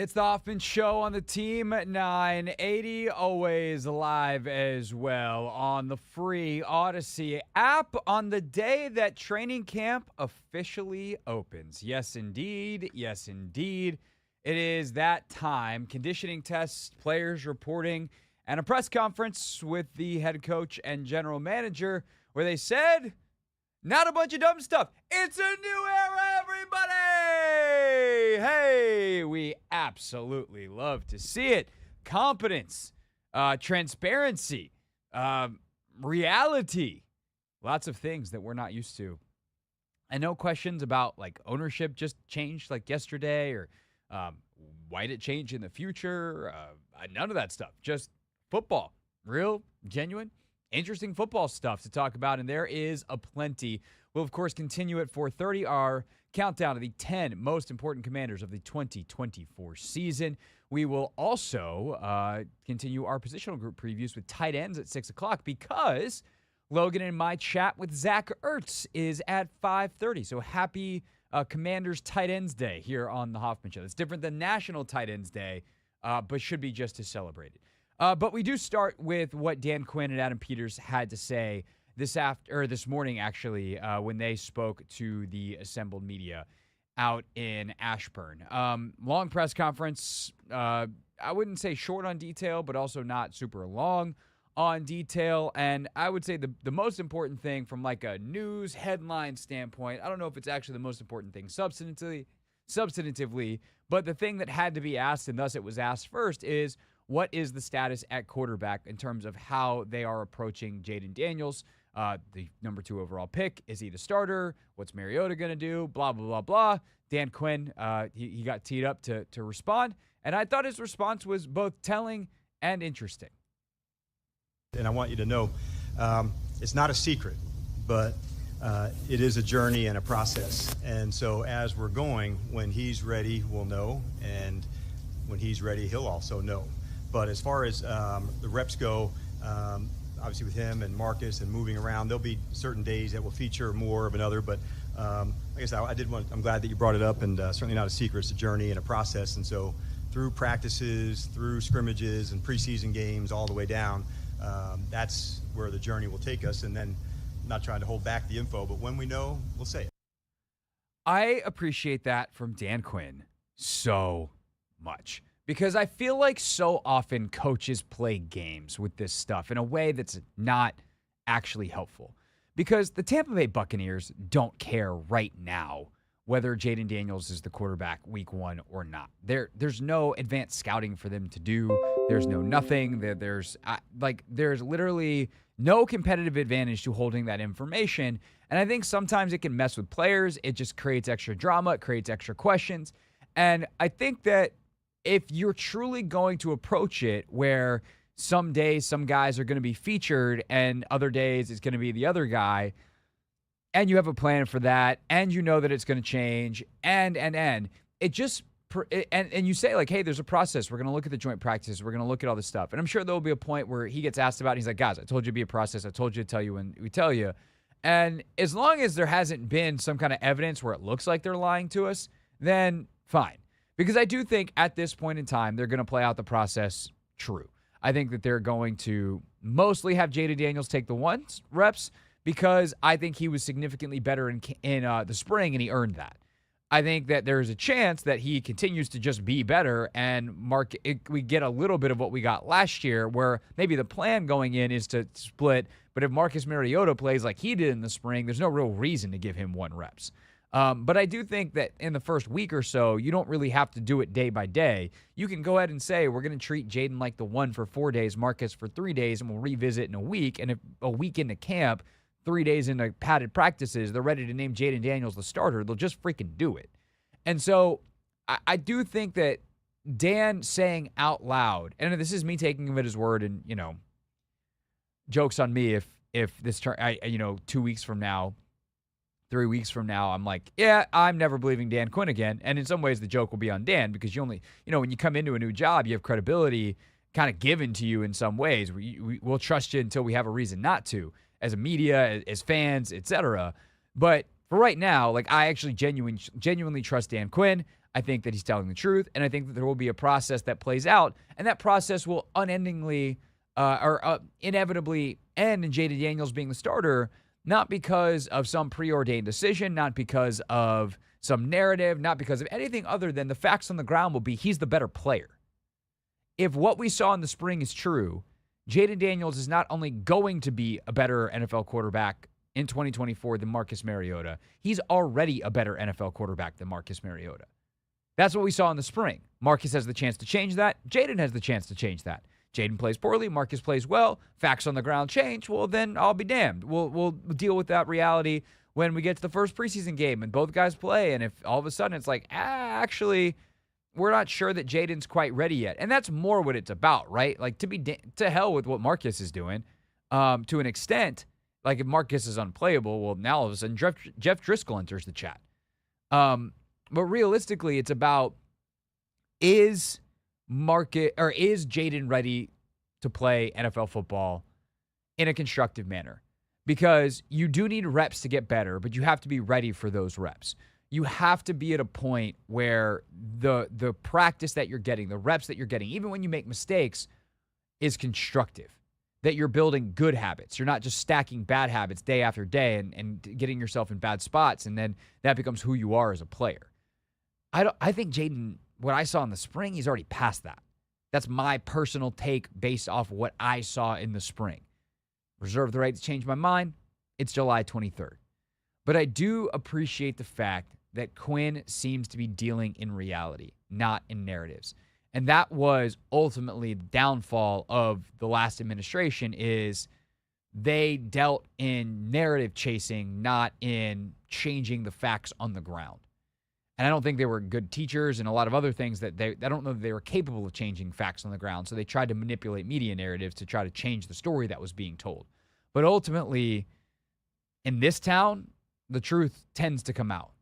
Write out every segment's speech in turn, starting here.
It's the Hoffman Show on the Team 980, always live as well on the free Odyssey app on the day that training camp officially opens. Yes, indeed. Yes, indeed. It is that time. Conditioning tests, players reporting, and a press conference with the head coach and general manager where they said, not a bunch of dumb stuff. It's a new era, everybody! Hey, we absolutely love to see it. Competence, transparency, reality. Lots of things that we're not used to. And no questions about, like, ownership just changed, like, yesterday or why did it change in the future? None of that stuff. Just football. Real, genuine, interesting football stuff to talk about, and there is aplenty. We'll, of course, continue at 4:30, our countdown of the 10 most important commanders of the 2024 season. We will also continue our positional group previews with tight ends at 6 o'clock because Logan and my chat with Zach Ertz is at 5:30. So happy Commanders Tight Ends Day here on the Hoffman Show. It's different than National Tight Ends Day, but should be just as celebrated. But we do start with what Dan Quinn and Adam Peters had to say this morning, actually, when they spoke to the assembled media out in Ashburn. Long press conference. I wouldn't say short on detail, but also not super long on detail. And I would say the most important thing from like a news headline standpoint, I don't know if it's actually the most important thing substantively, but the thing that had to be asked, and thus it was asked first, is what is the status at quarterback in terms of how they are approaching Jayden Daniels, the number 2 overall pick? Is he the starter? What's Mariota going to do? Blah, blah, blah, blah. Dan Quinn, he got teed up to respond, and I thought his response was both telling and interesting. And I want you to know it's not a secret, but it is a journey and a process. And so as we're going, when he's ready, we'll know, and when he's ready, he'll also know. But as far as the reps go, obviously with him and Marcus and moving around, there'll be certain days that will feature more of another. But like I said, I'm glad that you brought it up, and certainly not a secret. It's a journey and a process. And so through practices, through scrimmages and preseason games, all the way down, that's where the journey will take us. And then I'm not trying to hold back the info, but when we know, we'll say it. I appreciate that from Dan Quinn so much. Because I feel like so often coaches play games with this stuff in a way that's not actually helpful. Because the Tampa Bay Buccaneers don't care right now whether Jayden Daniels is the quarterback week 1 or not. There's no advanced scouting for them to do. There's no nothing. There's literally no competitive advantage to holding that information. And I think sometimes it can mess with players. It just creates extra drama. It creates extra questions. And I think that if you're truly going to approach it where some days some guys are going to be featured and other days it's going to be the other guy, and you have a plan for that, and you know that it's going to change, and it just and you say, like, hey, there's a process. We're going to look at the joint practices. We're going to look at all this stuff. And I'm sure there'll be a point where he gets asked about it. And he's like, guys, I told you it'd be a process. I told you to tell you when we tell you. And as long as there hasn't been some kind of evidence where it looks like they're lying to us, then fine. Because I do think at this point in time, they're going to play out the process true. I think that they're going to mostly have Jayden Daniels take the reps because I think he was significantly better in the spring, and he earned that. I think that there's a chance that he continues to just be better, and we get a little bit of what we got last year, where maybe the plan going in is to split, but if Marcus Mariota plays like he did in the spring, there's no real reason to give him 1 reps. But I do think that in the first week or so, you don't really have to do it day by day. You can go ahead and say, we're going to treat Jayden like the 1 for 4 days, Marcus for 3 days, and we'll revisit in a week. And if a week into camp, 3 days into padded practices, they're ready to name Jayden Daniels the starter, they'll just freaking do it. And so I do think that Dan saying out loud, and this is me taking him at his word, and, jokes on me if this 2 weeks from now, 3 weeks from now, I'm like, yeah, I'm never believing Dan Quinn again. And in some ways, the joke will be on Dan because you only, when you come into a new job, you have credibility kind of given to you in some ways. We'll trust you until we have a reason not to, as a media, as fans, etc. But for right now, like, I actually genuinely trust Dan Quinn. I think that he's telling the truth, and I think that there will be a process that plays out, and that process will inevitably end in Jaden Daniels being the starter, not because of some preordained decision, not because of some narrative, not because of anything other than the facts on the ground will be he's the better player. If what we saw in the spring is true, Jaden Daniels is not only going to be a better NFL quarterback in 2024 than Marcus Mariota, he's already a better NFL quarterback than Marcus Mariota. That's what we saw in the spring. Marcus has the chance to change that. Jaden has the chance to change that. Jaden plays poorly. Marcus plays well. Facts on the ground change. Well, then I'll be damned. We'll deal with that reality when we get to the first preseason game and both guys play. And if all of a sudden it's like, actually, we're not sure that Jaden's quite ready yet. And that's more what it's about, right? Like, to hell with what Marcus is doing to an extent. Like, if Marcus is unplayable, well, now all of a sudden Jeff Driscoll enters the chat. But realistically, it's about is Jaden ready to play NFL football in a constructive manner? Because you do need reps to get better, but you have to be ready for those reps. You have to be at a point where the practice that you're getting, the reps that you're getting, even when you make mistakes, is constructive. That you're building good habits. You're not just stacking bad habits day after day and getting yourself in bad spots, and then that becomes who you are as a player. I think Jaden, what I saw in the spring, he's already past that. That's my personal take based off what I saw in the spring. Reserve the right to change my mind. It's July 23rd. But I do appreciate the fact that Quinn seems to be dealing in reality, not in narratives. And that was ultimately the downfall of the last administration, is they dealt in narrative chasing, not in changing the facts on the ground. And I don't think they were good teachers and a lot of other things that I don't know that they were capable of changing facts on the ground. So they tried to manipulate media narratives to try to change the story that was being told. But ultimately, in this town, the truth tends to come out.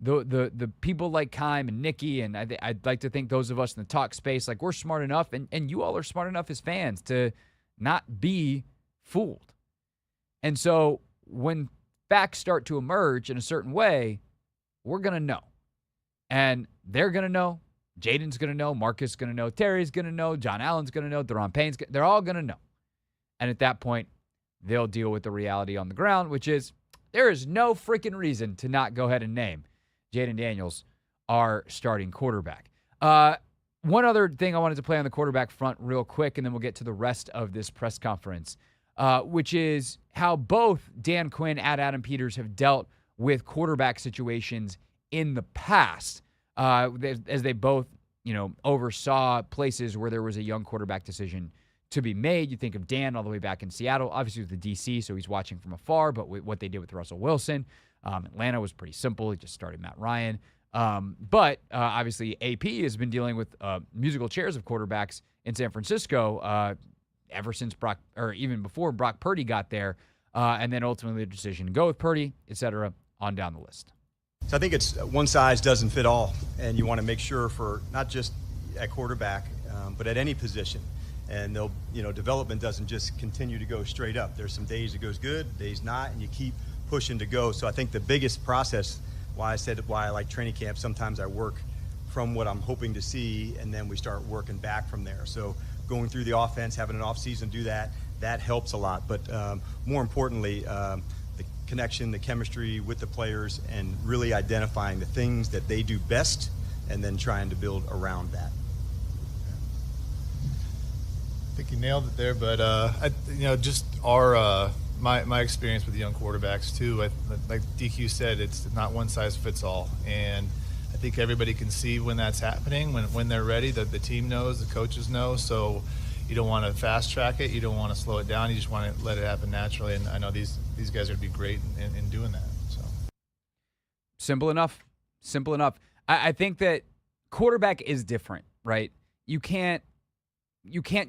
The people like Kime and Nikki, and I'd like to think those of us in the talk space, like, we're smart enough, and you all are smart enough as fans to not be fooled. And so when facts start to emerge in a certain way, we're going to know. And they're going to know. Jaden's going to know. Marcus is going to know. Terry's going to know. John Allen's going to know. Deron Payne's they're all going to know. And at that point, they'll deal with the reality on the ground, which is there is no freaking reason to not go ahead and name Jaden Daniels our starting quarterback. One other thing I wanted to play on the quarterback front real quick, and then we'll get to the rest of this press conference, which is how both Dan Quinn and Adam Peters have dealt with quarterback situations in the past, as they both, oversaw places where there was a young quarterback decision to be made. You think of Dan all the way back in Seattle, obviously with the DC, so he's watching from afar, but what they did with Russell Wilson. Atlanta was pretty simple. He just started Matt Ryan. But obviously AP has been dealing with musical chairs of quarterbacks in San Francisco ever since even before Brock Purdy got there, and then ultimately the decision to go with Purdy, et cetera, on down the list. So I think it's one size doesn't fit all, and you want to make sure for not just at quarterback, but at any position. And development doesn't just continue to go straight up. There's some days it goes good, days not, and you keep pushing to go. So I think the biggest process, why I like training camp, sometimes I work from what I'm hoping to see, and then we start working back from there. So going through the offense, having an off season, do that helps a lot. But more importantly, the connection, the chemistry with the players, and really identifying the things that they do best, and then trying to build around that. I think you nailed it there, but just our my experience with young quarterbacks too. Like DQ said, it's not one size fits all, and I think everybody can see when that's happening, when they're ready. That the team knows, the coaches know. So you don't want to fast track it, you don't want to slow it down. You just want to let it happen naturally. And I know these guys are going to be great in doing that. So simple enough. I think that quarterback is different, right? You can't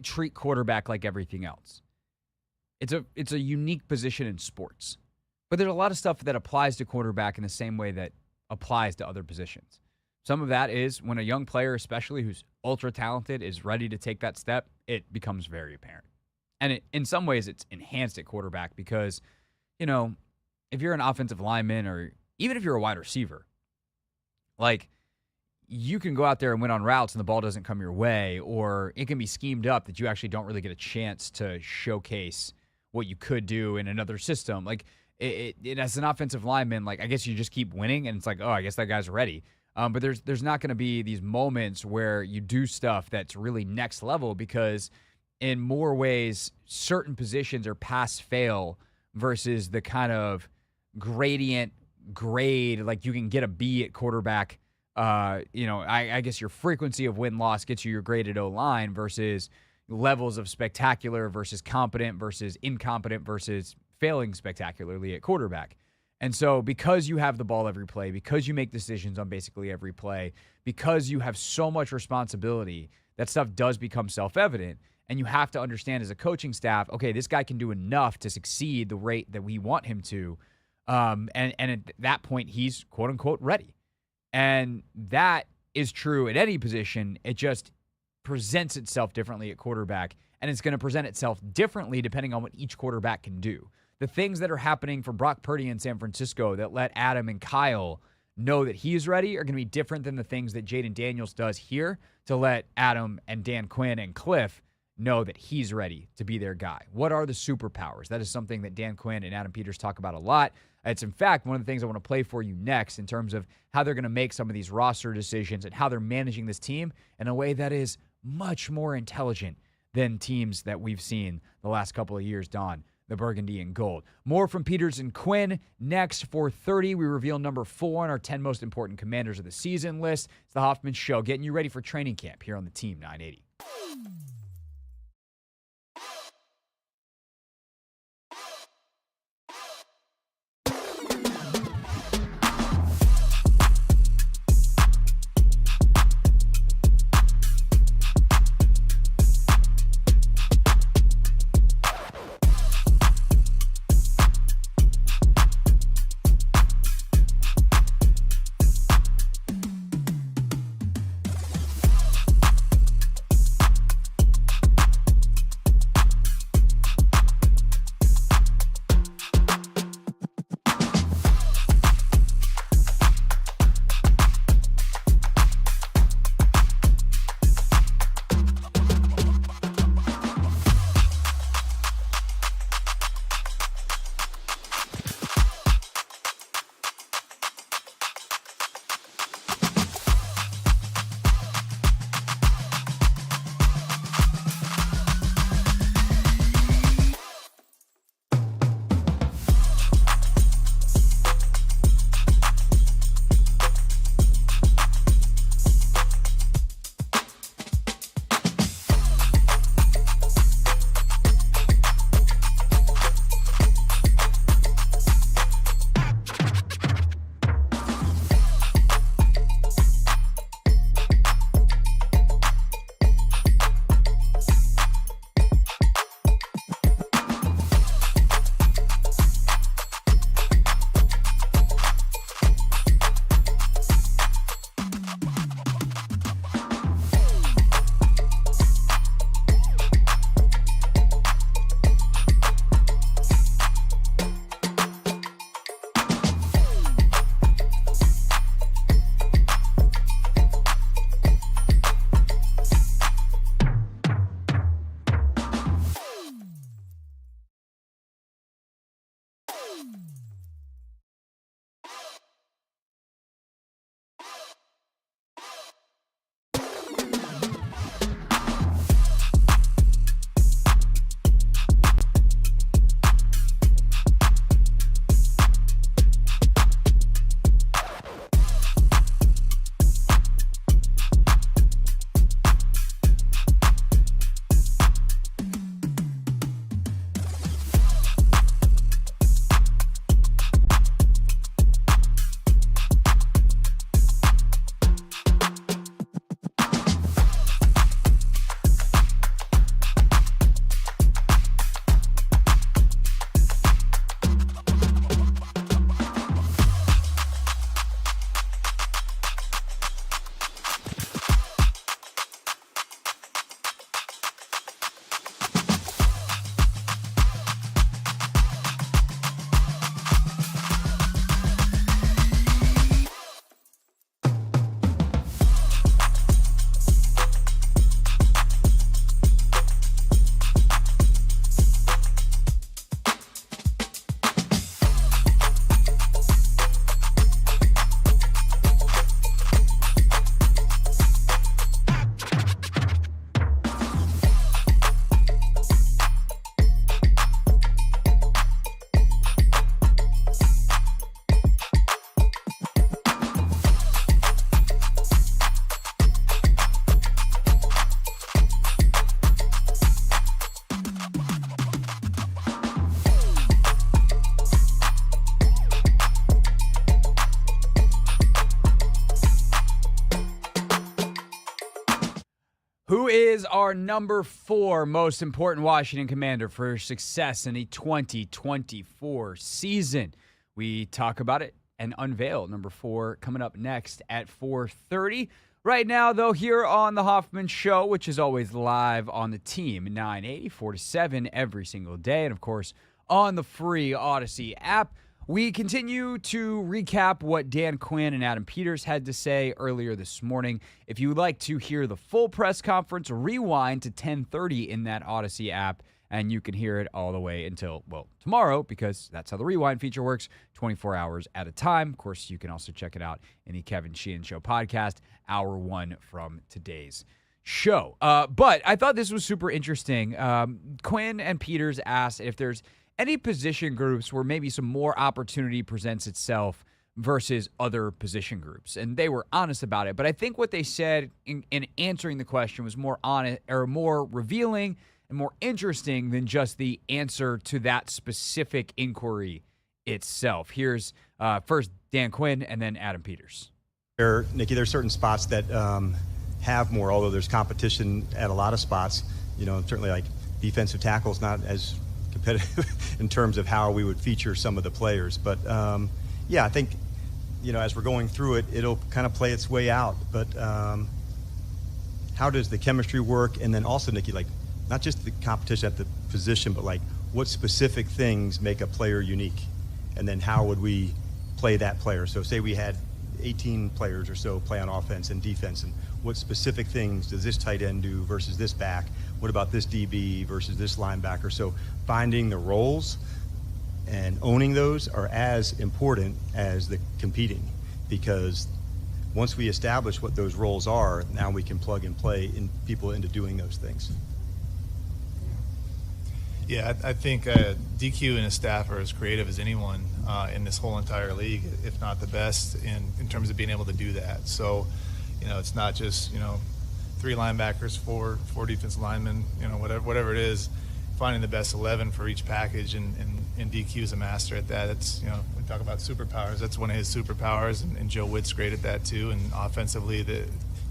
treat quarterback like everything else. It's a unique position in sports. But there's a lot of stuff that applies to quarterback in the same way that applies to other positions. Some of that is when a young player, especially who's ultra talented, is ready to take that step, it becomes very apparent. And in some ways, it's enhanced at quarterback because, if you're an offensive lineman or even if you're a wide receiver, like, you can go out there and win on routes and the ball doesn't come your way, or it can be schemed up that you actually don't really get a chance to showcase what you could do in another system. Like, it as an offensive lineman, like, I guess you just keep winning, and it's like, oh, I guess that guy's ready. But there's not going to be these moments where you do stuff that's really next level, because in more ways, certain positions are pass-fail versus the kind of gradient grade, like you can get a B at quarterback. I guess your frequency of win-loss gets you your graded O-line versus levels of spectacular versus competent versus incompetent versus failing spectacularly at quarterback. And so because you have the ball every play, because you make decisions on basically every play, because you have so much responsibility, that stuff does become self-evident. And you have to understand as a coaching staff, okay, this guy can do enough to succeed the rate that we want him to. And at that point, he's quote-unquote ready. And that is true at any position. It just presents itself differently at quarterback, and it's going to present itself differently depending on what each quarterback can do. The things that are happening for Brock Purdy in San Francisco that let Adam and Kyle know that he's ready are going to be different than the things that Jaden Daniels does here to let Adam and Dan Quinn and Cliff know that he's ready to be their guy. What are the superpowers? That is something that Dan Quinn and Adam Peters talk about a lot. It's, in fact, one of the things I want to play for you next in terms of how they're going to make some of these roster decisions and how they're managing this team in a way that is much more intelligent than teams that we've seen the last couple of years don the burgundy and gold. More from Peters and Quinn next. 4:30, we reveal number 4 on our 10 most important commanders of the season list. It's the Hoffman Show, getting you ready for training camp here on the Team 980. Who is our number 4 most important Washington Commander for success in the 2024 season? We talk about it and unveil number 4 coming up next at 4:30. Right now, though, here on the Hoffman Show, which is always live on the Team 980, 4 to 7 every single day, and of course on the free Odyssey app. We continue to recap what Dan Quinn and Adam Peters had to say earlier this morning. If you would like to hear the full press conference, rewind to 10:30 in that Odyssey app, and you can hear it all the way until, well, tomorrow, because that's how the rewind feature works, 24 hours at a time. Of course, you can also check it out in the Kevin Sheehan Show podcast, hour 1 from today's show. But I thought this was super interesting. Quinn and Peters asked if there's any position groups where maybe some more opportunity presents itself versus other position groups. And they were honest about it. But I think what they said in answering the question was more honest or more revealing and more interesting than just the answer to that specific inquiry itself. Here's first Dan Quinn and then Adam Peters. Nikki, there's certain spots that have more, although there's competition at a lot of spots. You know, certainly like defensive tackles, not as competitive in terms of how we would feature some of the players. But, yeah, I think, you know, as we're going through it, it'll kind of play its way out. But how does the chemistry work? And then also, Nikki, like, not just the competition at the position, but, like, what specific things make a player unique? And then how would we play that player? So say we had 18 players or so play on offense and defense, and what specific things does this tight end do versus this back? What about this DB versus this linebacker? So finding the roles and owning those are as important as the competing, because once we establish what those roles are, now we can plug and play people into doing those things. Yeah, I think DQ and his staff are as creative as anyone in this whole entire league, if not the best, in terms of being able to do that. So, you know, it's not just, you know, 3 linebackers, 4 defensive linemen, you know, whatever it is, finding the best 11 for each package, and DQ is a master at that. It's, you know, we talk about superpowers. That's one of his superpowers, and Joe Witt's great at that too. And offensively,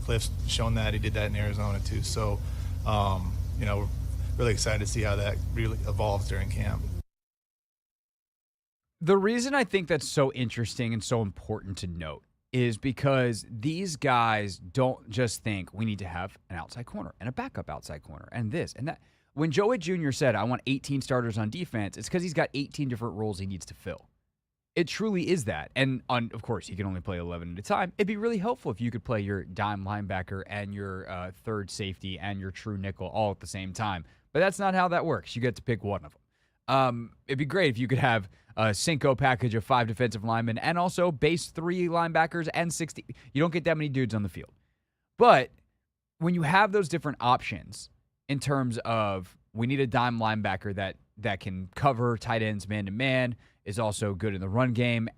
Cliff's shown that. He did that in Arizona too. So, you know, we're really excited to see how that really evolves during camp. The reason I think that's so interesting and so important to note is because these guys don't just think we need to have an outside corner and a backup outside corner and this and that. When Joe Witt Jr. said, I want 18 starters on defense, it's because he's got 18 different roles he needs to fill. It truly is that. And, of course, he can only play 11 at a time. It'd be really helpful if you could play your dime linebacker and your third safety and your true nickel all at the same time. But that's not how that works. You get to pick one of them. It'd be great if you could have a Cinco package of 5 defensive linemen and also base 3 linebackers and 60. You don't get that many dudes on the field. But when you have those different options in terms of we need a dime linebacker that can cover tight ends man-to-man, is also good in the run game,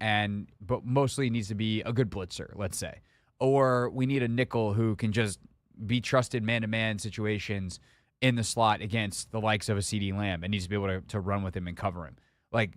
but mostly needs to be a good blitzer, let's say. Or we need a nickel who can just be trusted man-to-man situations in the slot against the likes of a CeeDee Lamb and needs to be able to run with him and cover him. Like,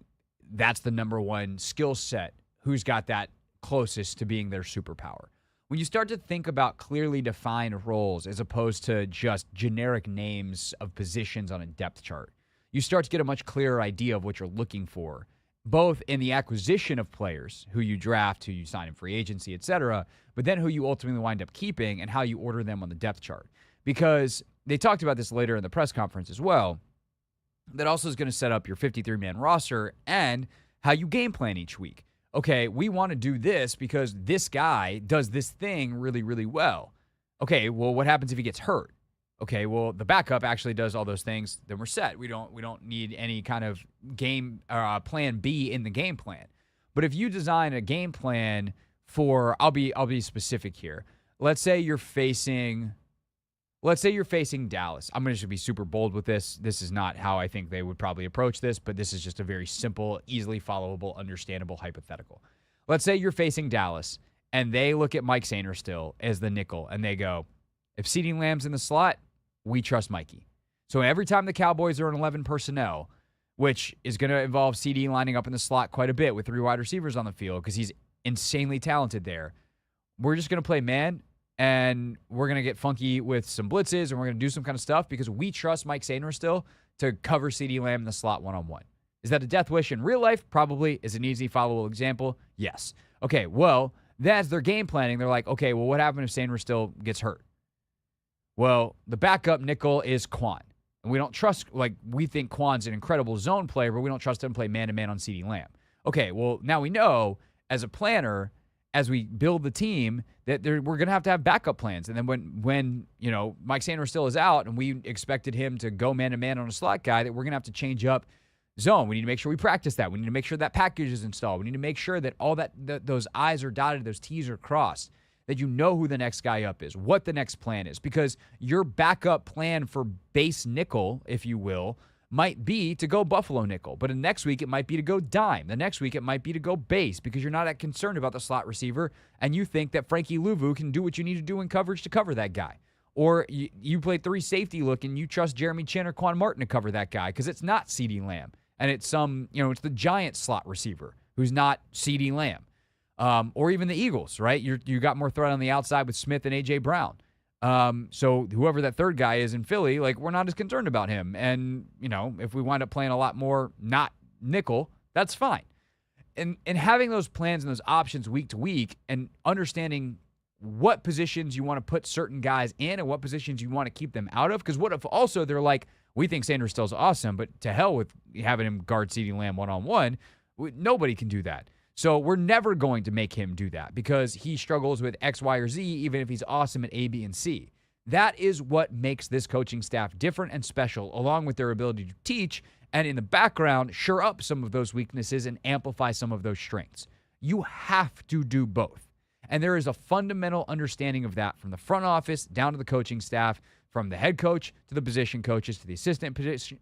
that's the number one skill set. Who's got that closest to being their superpower? When you start to think about clearly defined roles as opposed to just generic names of positions on a depth chart, you start to get a much clearer idea of what you're looking for, both in the acquisition of players, who you draft, who you sign in free agency, etc., but then who you ultimately wind up keeping and how you order them on the depth chart. Because they talked about this later in the press conference as well. That also is going to set up your 53-man roster and how you game plan each week. Okay, we want to do this because this guy does this thing really, really well. Okay, well, what happens if he gets hurt? Okay, well, the backup actually does all those things. Then we're set. We don't need any kind of game plan B in the game plan. But if you design a game plan for, I'll be specific here. Let's say you're facing Dallas. I'm going to be super bold with this. This is not how I think they would probably approach this, but this is just a very simple, easily followable, understandable hypothetical. Let's say you're facing Dallas, and they look at Mike Sainer still as the nickel, and they go, if CeeDee Lamb's in the slot, we trust Mikey. So every time the Cowboys are in 11 personnel, which is going to involve CeeDee lining up in the slot quite a bit with 3 wide receivers on the field because he's insanely talented there, we're just going to play man, and we're going to get funky with some blitzes, and we're going to do some kind of stuff because we trust Mike Sainer still to cover CeeDee Lamb in the slot one-on-one. Is that a death wish in real life? Probably. Is an easy followable example? Yes. Okay, well, that's their game planning. They're like, okay, well, what happens if Sainer still gets hurt? Well, the backup nickel is Quan. And we don't trust, we think Quan's an incredible zone player, but we don't trust him to play man-to-man on CeeDee Lamb. Okay, well, now we know, as a planner, as we build the team, that we're going to have backup plans. And then when Mike Sainer still is out and we expected him to go man-to-man on a slot guy, that we're going to have to change up zone. We need to make sure we practice that. We need to make sure that package is installed. We need to make sure that all those I's are dotted, those T's are crossed, that you know who the next guy up is, what the next plan is. Because your backup plan for base nickel, if you will, might be to go Buffalo nickel. But the next week, it might be to go dime. The next week, it might be to go base because you're not that concerned about the slot receiver and you think that Frankie Louvu can do what you need to do in coverage to cover that guy. Or you play 3 safety look and you trust Jeremy Chin or Quan Martin to cover that guy because it's not CeeDee Lamb. And it's it's the Giants slot receiver who's not CeeDee Lamb. Or even the Eagles, right? You got more threat on the outside with Smith and A.J. Brown. So whoever that third guy is in Philly, we're not as concerned about him. And, if we wind up playing a lot more not nickel, that's fine. And having those plans and those options week to week and understanding what positions you want to put certain guys in and what positions you want to keep them out of. Because what if also they're like, we think Sanders still's awesome, but to hell with having him guard CeeDee Lamb one-on-one. Nobody can do that. So we're never going to make him do that because he struggles with X, Y, or Z, even if he's awesome at A, B, and C. That is what makes this coaching staff different and special, along with their ability to teach and in the background, shore up some of those weaknesses and amplify some of those strengths. You have to do both. And there is a fundamental understanding of that from the front office down to the coaching staff, from the head coach to the position coaches to the assistant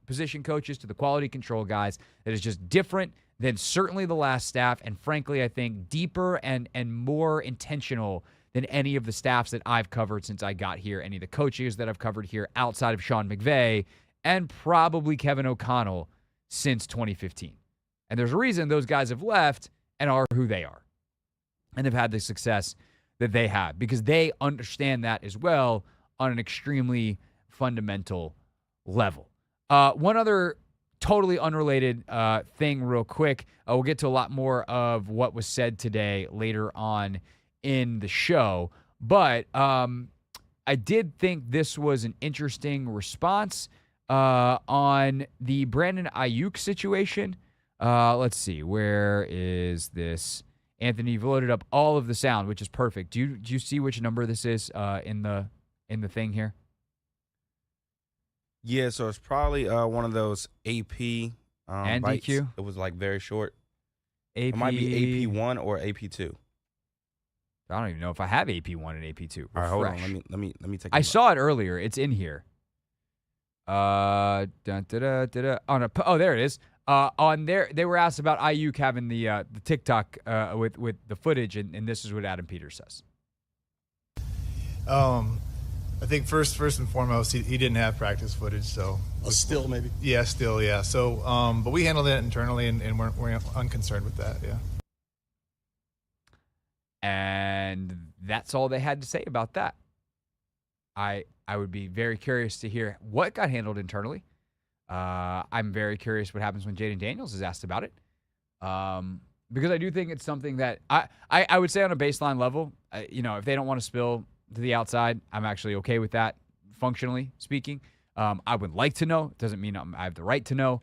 position coaches to the quality control guys. That is just different than certainly the last staff, and frankly, I think deeper and more intentional than any of the staffs that I've covered since I got here, any of the coaches that I've covered here outside of Sean McVay, and probably Kevin O'Connell since 2015. And there's a reason those guys have left and are who they are. And they've had the success that they have because they understand that as well on an extremely fundamental level. One other totally unrelated thing real quick. We'll get to a lot more of what was said today later on in the show. But I did think this was an interesting response on the Brandon Ayuk situation. Let's see. Where is this? Anthony, you've loaded up all of the sound, which is perfect. Do you see which number this is in the thing here? Yeah, so it's probably one of those AP and bites. DQ. It was very short. AP, it might be AP1 or AP2. I don't even know if I have AP1 and AP2. All right, hold on. Let me take. I saw it earlier. It's in here. Oh, there it is. On there, they were asked about Ayuk having the TikTok with the footage, and this is what Adam Peters says. I think first and foremost, he didn't have practice footage, so Still, maybe. yeah. So, but we handled it internally, and we're unconcerned with that. Yeah. And that's all they had to say about that. I would be very curious to hear what got handled internally. I'm very curious what happens when Jaden Daniels is asked about it. Because I do think it's something that I would say on a baseline level, if they don't want to spill to the outside, I'm actually okay with that, functionally speaking. I would like to know. It doesn't mean I have the right to know.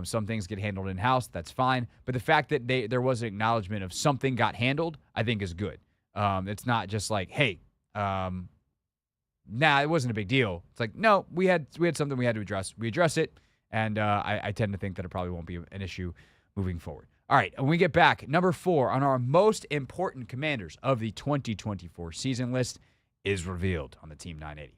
Some things get handled in-house. That's fine. But the fact that there was an acknowledgement of something got handled, I think is good. It's not just like, hey, it wasn't a big deal. It's like, no, we had something we had to address. We address it, and I tend to think that it probably won't be an issue moving forward. All right, when we get back, number 4 on our most important commanders of the 2024 season list is revealed on the Team 980.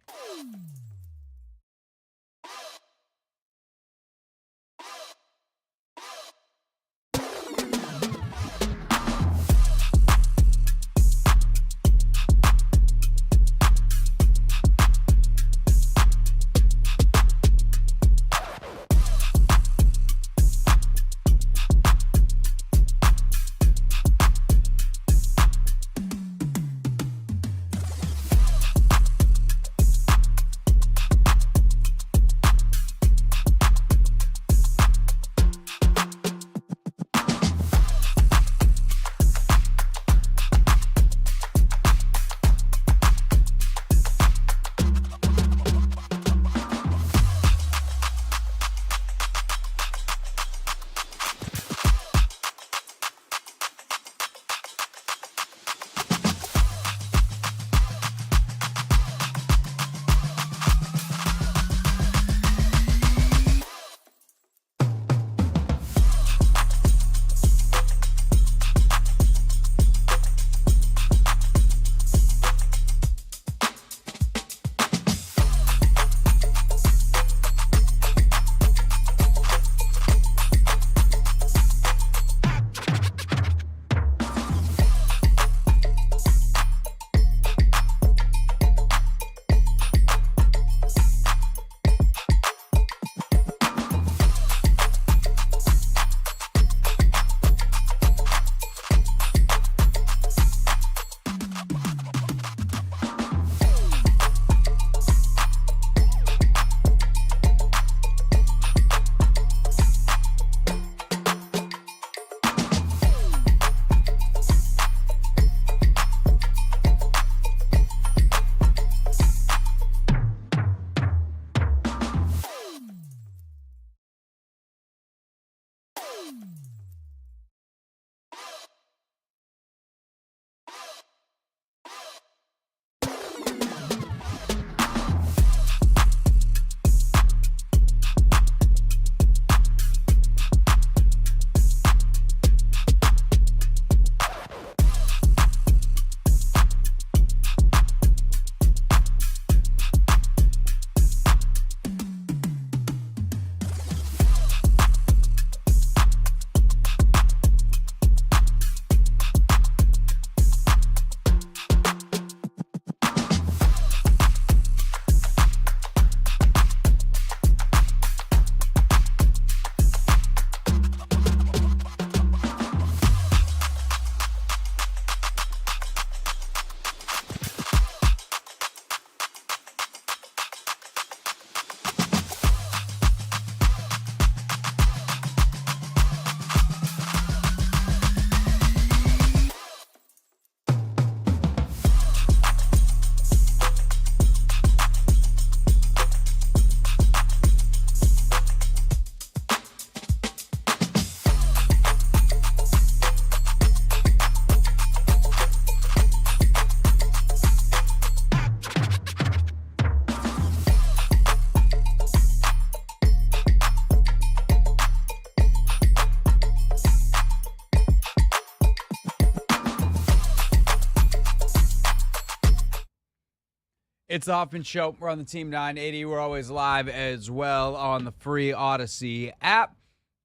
It's the Hoffman Show. We're on the Team 980. We're always live as well on the free Odyssey app.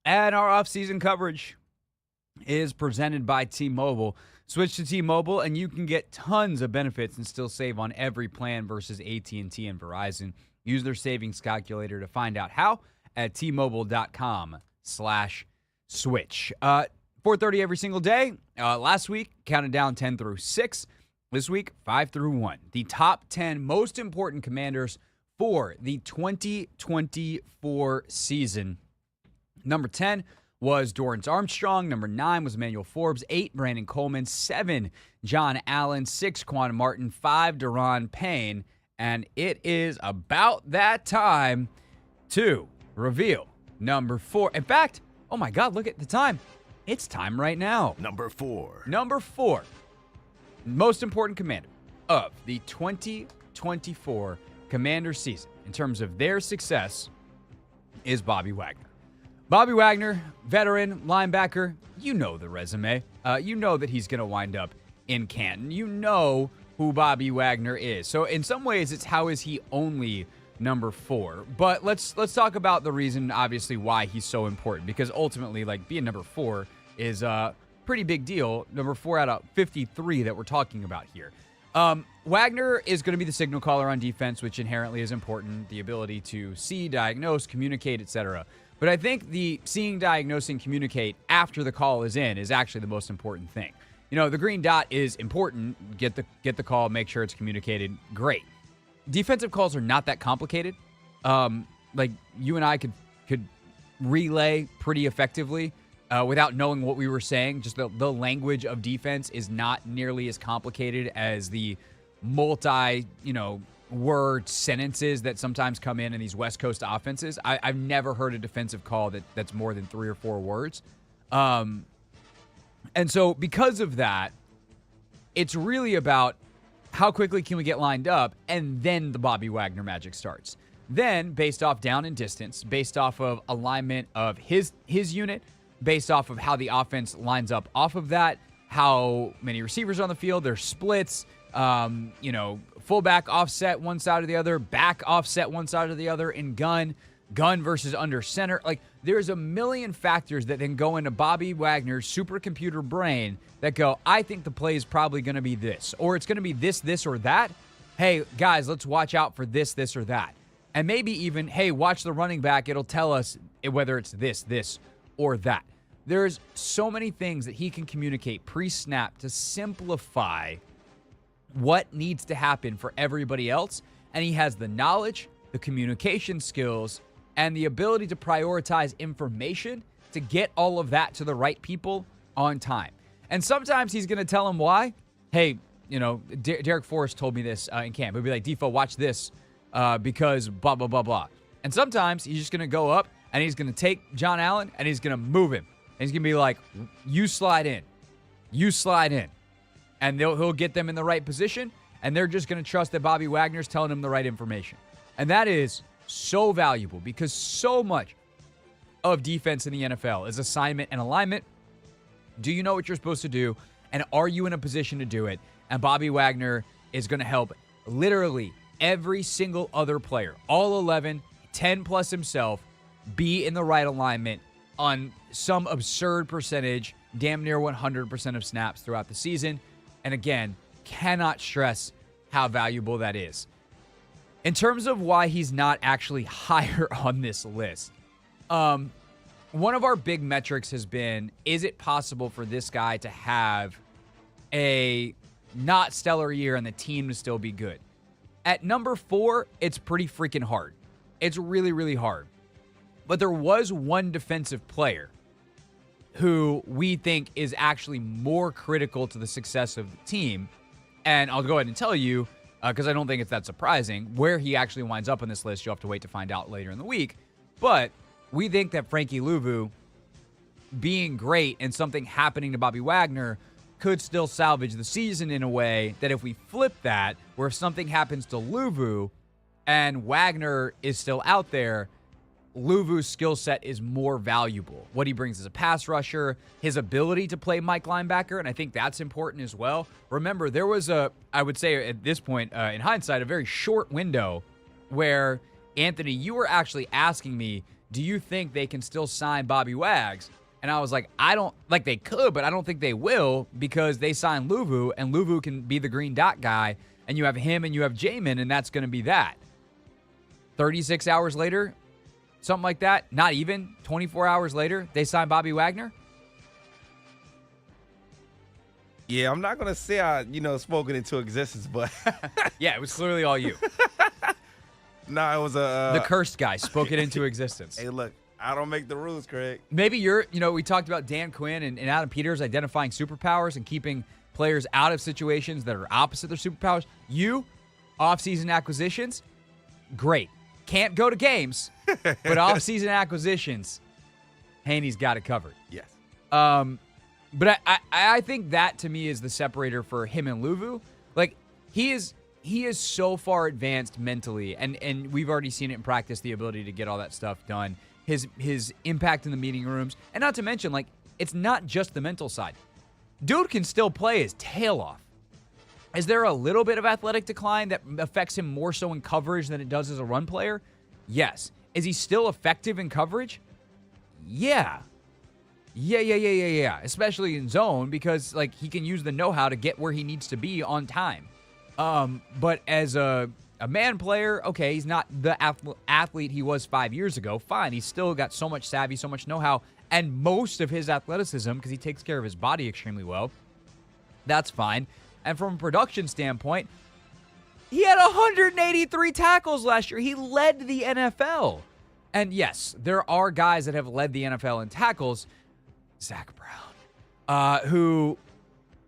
And our off-season coverage is presented by T-Mobile. Switch to T-Mobile, and you can get tons of benefits and still save on every plan versus AT&T and Verizon. Use their savings calculator to find out how at T-Mobile.com/switch. 4:30 every single day. Last week, counted down 10 through 6. This week, 5 through 1. The top 10 most important commanders for the 2024 season. Number 10 was Dorrance Armstrong. Number 9 was Emmanuel Forbes. 8, Brandon Coleman. 7, John Allen. 6, Quan Martin. 5, Deron Payne. And it is about that time to reveal number 4. In fact, oh my God, look at the time. It's time right now. Number 4. Number 4. Most important commander of the 2024 Commander season in terms of their success is Bobby Wagner. Bobby Wagner, veteran, linebacker, you know the resume. You know that he's going to wind up in Canton. You know who Bobby Wagner is. So in some ways, it's how is he only number 4? But let's talk about the reason, obviously, why he's so important. Because ultimately, like, being number 4 is pretty big deal. Number 4 out of 53 that we're talking about here. Wagner is going to be the signal caller on defense, which inherently is important. The ability to see, diagnose, communicate, etc. But I think the seeing, diagnosing, communicate after the call is in is actually the most important thing. You know, the green dot is important. Get the call, make sure it's communicated. Great. Defensive calls are not that complicated. Like you and I could relay pretty effectively. Without knowing what we were saying. Just the language of defense is not nearly as complicated as the word sentences that sometimes come in these West Coast offenses. I've never heard a defensive call that's more than 3 or 4 words. And so because of that, it's really about how quickly can we get lined up, and then the Bobby Wagner magic starts. Then, based off down and distance, based off of alignment of his unit, based off of how the offense lines up off of that, how many receivers on the field, their splits, fullback offset one side or the other, back offset one side or the other, in gun versus under center. Like, there's a million factors that then go into Bobby Wagner's supercomputer brain that go, I think the play is probably going to be this, or it's going to be this, or that. Hey, guys, let's watch out for this, or that. And maybe even, hey, watch the running back. It'll tell us whether it's this, or that. There's so many things that he can communicate pre-snap to simplify what needs to happen for everybody else. And he has the knowledge, the communication skills, and the ability to prioritize information to get all of that to the right people on time. And sometimes he's going to tell them why. Hey, Derek Forrest told me this in camp. He'll be like, Defo, watch this because blah, blah, blah, blah. And sometimes he's just going to go up and he's going to take John Allen and he's going to move him. And he's going to be like, you slide in. And he'll get them in the right position, and they're just going to trust that Bobby Wagner's telling them the right information. And that is so valuable because so much of defense in the NFL is assignment and alignment. Do you know what you're supposed to do, and are you in a position to do it? And Bobby Wagner is going to help literally every single other player, all 11, 10 plus himself, be in the right alignment on some absurd percentage, damn near 100% of snaps throughout the season. And again, cannot stress how valuable that is. In terms of why he's not actually higher on this list, one of our big metrics has been, is it possible for this guy to have a not stellar year and the team to still be good? At number 4, it's pretty freaking hard. It's really, really hard. But there was one defensive player who we think is actually more critical to the success of the team. And I'll go ahead and tell you, because I don't think it's that surprising, where he actually winds up on this list. You'll have to wait to find out later in the week. But we think that Frankie Louvu being great and something happening to Bobby Wagner could still salvage the season in a way that if we flip that, where if something happens to Louvu and Wagner is still out there, Luvu's skill set is more valuable. What he brings as a pass rusher, his ability to play Mike linebacker, and I think that's important as well. Remember, there was I would say at this point, in hindsight, a very short window where, Anthony, you were actually asking me, do you think they can still sign Bobby Wags? And I was like, I don't, like they could, but I don't think they will because they signed Luvu, and Luvu can be the green dot guy, and you have him and you have Jamin, and that's going to be that. 36 hours later, something like that, not even 24 hours later, they signed Bobby Wagner. Yeah, I'm not going to say I, spoken into existence, but. Yeah, it was clearly all you. No, it was the cursed guy spoke it into existence. Hey, look, I don't make the rules, Craig. Maybe we talked about Dan Quinn and Adam Peters identifying superpowers and keeping players out of situations that are opposite their superpowers. You, off-season acquisitions, great. Can't go to games, but off-season acquisitions, Haney's got it covered. Yes. But I think that to me is the separator for him and Luvu. Like, he is so far advanced mentally, and we've already seen it in practice, the ability to get all that stuff done. His impact in the meeting rooms, and not to mention, like, it's not just the mental side. Dude can still play his tail off. Is there a little bit of athletic decline that affects him more so in coverage than it does as a run player? Yes. Is he still effective in coverage? Yeah. Yeah. Especially in zone, because like he can use the know-how to get where he needs to be on time. But as a man player, okay, he's not the athlete he was 5 years ago. Fine, he's still got so much savvy, so much know-how, and most of his athleticism because he takes care of his body extremely well. That's fine. And from a production standpoint, he had 183 tackles last year. He led the NFL. And yes, there are guys that have led the NFL in tackles, Zach Brown, who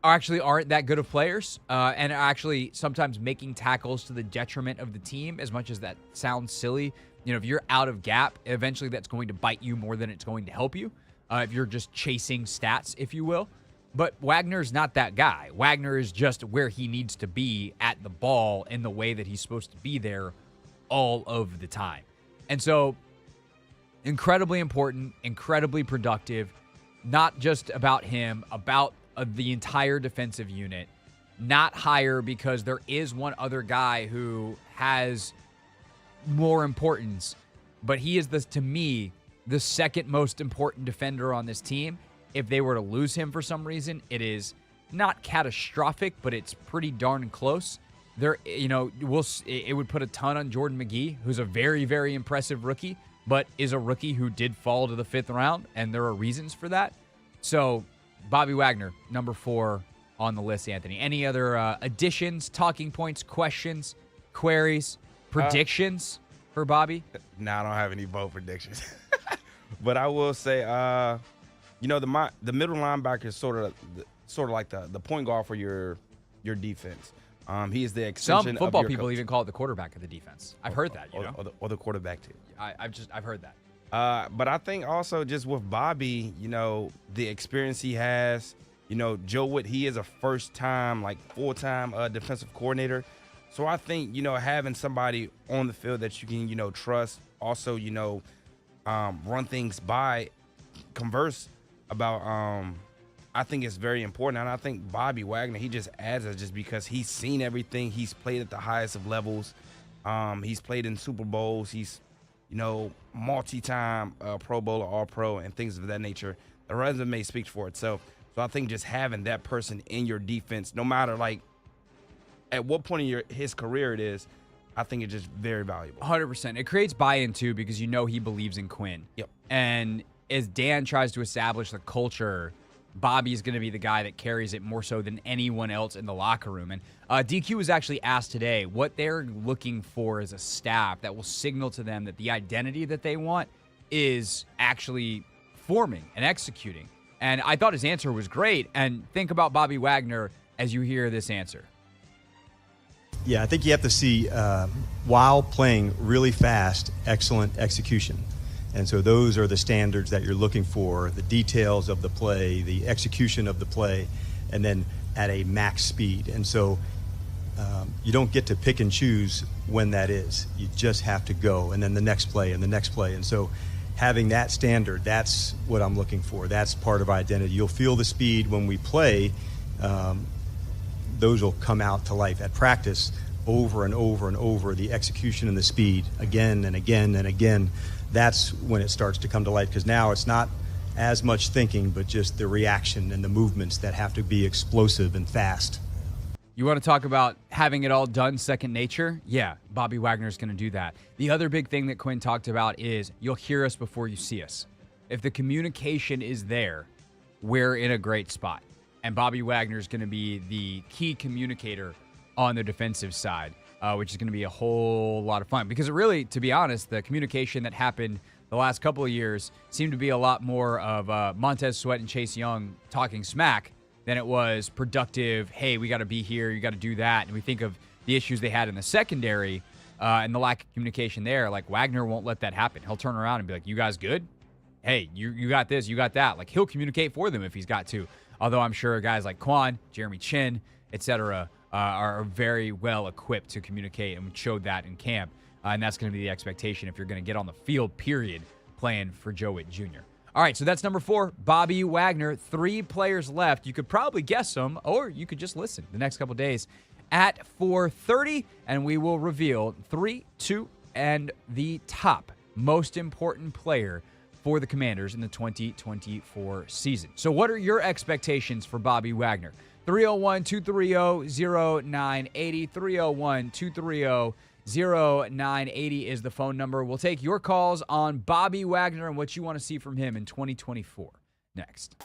actually aren't that good of players and are actually sometimes making tackles to the detriment of the team, as much as that sounds silly. If you're out of gap, eventually that's going to bite you more than it's going to help you if you're just chasing stats, if you will. But Wagner's not that guy. Wagner is just where he needs to be at the ball in the way that he's supposed to be there all of the time. And so, incredibly important, incredibly productive, not just about him, about the entire defensive unit. Not higher because there is one other guy who has more importance, but he is, to me, the second most important defender on this team. If they were to lose him for some reason, it is not catastrophic, but it's pretty darn close. It would put a ton on Jordan McGee, who's a very, very impressive rookie, but is a rookie who did fall to the 5th round, and there are reasons for that. So, Bobby Wagner, number 4 on the list, Anthony. Any other additions, talking points, questions, queries, predictions for Bobby? No, I don't have any bold predictions. But I will say, the middle linebacker is sort of like the point guard for your defense. He is the extension. Some football of your people coach. even call it the quarterback of the defense. I've heard that. Or the quarterback too. I've heard that. But I think also just with Bobby, the experience he has. Joe Wood, he is a first-time, full-time defensive coordinator. So I think having somebody on the field that you can trust, also run things by, converse about, I think it's very important. And I think Bobby Wagner, he just adds it just because he's seen everything. He's played at the highest of levels. He's played in Super Bowls. He's, multi-time Pro Bowler, All-Pro, and things of that nature. The resume speaks for itself. So I think just having that person in your defense, no matter, at what point in his career it is, I think it's just very valuable. 100%. It creates buy-in, too, because he believes in Quinn. Yep. And as Dan tries to establish the culture, Bobby's going to be the guy that carries it more so than anyone else in the locker room. And DQ was actually asked today what they're looking for as a staff that will signal to them that the identity that they want is actually forming and executing. And I thought his answer was great. And think about Bobby Wagner as you hear this answer. Yeah, I think you have to see, while playing really fast, excellent execution. And so those are the standards that you're looking for, the details of the play, the execution of the play, and then at a max speed. And so You don't get to pick and choose when that is. You just have to go, and then the next play and the next play. And so having that standard, that's what I'm looking for. That's part of identity. You'll feel the speed when we play. Those will come out to life at practice over and over and over, the execution and the speed again and again and again. That's when it starts to come to life, because now it's not as much thinking, but just the reaction and the movements that have to be explosive and fast. You want to talk about having it all done second nature? Yeah, Bobby Wagner is going to do that. The other big thing that Quinn talked about is you'll hear us before you see us. If the communication is there, we're in a great spot. And Bobby Wagner is going to be the key communicator on the defensive side, which is going to be a whole lot of fun. Because it really, to be honest, the communication that happened the last couple of years seemed to be a lot more of Montez Sweat and Chase Young talking smack than it was productive, hey, we got to be here, you got to do that. And we think of the issues they had in the secondary and the lack of communication there. Like, Wagner won't let that happen. He'll turn around and be like, you guys good? Hey, you got this, you got that. Like, he'll communicate for them if he's got to. Although I'm sure guys like Quinn, Jeremy Chin, etc., are very well equipped to communicate, and showed that in camp. And that's going to be the expectation if you're going to get on the field, period, playing for Joe Witt Jr. All right, so that's number 4, Bobby Wagner. 3 players left. You could probably guess them, or you could just listen the next couple days at 4:30, and we will reveal 3, 2, and the top most important player for the Commanders in the 2024 season. So what are your expectations for Bobby Wagner? 301-230-0980, 301-230-0980 is the phone number. We'll take your calls on Bobby Wagner and what you want to see from him in 2024. Next.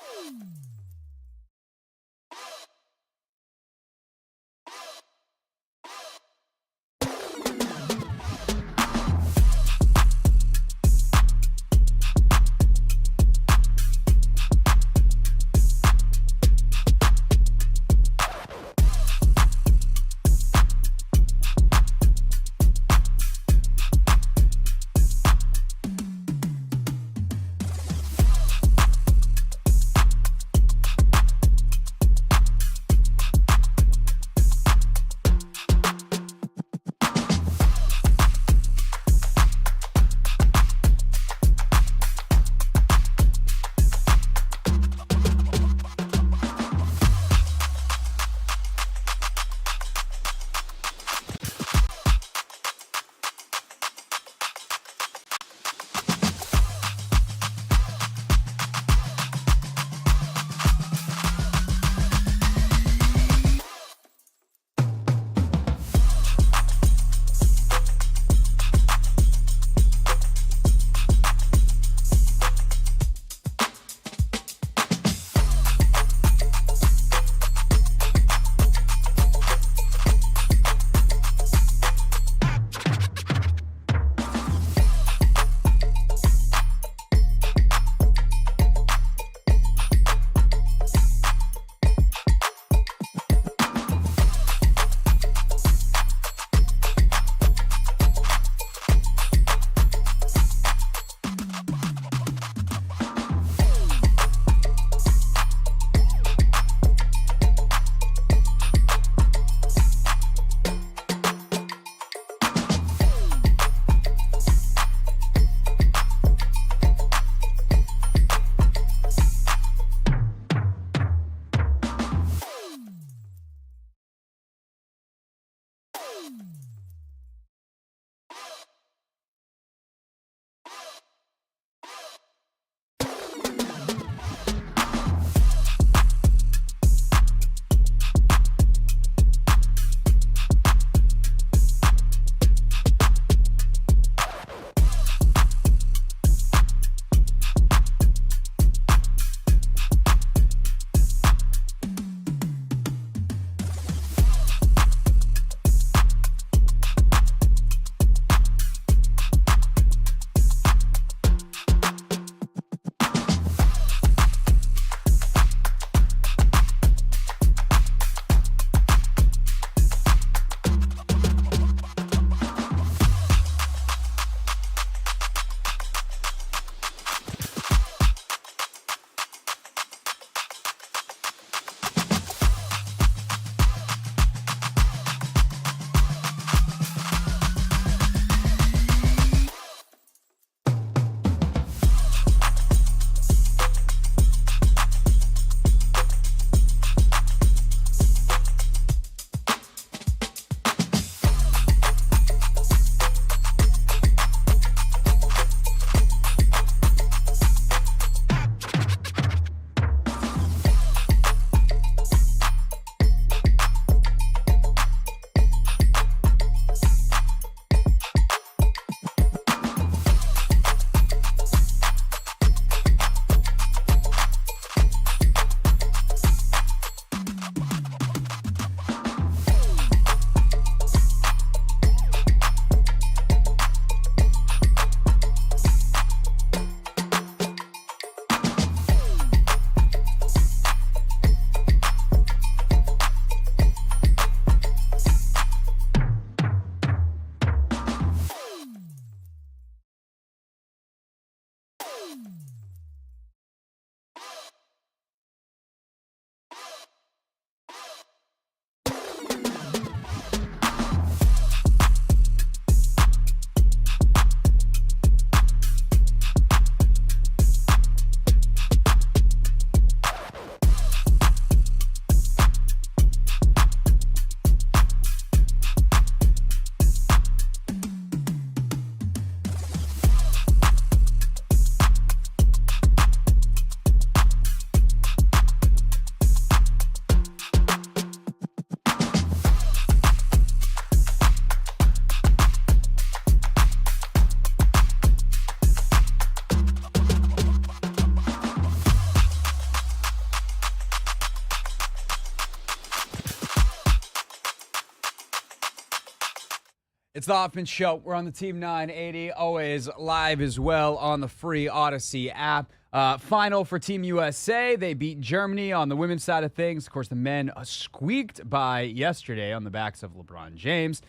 It's the Hoffman Show. We're on the Team 980, always live as well on the free Odyssey app. Final for Team USA. They beat Germany on the women's side of things. Of course, the men squeaked by yesterday on the backs of LeBron James.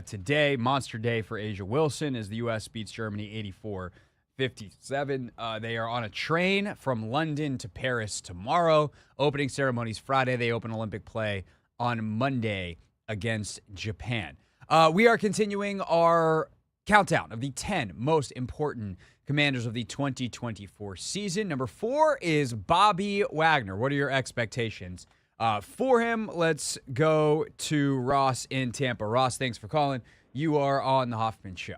Today, monster day for Asia Wilson as the U.S. beats Germany 84-57. They are on a train from London to Paris tomorrow. Opening ceremonies Friday. They open Olympic play on Monday against Japan. We are continuing our countdown of the 10 most important commanders of the 2024 season. Number 4 is Bobby Wagner. What are your expectations for him? Let's go to Ross in Tampa. Ross, thanks for calling. You are on the Hoffman Show.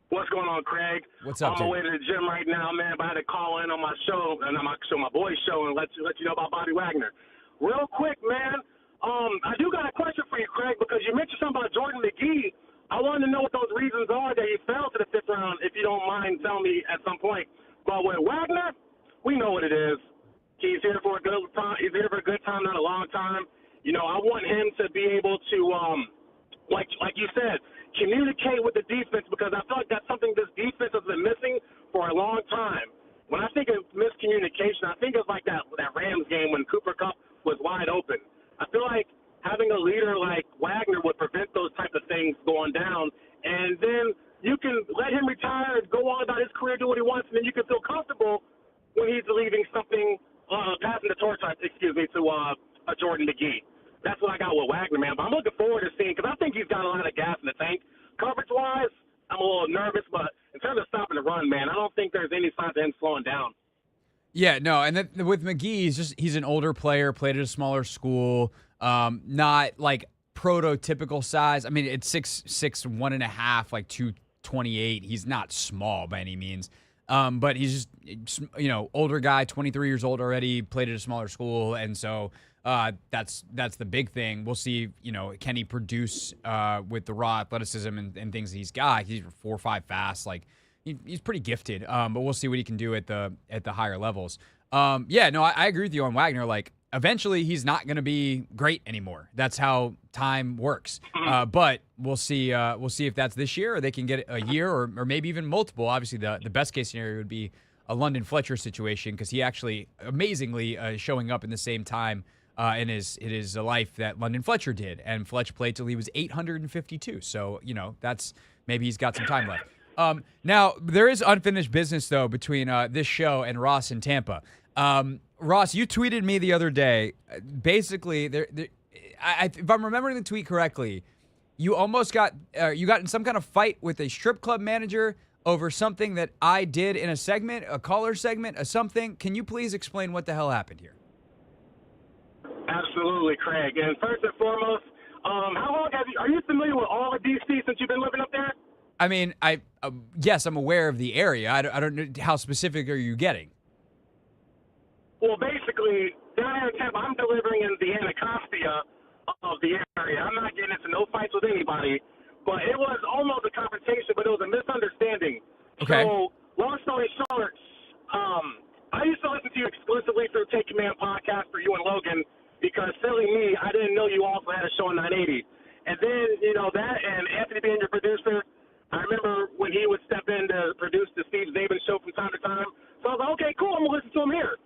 What's going on, Craig? What's up, I'm on my way to the gym right now, man. But I had to call in on my show, and on my boys' show, and let you know about Bobby Wagner. Real quick, man. I do got a question for you, Craig, because you mentioned something about Jordan McGee. I wanted to know what those reasons are that he fell to the 5th round, if you don't mind telling me at some point. But with Wagner, we know what it is. He's here for a good time. He's here for a good time, not a long time. You know, I want him to be able to, like you said, communicate with the defense, because I feel like that's something this defense has been missing for a long time. When I think of miscommunication, I think of like that Rams game when Cooper Kupp was wide open. I feel like having a leader like Wagner would prevent those type of things going down, and then you can let him retire and go on about his career, do what he wants, and then you can feel comfortable when he's leaving something, passing the torch, to a Jordan McGee. That's what I got with Wagner, man. But I'm looking forward to seeing, because I think he's got a lot of gas in the tank. Coverage-wise, I'm a little nervous, but in terms of stopping the run, man, I don't think there's any signs of him slowing down. Yeah, no, and then with McGee, he's an older player, played at a smaller school, not like prototypical size. I mean, it's 6'1.5", like 228. He's not small by any means, but he's just older guy, 23 years old already, played at a smaller school, and so that's the big thing. We'll see, can he produce with the raw athleticism and things that he's got. He's 4.5 fast, like. He's pretty gifted, but we'll see what he can do at the higher levels. I agree with you on Wagner. Like, eventually, he's not going to be great anymore. That's how time works. But we'll see. We'll see if that's this year, or they can get a year, or maybe even multiple. Obviously, the best case scenario would be a London Fletcher situation, because he actually amazingly showing up in the same time in his life that London Fletcher did, and Fletch played till he was 852. So that's maybe he's got some time left. Now, there is unfinished business, though, between this show and Ross in Tampa. Ross, you tweeted me the other day. Basically, if I'm remembering the tweet correctly, you almost got in some kind of fight with a strip club manager over something that I did in a segment, a caller segment, a something. Can you please explain what the hell happened here? Absolutely, Craig. And first and foremost, how long are you familiar with all of DC since you've been living up there? I mean, yes, I'm aware of the area. I don't know, how specific are you getting? Well, basically, down here in Tampa, I'm delivering in the Anacostia of the area. I'm not getting into no fights with anybody, but it was almost a confrontation, but it was a misunderstanding. Okay. So, long story short, I used to listen to you exclusively through Take Command podcast for you and Logan, because silly me, I didn't know you also had a show on 980. And then, that and Anthony being your producer, I remember when he would step in to produce the Steve Zabin show from time to time. So I was like, okay, cool, I'm going to listen to him here.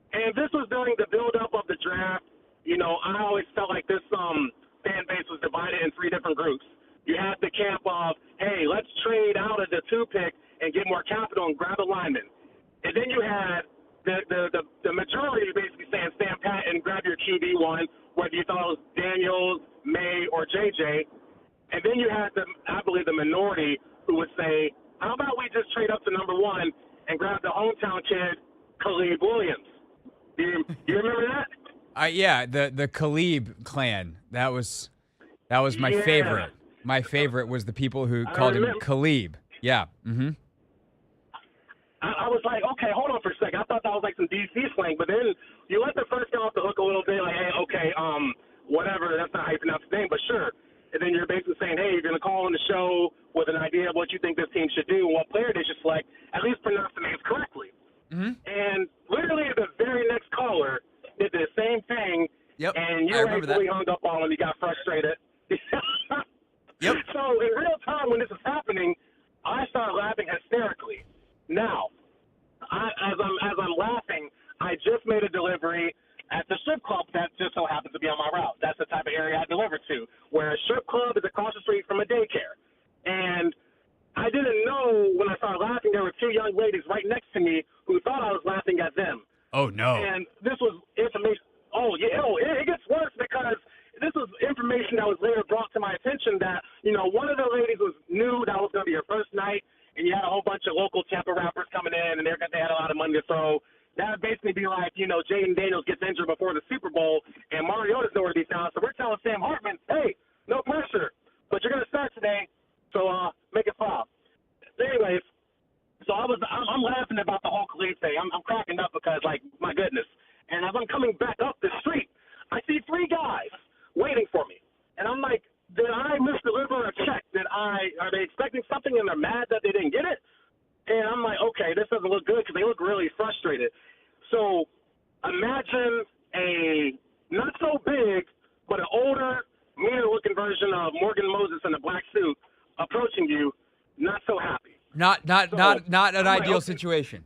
And this was during the build-up of the draft. I always felt like this fan base was divided in 3 different groups. You had the camp of, hey, let's trade out of the 2 pick and get more capital and grab a lineman. And then you had the majority basically saying stand pat and grab your QB1, whether you thought it was Daniels, May, or JJ. And then you had I believe the minority who would say, how about we just trade up to number 1 and grab the hometown kid, Khalid Williams? Do you remember that? Yeah, the Khalib clan. That was my favorite. My favorite was the people who called him Khalib. Yeah. Mm-hmm. I was like, okay, hold on for a second. I thought that was like some DC slang, but then you let the first guy off the hook a little bit, like, hey, okay, whatever, that's not how you pronounce his name, but sure. And then you're basically saying, hey, you're going to call on the show with an idea of what you think this team should do and what player they should select, at least pronounce the names correctly. Mm-hmm. And literally the very next caller did the same thing, Yep, and you really hung up on him. You got frustrated. made a delivery at the strip club that just so happens to be on my route. That's the type of area I deliver to, where a strip club is across the street from a daycare. And I didn't know when I started laughing, there were two young ladies right next to me who thought I was laughing at them. Oh, no. And this was information. Oh, yeah. Oh, it gets worse because this was information that was later brought to my attention that, one of the ladies knew that was going to be her first night, and you had a whole bunch of local Tampa rappers coming in, and they had a lot of money to throw. That would basically be like, Jaden Daniels gets injured before the Super Bowl, and Mariota's nowhere to be found. So we're telling Sam Hartman, hey, no pressure, but you're going to start today, so make it foul. Anyways, so I'm laughing about the whole Khalid thing. I'm cracking up because, my goodness. And as I'm coming back up the street, I see three guys waiting for me. And I'm like, did I misdeliver a check? Are they expecting something and they're mad that they didn't get it? And I'm like, okay, this doesn't look good because they look really frustrated. So imagine a not so big, but an older, meaner-looking version of Morgan Moses in a black suit approaching you, not so happy. Not an ideal situation.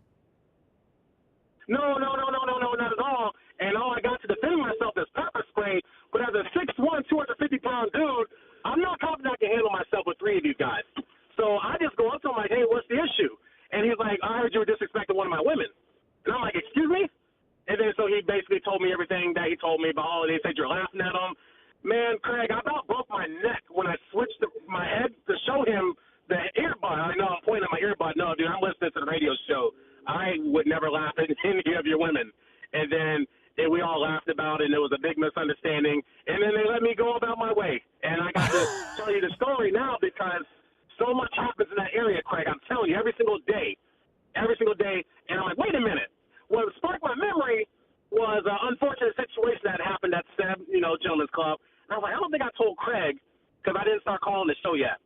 No, not at all. And all I got to defend myself is pepper spray. But as a 6'1", 250-pound dude, I'm not confident I can handle myself with three of these guys. So I just go up to him like, hey, what's the issue? And he's like, I heard you were disrespecting one of my women. And I'm like, excuse me? And then so he basically told me everything that he told me about all of this. He said you're laughing at him. Man, Craig, I about broke my neck when I switched my head to show him the earbud. I know I'm pointing at my earbud. No, dude, I'm listening to the radio show. I would never laugh at any of your women. And then we all laughed about it, and it was a big misunderstanding. And then they let me go about my way. And I got to tell you the story now because so much happens in that area, Craig. I'm telling you, every single day. And I'm like, wait a minute. What sparked my memory was an unfortunate situation that happened at Seb, Gentlemen's Club. And I was like, I don't think I told Craig because I didn't start calling the show yet.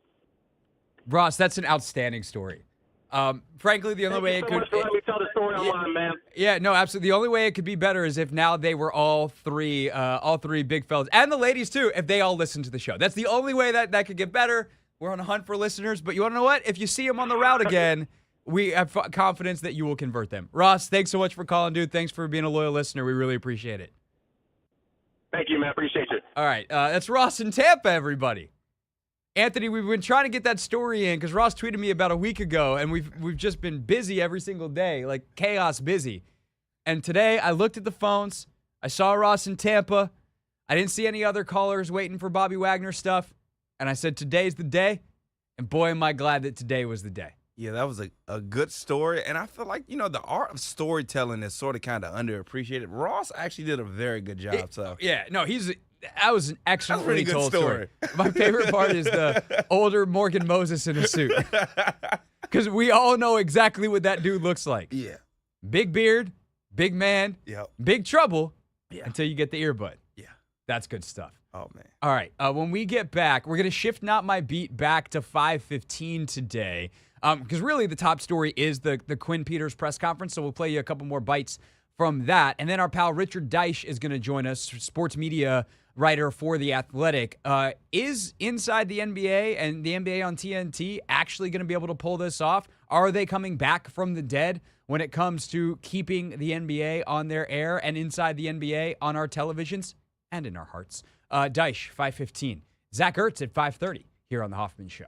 Ross, that's an outstanding story. Frankly, the only way it could. Thank you so much for letting me tell the story online, man. Yeah, no, absolutely. The only way it could be better is if now they were all three big fellas, and the ladies too, if they all listened to the show. That's the only way that could get better. We're on a hunt for listeners, but you want to know what? If you see them on the route again, we have confidence that you will convert them. Ross, thanks so much for calling, dude. Thanks for being a loyal listener. We really appreciate it. Thank you, man. Appreciate you. All right, that's Ross in Tampa, everybody. Anthony, we've been trying to get that story in because Ross tweeted me about a week ago, and we've just been busy every single day, like chaos busy. And today I looked at the phones. I saw Ross in Tampa. I didn't see any other callers waiting for Bobby Wagner stuff. And I said, today's the day. And boy, am I glad that today was the day. Yeah, that was a good story. And I feel like, the art of storytelling is sort of kind of underappreciated. Ross actually did a very good job. That was an excellently told story. My favorite part is the older Morgan Moses in a suit. Because we all know exactly what that dude looks like. Yeah. Big beard, big man, big trouble until you get the earbud. Yeah. That's good stuff. Oh, man. All right. When we get back, we're going to shift Not My Beat back to 5:15 today. Because really the top story is the Quinn Peters press conference. So we'll play you a couple more bites from that. And then our pal Richard Deitch is going to join us, sports media writer for The Athletic. Is Inside the NBA and the NBA on TNT actually going to be able to pull this off? Are they coming back from the dead when it comes to keeping the NBA on their air and Inside the NBA on our televisions and in our hearts? Deitch, 5:15. Zach Ertz at 5:30 here on The Hoffman Show.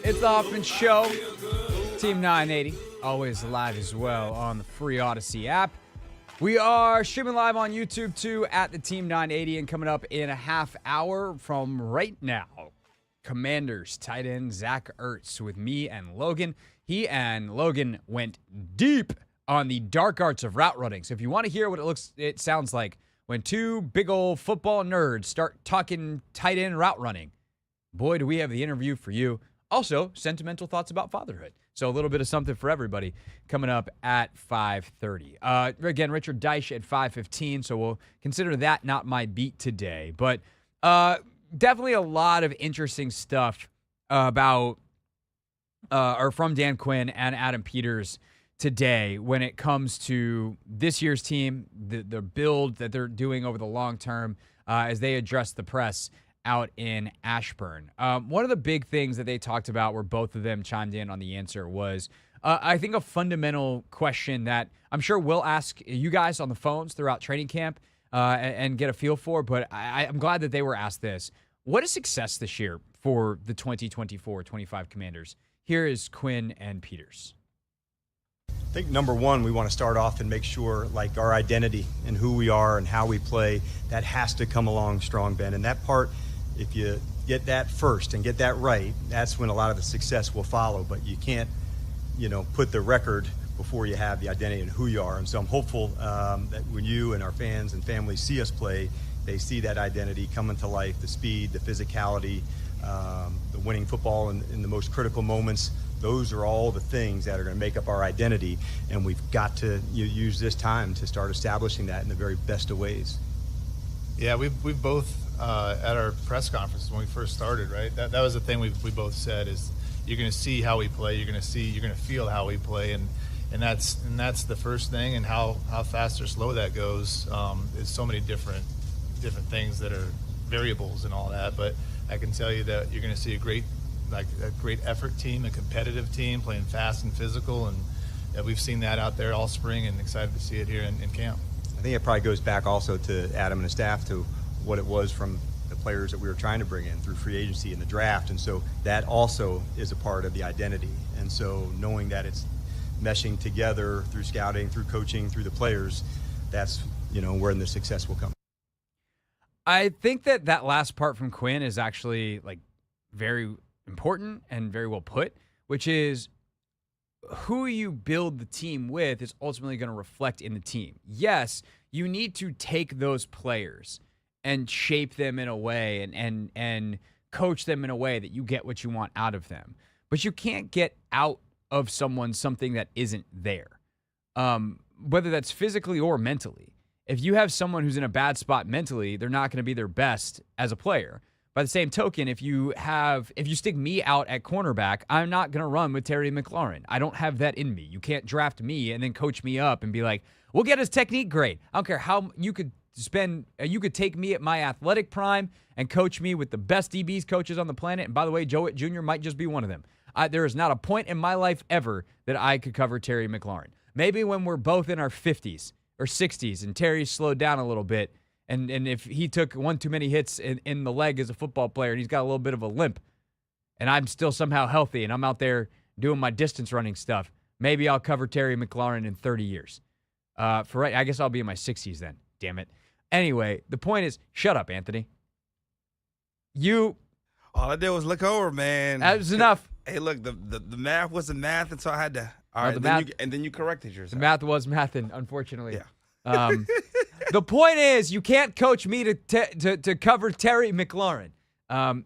It's the Hoffman Show. Team 980, always live as well on the free Odyssey app. We are streaming live on YouTube, too, at the Team 980. And coming up in a half hour from right now, Commanders tight end Zach Ertz with me and Logan. He and Logan went deep on the dark arts of route running. So if you want to hear what it sounds like when two big old football nerds start talking tight end route running, boy, do we have the interview for you. Also, sentimental thoughts about fatherhood. So a little bit of something for everybody coming up at 5:30. Again, Richard Deitch at 5:15, so we'll consider that not my beat today. But definitely a lot of interesting stuff about or from Dan Quinn and Adam Peters today when it comes to this year's team, the build that they're doing over the long term as they address the press out in Ashburn. One of the big things that they talked about where both of them chimed in on the answer was, I think, a fundamental question that I'm sure we'll ask you guys on the phones throughout training camp and get a feel for, but I'm glad that they were asked this. What is success this year for the 2024-25 Commanders? Here is Quinn and Peters. I think number one, we want to start off and make sure like our identity and who we are and how we play, that has to come along strong, Ben. And that part, if you get that first and get that right, that's when a lot of the success will follow. But you can't, put the record before you have the identity and who you are. And so I'm hopeful that when you and our fans and families see us play, they see that identity coming to life, the speed, the physicality, the winning football in the most critical moments. Those are all the things that are going to make up our identity, and we've got to use this time to start establishing that in the very best of ways. Yeah, we've both at our press conference when we first started, right? That was the thing we both said is you're going to see how we play, you're going to feel how we play, and that's the first thing. And how fast or slow that goes is so many different things that are variables and all that. But I can tell you that you're going to see a great effort team, a competitive team playing fast and physical, and we've seen that out there all spring and excited to see it here in camp. I think it probably goes back also to Adam and the staff to what it was from the players that we were trying to bring in through free agency and the draft. And so that also is a part of the identity. And so knowing that it's meshing together through scouting, through coaching, through the players, that's, where the success will come. I think that last part from Quinn is actually very important and very well put, which is who you build the team with is ultimately going to reflect in the team. Yes, you need to take those players and shape them in a way and coach them in a way that you get what you want out of them. But you can't get out of someone something that isn't there, whether that's physically or mentally. If you have someone who's in a bad spot mentally, they're not going to be their best as a player. By the same token, if you stick me out at cornerback, I'm not going to run with Terry McLaurin. I don't have that in me. You can't draft me and then coach me up and be like, we'll get his technique great. I don't care how you could take me at my athletic prime and coach me with the best DBs coaches on the planet. And by the way, Joe Witt Jr. might just be one of them. There is not a point in my life ever that I could cover Terry McLaurin. Maybe when we're both in our 50s or 60s and Terry's slowed down a little bit, and if he took one too many hits in the leg as a football player and he's got a little bit of a limp, and I'm still somehow healthy and I'm out there doing my distance running stuff, maybe I'll cover Terry McLaurin in 30 years. I guess I'll be in my 60s then. Damn it. Anyway, the point is, shut up, Anthony. All I did was look over, man. That was enough. Hey, look, the math wasn't math, and so I had to. All right, then you corrected yourself. The math was mathing, unfortunately. Yeah. The point is, you can't coach me to cover Terry McLaurin.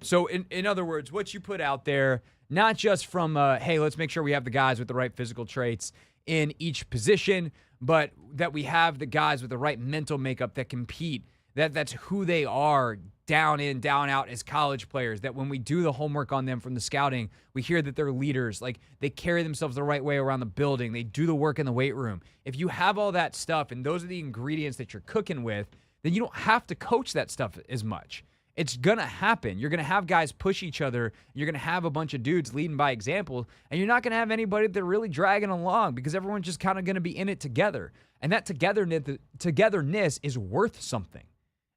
So in other words, what you put out there, not just from, hey, let's make sure we have the guys with the right physical traits in each position, but that we have the guys with the right mental makeup that compete, that's who they are down in, down out as college players, that when we do the homework on them from the scouting, we hear that they're leaders, like they carry themselves the right way around the building, they do the work in the weight room. If you have all that stuff and those are the ingredients that you're cooking with, then you don't have to coach that stuff as much. It's going to happen. You're going to have guys push each other. You're going to have a bunch of dudes leading by example, and you're not going to have anybody that really dragging along because everyone's just kind of going to be in it together. And that togetherness is worth something.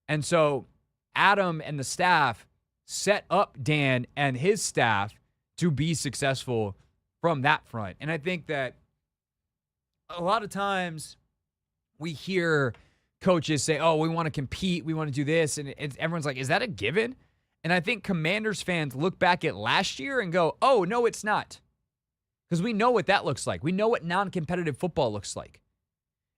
And so Adam and the staff set up Dan and his staff to be successful from that front. And I think that a lot of times we hear coaches say, oh, we want to compete, we want to do this, and everyone's like, is that a given? And I think Commanders fans look back at last year and go, oh, no, it's not. Because we know what that looks like. We know what non-competitive football looks like.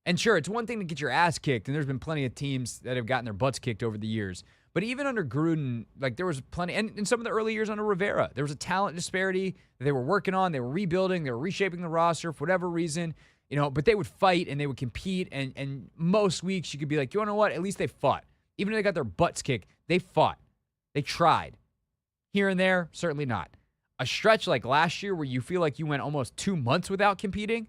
And sure, it's one thing to get your ass kicked, and there's been plenty of teams that have gotten their butts kicked over the years. But even under Gruden, like there was plenty, and in some of the early years under Rivera, there was a talent disparity that they were working on. They were rebuilding, they were reshaping the roster for whatever reason, but they would fight and they would compete. And most weeks you could be like, you know what? At least they fought. Even if they got their butts kicked, they fought. They tried. Here and there, certainly not. A stretch like last year where you feel like you went almost 2 months without competing,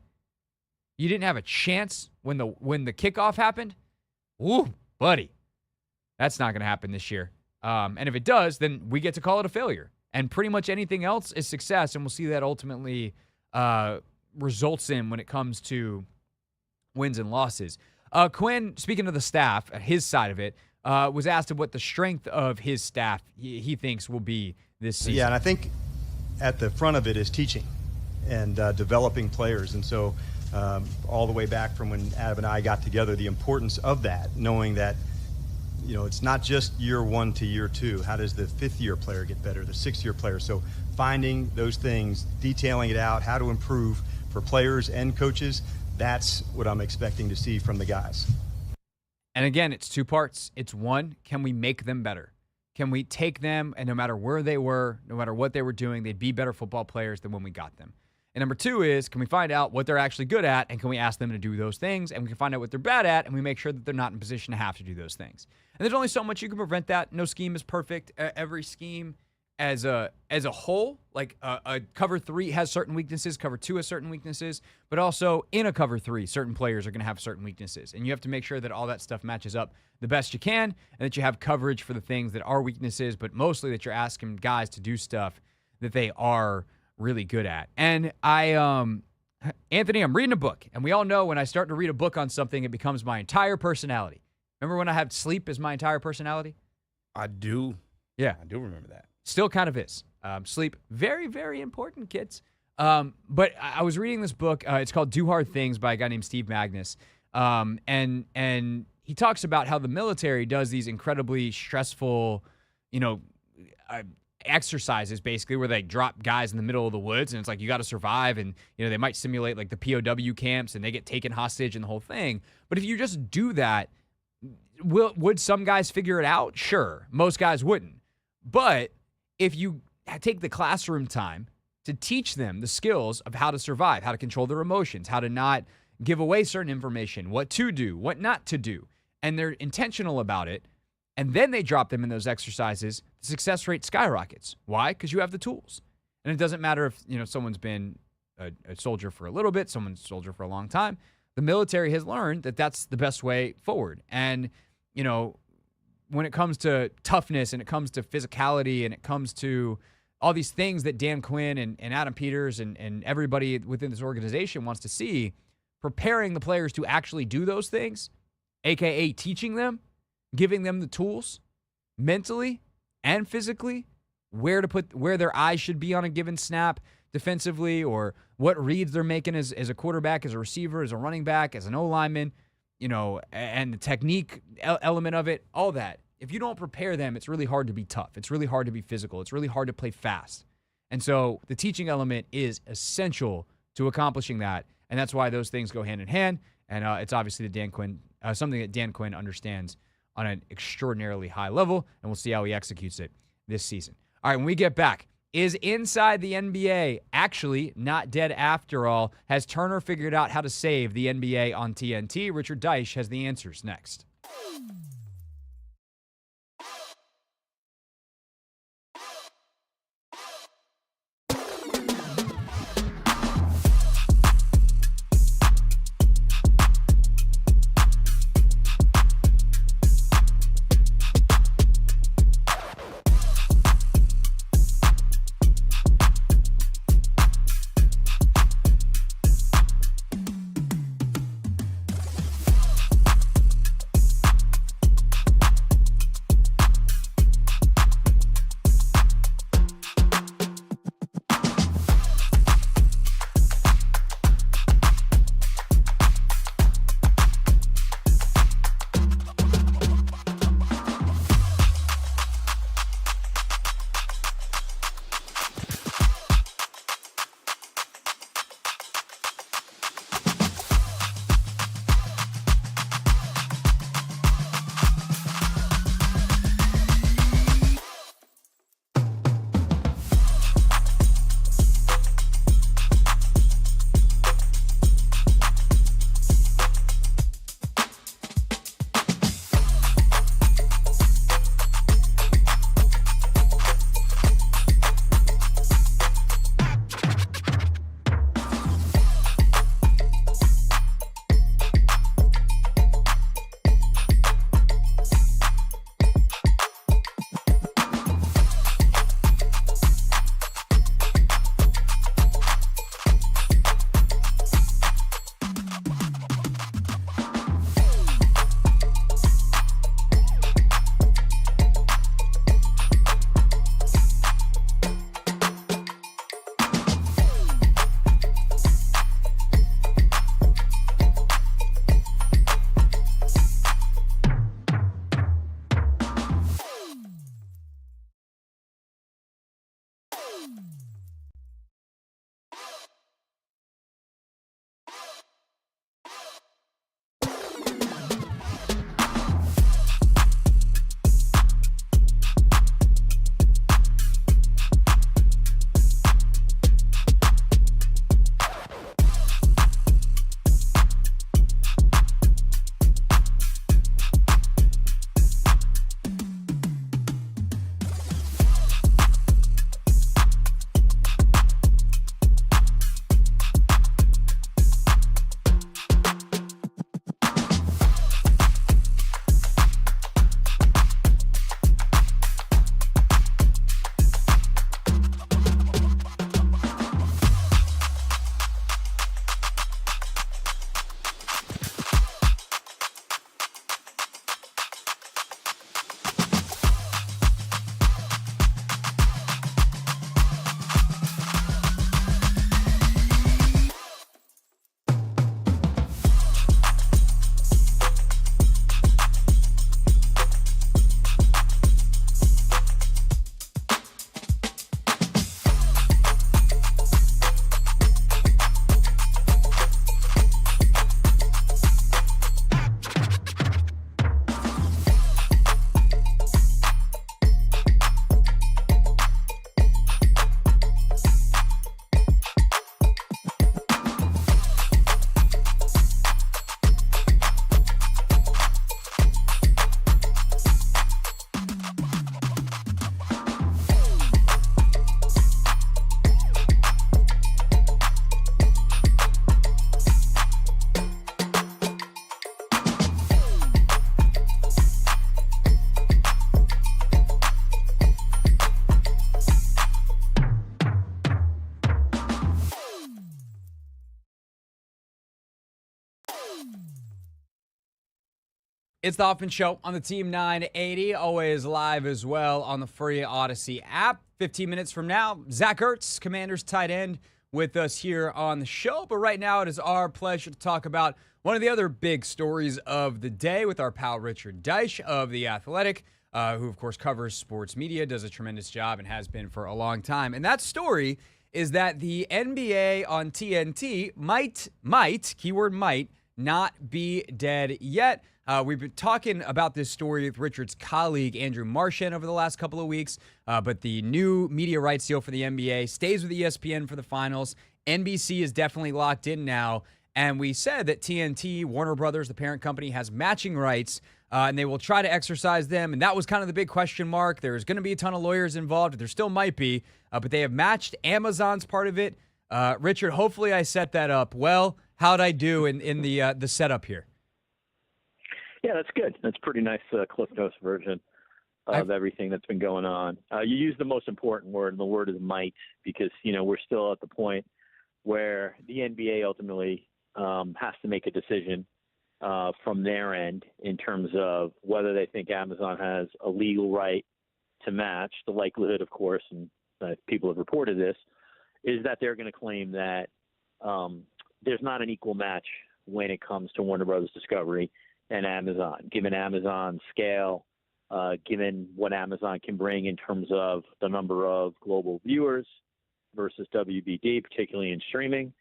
you didn't have a chance when the kickoff happened. Ooh, buddy. That's not going to happen this year. And if it does, then we get to call it a failure. And pretty much anything else is success, and we'll see that ultimately results in when it comes to wins and losses. Quinn, speaking of the staff, his side of it, was asked of what the strength of his staff he thinks will be this season. Yeah, and I think at the front of it is teaching and developing players. And so all the way back from when Adam and I got together, the importance of that, knowing that it's not just year 1 to year 2. How does the 5th-year player get better, the 6th-year player? So finding those things, detailing it out, how to improve for players and coaches, that's what I'm expecting to see from the guys. And again, it's 2 parts. It's 1, can we make them better? Can we take them, and no matter where they were, no matter what they were doing, they'd be better football players than when we got them? And number 2 is, can we find out what they're actually good at, and can we ask them to do those things, and we can find out what they're bad at, and we make sure that they're not in a position to have to do those things. And there's only so much you can prevent that. No scheme is perfect. Every scheme as a whole, like a cover 3 has certain weaknesses, cover 2 has certain weaknesses, but also in a cover 3, certain players are going to have certain weaknesses. And you have to make sure that all that stuff matches up the best you can, and that you have coverage for the things that are weaknesses, but mostly that you're asking guys to do stuff that they are really good at. And Anthony, I'm reading a book, and we all know when I start to read a book on something, it becomes my entire personality. Remember when I had sleep as my entire personality? I do. Yeah. I do remember that. Still kind of is. Sleep, very, very important, kids. But I was reading this book. It's called Do Hard Things by a guy named Steve Magnus. And he talks about how the military does these incredibly stressful, exercises basically where they drop guys in the middle of the woods, and it's like you got to survive, and they might simulate like the POW camps, and they get taken hostage and the whole thing. But if you just do that, would some guys figure it out? Sure. Most guys wouldn't. But if you take the classroom time to teach them the skills of how to survive, how to control their emotions, how to not give away certain information, what to do, what not to do, and they're intentional about it, and then they drop them in those exercises, the success rate skyrockets. Why? Because you have the tools. And it doesn't matter if someone's been a soldier for a little bit, someone's a soldier for a long time. The military has learned that that's the best way forward. And, when it comes to toughness and it comes to physicality and it comes to all these things that Dan Quinn and Adam Peters and everybody within this organization wants to see, preparing the players to actually do those things, a.k.a. teaching them, giving them the tools mentally and physically, where their eyes should be on a given snap defensively, or what reads they're making as a quarterback, as a receiver, as a running back, as an O-lineman, and the technique element of it, all that. If you don't prepare them, it's really hard to be tough. It's really hard to be physical. It's really hard to play fast. And so the teaching element is essential to accomplishing that, and that's why those things go hand in hand. And it's obviously something that Dan Quinn understands on an extraordinarily high level, and we'll see how he executes it this season. All right, when we get back, is Inside the NBA actually not dead after all? Has Turner figured out how to save the NBA on TNT? Richard Deitch has the answers next. It's the Hoffman Show on the Team 980, always live as well on the free Odyssey app. 15 minutes from now, Zach Ertz, Commanders tight end, with us here on the show. But right now, it is our pleasure to talk about one of the other big stories of the day with our pal Richard Deitsch of The Athletic, who, of course, covers sports media, does a tremendous job, and has been for a long time. And that story is that the NBA on TNT might, keyword might, not be dead yet. We've been talking about this story with Richard's colleague, Andrew Marchand, over the last couple of weeks, but the new media rights deal for the NBA stays with ESPN for the finals. NBC is definitely locked in now, and we said that TNT, Warner Brothers, the parent company, has matching rights, and they will try to exercise them, and that was kind of the big question mark. There's going to be a ton of lawyers involved. There still might be, but they have matched Amazon's part of it. Richard, hopefully I set that up well. How'd I do in the setup here? Yeah, that's good. That's a pretty nice Cliff Notes version of everything that's been going on. You used the most important word, and the word is might, because, we're still at the point where the NBA ultimately has to make a decision from their end in terms of whether they think Amazon has a legal right to match. The likelihood, of course, and people have reported this, is that they're going to claim that there's not an equal match when it comes to Warner Brothers Discovery and Amazon, given Amazon's scale, given what Amazon can bring in terms of the number of global viewers versus WBD, particularly in streaming.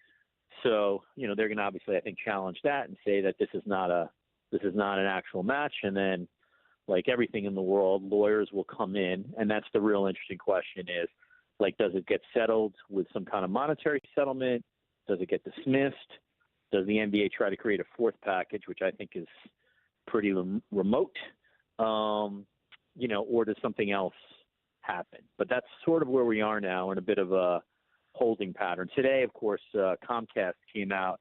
So, they're going to obviously, I think, challenge that and say that this is not an actual match. And then, like everything in the world, lawyers will come in, and that's the real interesting question is, does it get settled with some kind of monetary settlement? Does it get dismissed? Does the NBA try to create a fourth package, which I think is pretty remote, or does something else happen? But that's sort of where we are now, in a bit of a holding pattern. Today, of course, Comcast came out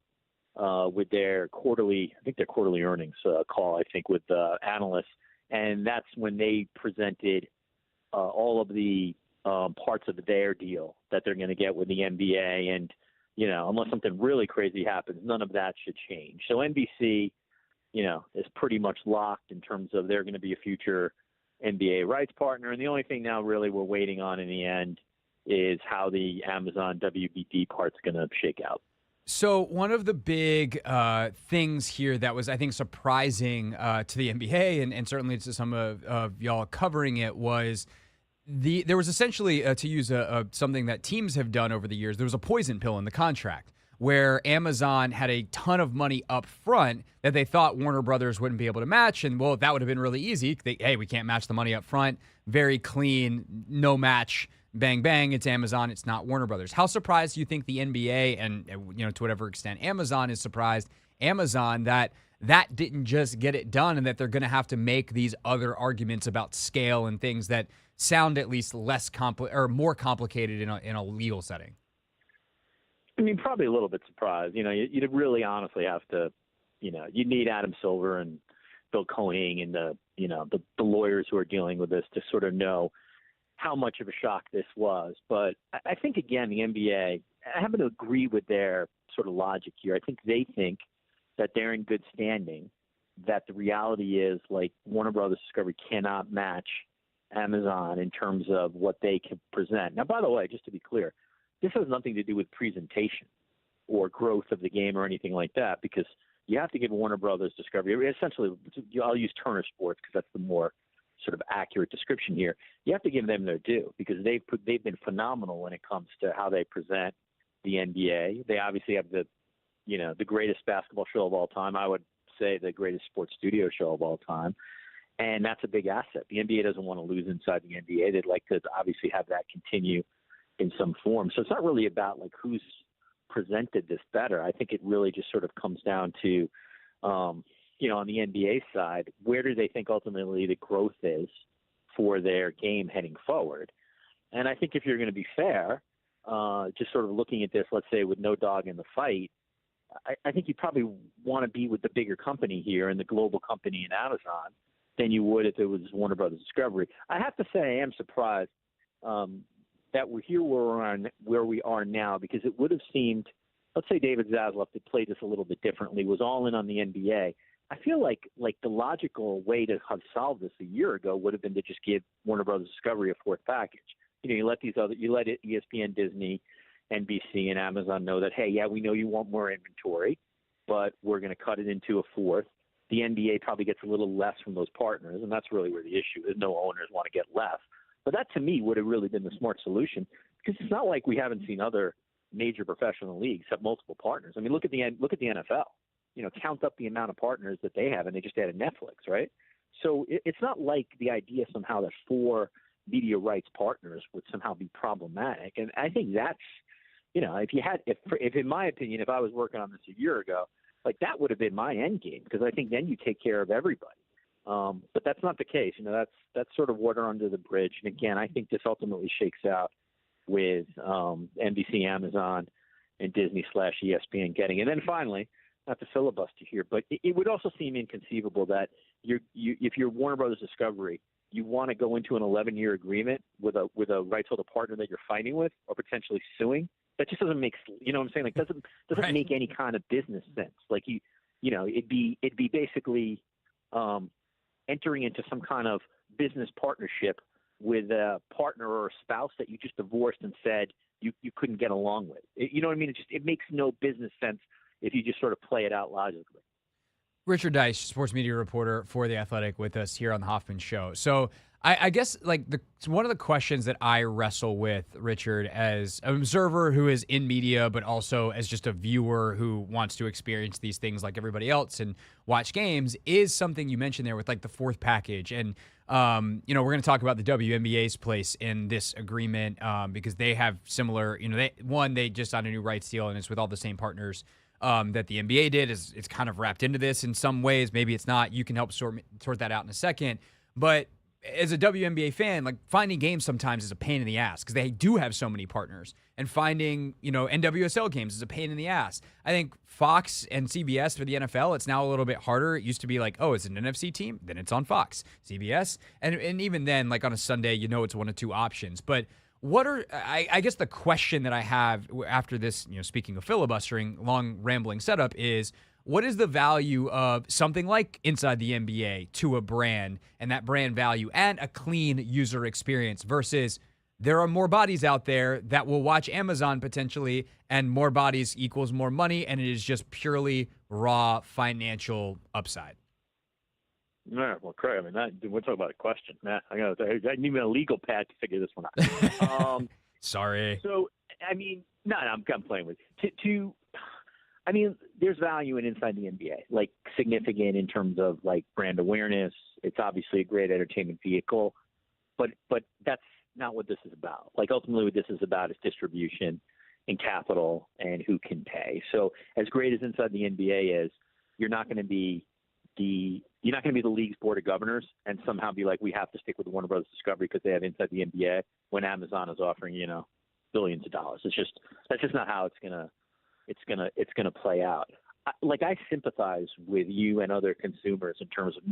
with their quarterly earnings call, I think, with analysts, and that's when they presented all of the parts of their deal that they're going to get with the NBA. And unless something really crazy happens, none of that should change. So NBC, is pretty much locked in terms of they're going to be a future NBA rights partner. And the only thing now really we're waiting on in the end is how the Amazon WBD part's going to shake out. So one of the big things here that was, I think, surprising to the NBA and certainly to some of y'all covering it was there was essentially, to use something that teams have done over the years, there was a poison pill in the contract where Amazon had a ton of money up front that they thought Warner Brothers wouldn't be able to match. And, well, that would have been really easy. We can't match the money up front. Very clean, no match, bang, bang. It's Amazon. It's not Warner Brothers. How surprised do you think the NBA and to whatever extent Amazon is surprised, Amazon, that didn't just get it done and that they're going to have to make these other arguments about scale and things that sound at least less more complicated in a legal setting? I mean, probably a little bit surprised. You'd really honestly have to, you'd need Adam Silver and Bill Koenig and the lawyers who are dealing with this to sort of know how much of a shock this was. But I think, again, the NBA, I happen to agree with their sort of logic here. I think they think that they're in good standing, that the reality is, Warner Brothers Discovery cannot match Amazon in terms of what they can present. Now, by the way, just to be clear, this has nothing to do with presentation or growth of the game or anything like that, because you have to give Warner Brothers Discovery, essentially, I'll use Turner Sports because that's the more sort of accurate description here. You have to give them their due because they've been phenomenal when it comes to how they present the NBA. They obviously have the greatest basketball show of all time. I would say the greatest sports studio show of all time. And that's a big asset. The NBA doesn't want to lose inside the NBA. They'd like to obviously have that continue in some form. So it's not really about who's presented this better. I think it really just sort of comes down to, on the NBA side, where do they think ultimately the growth is for their game heading forward? And I think if you're going to be fair, just sort of looking at this, let's say with no dog in the fight, I think you probably want to be with the bigger company here and the global company in Amazon than you would if it was Warner Brothers Discovery. I have to say I am surprised that we're here where we are now, because it would have seemed, let's say David Zaslav had played this a little bit differently, was all in on the NBA. I feel like the logical way to have solved this a year ago would have been to just give Warner Brothers Discovery a fourth package. You let ESPN, Disney, NBC, and Amazon know that, hey, yeah, we know you want more inventory, but we're going to cut it into a fourth. The NBA probably gets a little less from those partners, and that's really where the issue is. No owners want to get less. But that, to me, would have really been the smart solution, because it's not like we haven't seen other major professional leagues have multiple partners. I mean, look at the NFL. Count up the amount of partners that they have, and they just added Netflix, right? So it's not like the idea somehow that 4 media rights partners would somehow be problematic. And I think that's, if in my opinion, if I was working on this a year ago, like that would have been my end game, because I think then you take care of everybody. But that's not the case. That's sort of water under the bridge. And again, I think this ultimately shakes out with NBC, Amazon, and Disney/ESPN getting it. And then finally, not to filibuster here, but it would also seem inconceivable that if you're Warner Brothers Discovery, you want to go into an 11-year agreement with a rights holder partner that you're fighting with or potentially suing. That just doesn't make, what I'm saying? Like, doesn't Right. make any kind of business sense. Like it'd be basically entering into some kind of business partnership with a partner or a spouse that you just divorced and said you couldn't get along with. You know what I mean? It makes no business sense if you just sort of play it out logically. Richard Deitch, sports media reporter for The Athletic, with us here on the Hoffman Show. So I guess one of the questions that I wrestle with, Richard, as an observer who is in media, but also as just a viewer who wants to experience these things like everybody else and watch games, is something you mentioned there with like the fourth package. And, we're going to talk about the WNBA's place in this agreement because they have similar, they just signed a new rights deal and it's with all the same partners that the NBA did. It's kind of wrapped into this in some ways. Maybe it's not. You can help sort that out in a second. But as a WNBA fan, like finding games sometimes is a pain in the ass because they do have so many partners. And finding, NWSL games is a pain in the ass. I think Fox and CBS for the NFL, it's now a little bit harder. It used to be like, oh, it's an NFC team, then it's on Fox, CBS. And even then, like on a Sunday, it's one of two options. But what are, I guess the question that I have after this, speaking of filibustering, long rambling setup is, what is the value of something like Inside the NBA to a brand and that brand value and a clean user experience versus there are more bodies out there that will watch Amazon potentially, and more bodies equals more money, and it is just purely raw financial upside? Yeah, well, Craig, we're talking about a question. I need a legal pad to figure this one out. Sorry. So, no, I'm playing with you. There's value in Inside the NBA, like significant in terms of like brand awareness. It's obviously a great entertainment vehicle, but that's not what this is about. Like ultimately what this is about is distribution and capital and who can pay. So as great as Inside the NBA is, you're not going to be the league's board of governors and somehow be like, we have to stick with Warner Brothers Discovery because they have Inside the NBA when Amazon is offering, billions of dollars. That's just not how it's gonna play out. I sympathize with you and other consumers in terms of,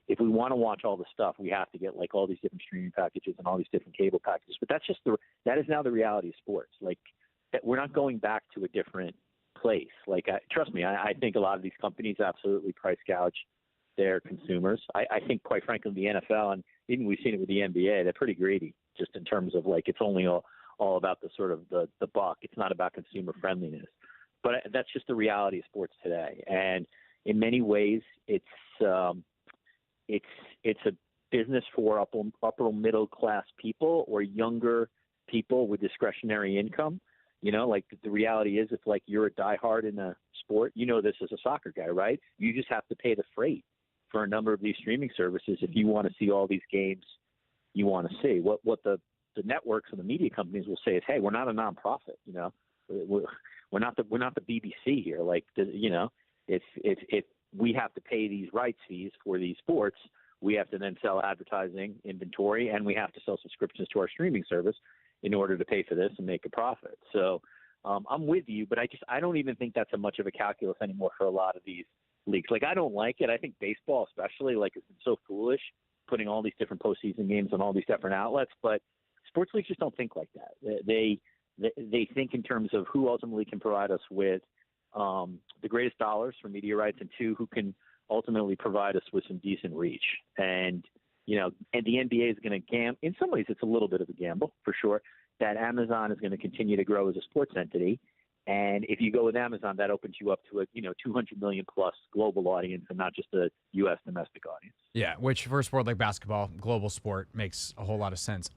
if we want to watch all the stuff, we have to get like all these different streaming packages and all these different cable packages. But that is now the reality of sports. Like that we're not going back to a different place. Trust me, I think a lot of these companies absolutely price gouge their consumers. I think, quite frankly, the NFL, and even we've seen it with the NBA, they're pretty greedy just in terms of it's only all about the sort of the buck. It's not about consumer friendliness. But that's just the reality of sports today. And in many ways, it's a business for upper middle class people or younger people with discretionary income. The reality is, if you're a diehard in a sport, this as a soccer guy, right? You just have to pay the freight for a number of these streaming services if you want to see all these games you want to see. What the networks and the media companies will say is, hey, we're not a nonprofit. We're not the BBC here. If we have to pay these rights fees for these sports, we have to then sell advertising inventory, and we have to sell subscriptions to our streaming service in order to pay for this and make a profit. So I'm with you, but I don't even think that's much of a calculus anymore for a lot of these leagues. I don't like it. I think baseball especially, it's been so foolish putting all these different postseason games on all these different outlets, but sports leagues just don't think like that. They think in terms of who ultimately can provide us with the greatest dollars for media rights, and two, who can ultimately provide us with some decent reach. And, and the NBA is going to gamble. In some ways, it's a little bit of a gamble, for sure, that Amazon is going to continue to grow as a sports entity. And if you go with Amazon, that opens you up to a 200 million plus global audience and not just a U.S. domestic audience. Yeah, which for a sport like basketball, global sport, makes a whole lot of sense.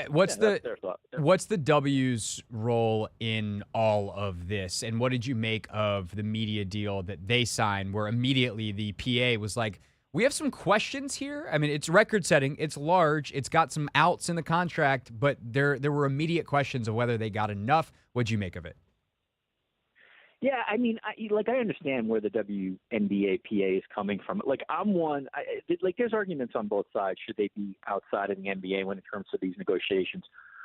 What's the W's role in all of this, and what did you make of the media deal that they signed, where immediately the PA was like, "We have some questions here. I mean, it's record-setting, it's large, it's got some outs in the contract, but there were immediate questions of whether they got enough." What'd you make of it? Yeah, I mean, I understand where the WNBA PA is coming from. Like, I'm one. There's arguments on both sides. Should they be outside of the NBA when it comes to these negotiations,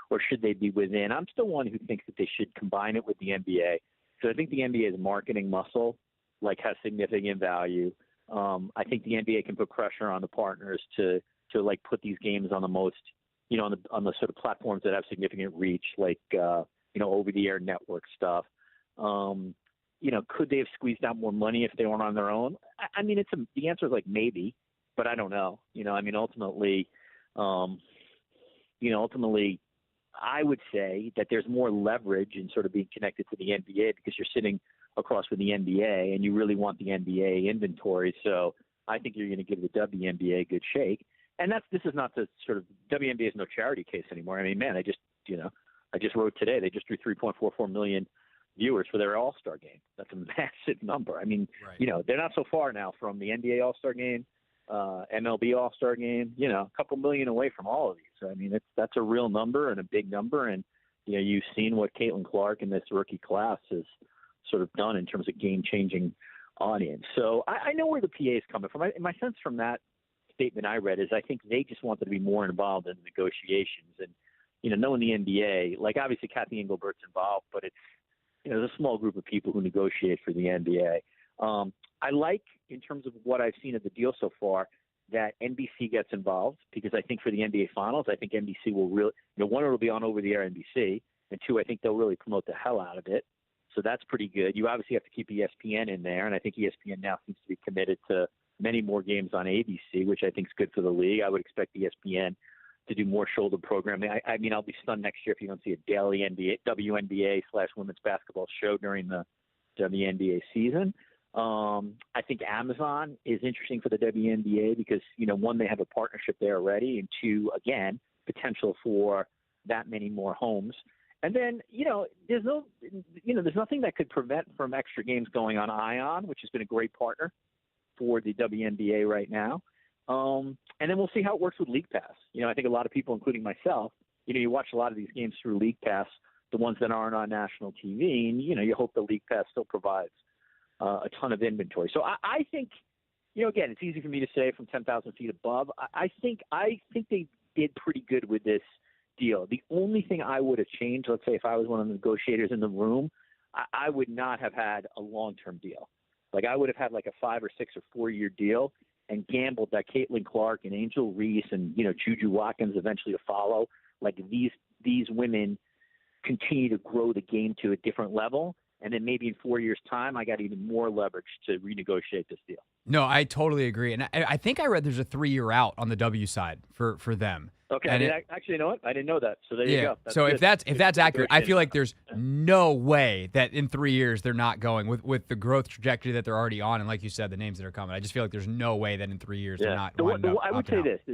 or should they be within? I'm still one who thinks that they should combine it with the NBA. So I think the NBA's marketing muscle, has significant value. I think the NBA can put pressure on the partners to put these games on the most, on the sort of platforms that have significant reach, over the air network stuff. Could they have squeezed out more money if they weren't on their own? I mean, the answer is maybe, but I don't know. Ultimately, I would say that there's more leverage in sort of being connected to the NBA because you're sitting across with the NBA and you really want the NBA inventory. So I think you're going to give the WNBA a good shake. And this is not the sort of WNBA is no charity case anymore. I mean, man, I just wrote today, they just drew 3.44 million viewers for their All-Star game. That's a massive number. I mean, right. They're not so far now from the NBA All-Star game, MLB All-Star game, a couple million away from all of these. So, I mean, that's a real number and a big number. And, you've seen what Caitlin Clark and this rookie class has sort of done in terms of game-changing audience. So I know where the PA is coming from. My sense from that statement I read is I think they just wanted to be more involved in the negotiations. And, knowing the NBA, obviously Kathy Engelbert's involved, but it's, there's a small group of people who negotiate for the NBA. I like, in terms of what I've seen of the deal so far, that NBC gets involved because I think for the NBA Finals, I think NBC will really, one, it'll be on over-the-air NBC, and two, I think they'll really promote the hell out of it. So that's pretty good. You obviously have to keep ESPN in there, and I think ESPN now seems to be committed to many more games on ABC, which I think is good for the league. I would expect ESPN to do more shoulder programming. I mean, I'll be stunned next year if you don't see a daily WNBA/women's basketball show during the WNBA season. I think Amazon is interesting for the WNBA because, one, they have a partnership there already, and two, again, potential for that many more homes. And then, there's nothing that could prevent from extra games going on ION, which has been a great partner for the WNBA right now. And then we'll see how it works with League Pass. I think a lot of people, including myself, you watch a lot of these games through League Pass, the ones that aren't on national TV, and, you hope the League Pass still provides a ton of inventory. So I think, again, it's easy for me to say from 10,000 feet above. I think they did pretty good with this deal. The only thing I would have changed, let's say if I was one of the negotiators in the room, I would not have had a long-term deal. I would have had a 5 or 6 or 4 year deal and gambled that Caitlin Clark and Angel Reese and, Juju Watkins eventually to follow. These women continue to grow the game to a different level. And then maybe in 4 years' time, I got even more leverage to renegotiate this deal. No, I totally agree. And I think I read there's a 3-year out on the W side for them. Okay. And actually, you know what? I didn't know that. So there you go. So if that's accurate, I feel like there's no way that in 3 years they're not going with the growth trajectory that they're already on. And like you said, the names that are coming, I just feel like there's no way that in 3 years they're not. I would say this. I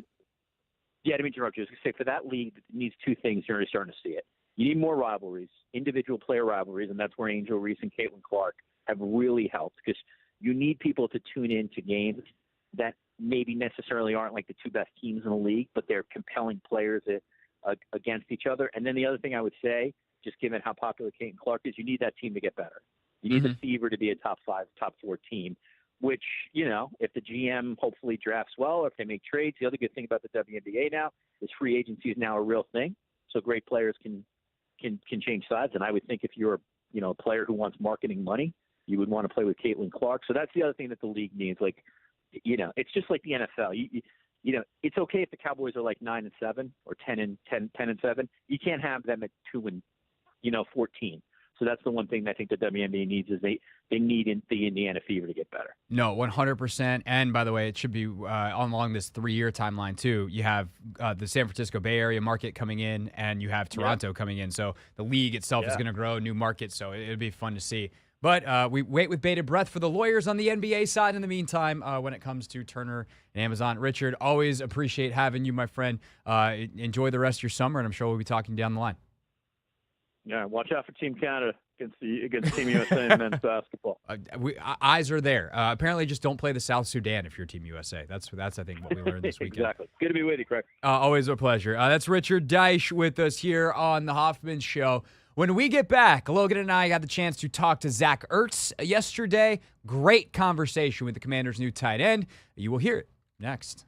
didn't mean to interrupt you. I was going to say for that league, it needs two things. You're already starting to see it. You need more rivalries, individual player rivalries, and that's where Angel Reese and Caitlin Clark have really helped because you need people to tune in to games that maybe necessarily aren't the two best teams in the league, but they're compelling players against each other. And then the other thing I would say, just given how popular Caitlin Clark is, you need that team to get better. You need the Fever to be a top 5, top 4 team, which, if the GM hopefully drafts well or if they make trades, the other good thing about the WNBA now is free agency is now a real thing. So great players can change sides. And I would think if you're, a player who wants marketing money, you would want to play with Caitlin Clark. So that's the other thing that the league needs. It's just like the NFL. It's okay if the Cowboys are 9-7 or 10-7. You can't have them at 2-14. So that's the one thing I think the WNBA needs is they need the Indiana Fever to get better. No, 100%. And by the way, it should be along this 3-year timeline too. You have the San Francisco Bay Area market coming in, and you have Toronto coming in. So the league itself is going to grow, new markets. So it'll be fun to see. But we wait with bated breath for the lawyers on the NBA side in the meantime when it comes to Turner and Amazon. Richard, always appreciate having you, my friend. Enjoy the rest of your summer, and I'm sure we'll be talking down the line. Yeah, watch out for Team Canada against Team USA in men's basketball. Eyes are there. Apparently, just don't play the South Sudan if you're Team USA. That's I think what we learned this weekend. Exactly. Good to be with you, Craig. Always a pleasure. That's Richard Deitch with us here on the Hoffman Show. When we get back, Logan and I got the chance to talk to Zach Ertz yesterday. Great conversation with the Commanders' new tight end. You will hear it next.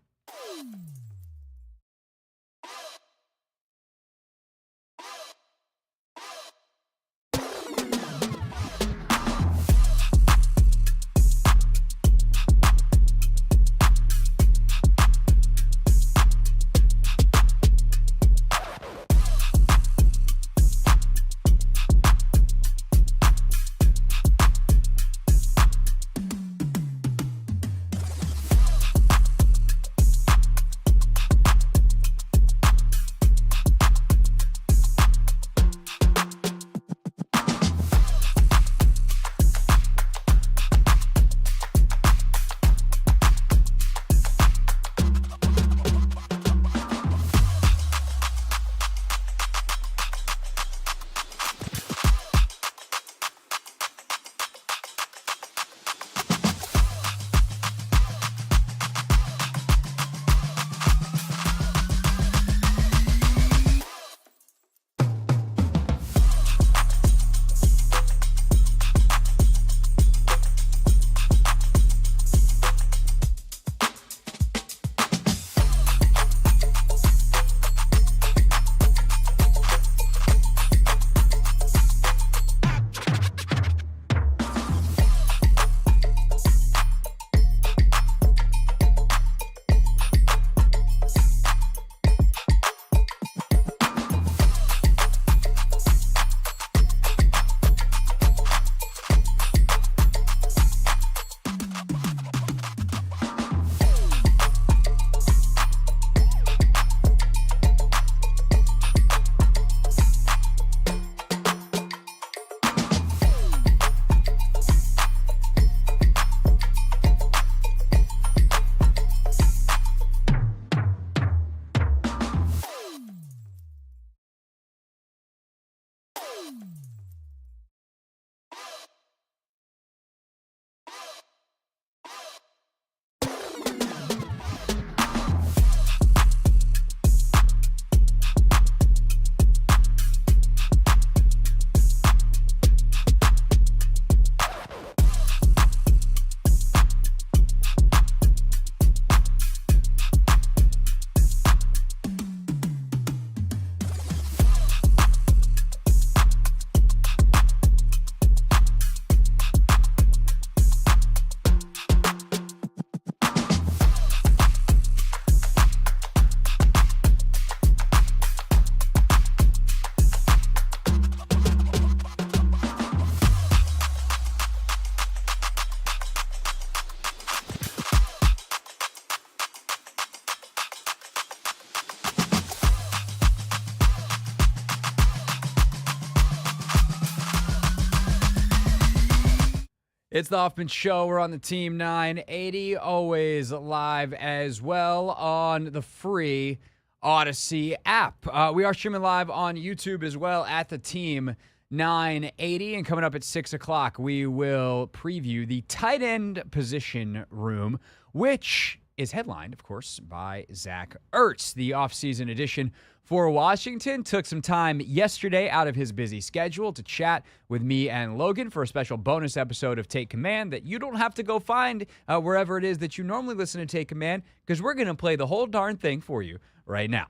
It's the Hoffman Show. We're on the Team 980, always live as well on the free Odyssey app. We are streaming live on YouTube as well at the Team 980. And coming up at 6 o'clock, we will preview the tight end position room, which is headlined, of course, by Zach Ertz. The offseason edition for Washington took some time yesterday out of his busy schedule to chat with me and Logan for a special bonus episode of Take Command that you don't have to go find wherever it is that you normally listen to Take Command, because we're going to play the whole darn thing for you right now.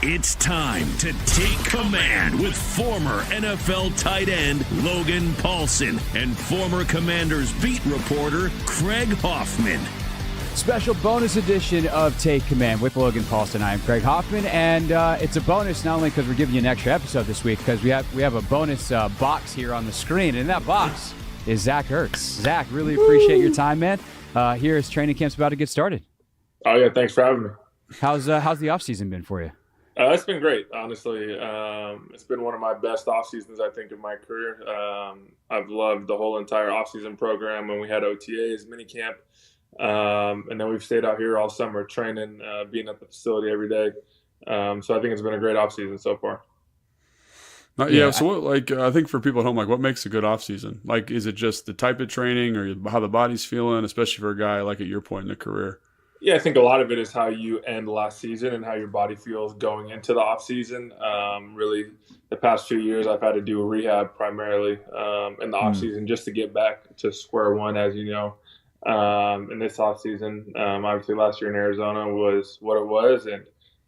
It's time to take command with former NFL tight end Logan Paulsen and former Commanders beat reporter Craig Hoffman. special bonus edition of Take Command with Logan Paulsen. I am Craig Hoffman, and it's a bonus not only because we're giving you an extra episode this week, because we have a bonus box here on the screen, and in that box is Zach Ertz. Zach, really appreciate your time, man. Here as training camp's about to get started. Oh yeah, thanks for having me. How's the offseason been for you? It's been great, honestly. It's been one of my best off seasons, I think, of my career. I've loved the whole entire off-season program when we had OTAs, minicamp, and then we've stayed out here all summer training, being at the facility every day. So I think it's been a great off-season so far. So what, I think for people at home, what makes a good off season? Is it just the type of training or how the body's feeling, especially for a guy at your point in the career? Yeah, I think a lot of it is how you end last season and how your body feels going into the off season. Really, the past few years, I've had to do a rehab primarily in the off season just to get back to square one, as you know. In this off season, obviously last year in Arizona was what it was, and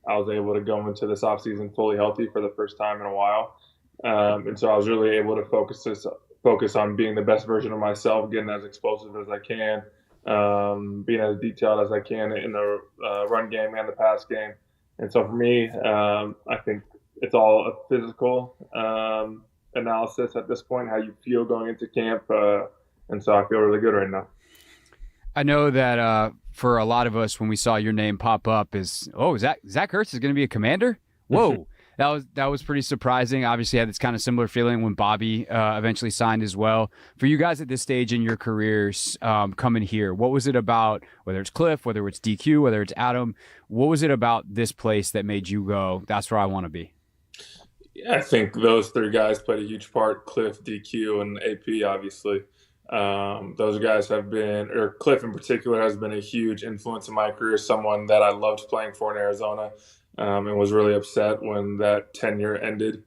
I was able to go into this off season fully healthy for the first time in a while. And so I was really able to focus on being the best version of myself, getting as explosive as I can, being as detailed as I can in the run game and the pass game. And so for me, I think it's all a physical analysis at this point, how you feel going into camp. And so I feel really good right now. I know that for a lot of us, when we saw your name pop up, Zach Ertz is going to be a Commander? Whoa. That was pretty surprising. Obviously, I had this kind of similar feeling when Bobby eventually signed as well. For you guys at this stage in your careers coming here, what was it about, whether it's Cliff, whether it's DQ, whether it's Adam, what was it about this place that made you go, that's where I want to be? Yeah, I think those three guys played a huge part, Cliff, DQ, and AP, obviously. Those guys have been, or Cliff in particular, has been a huge influence in my career, someone that I loved playing for in Arizona. And was really upset when that tenure ended.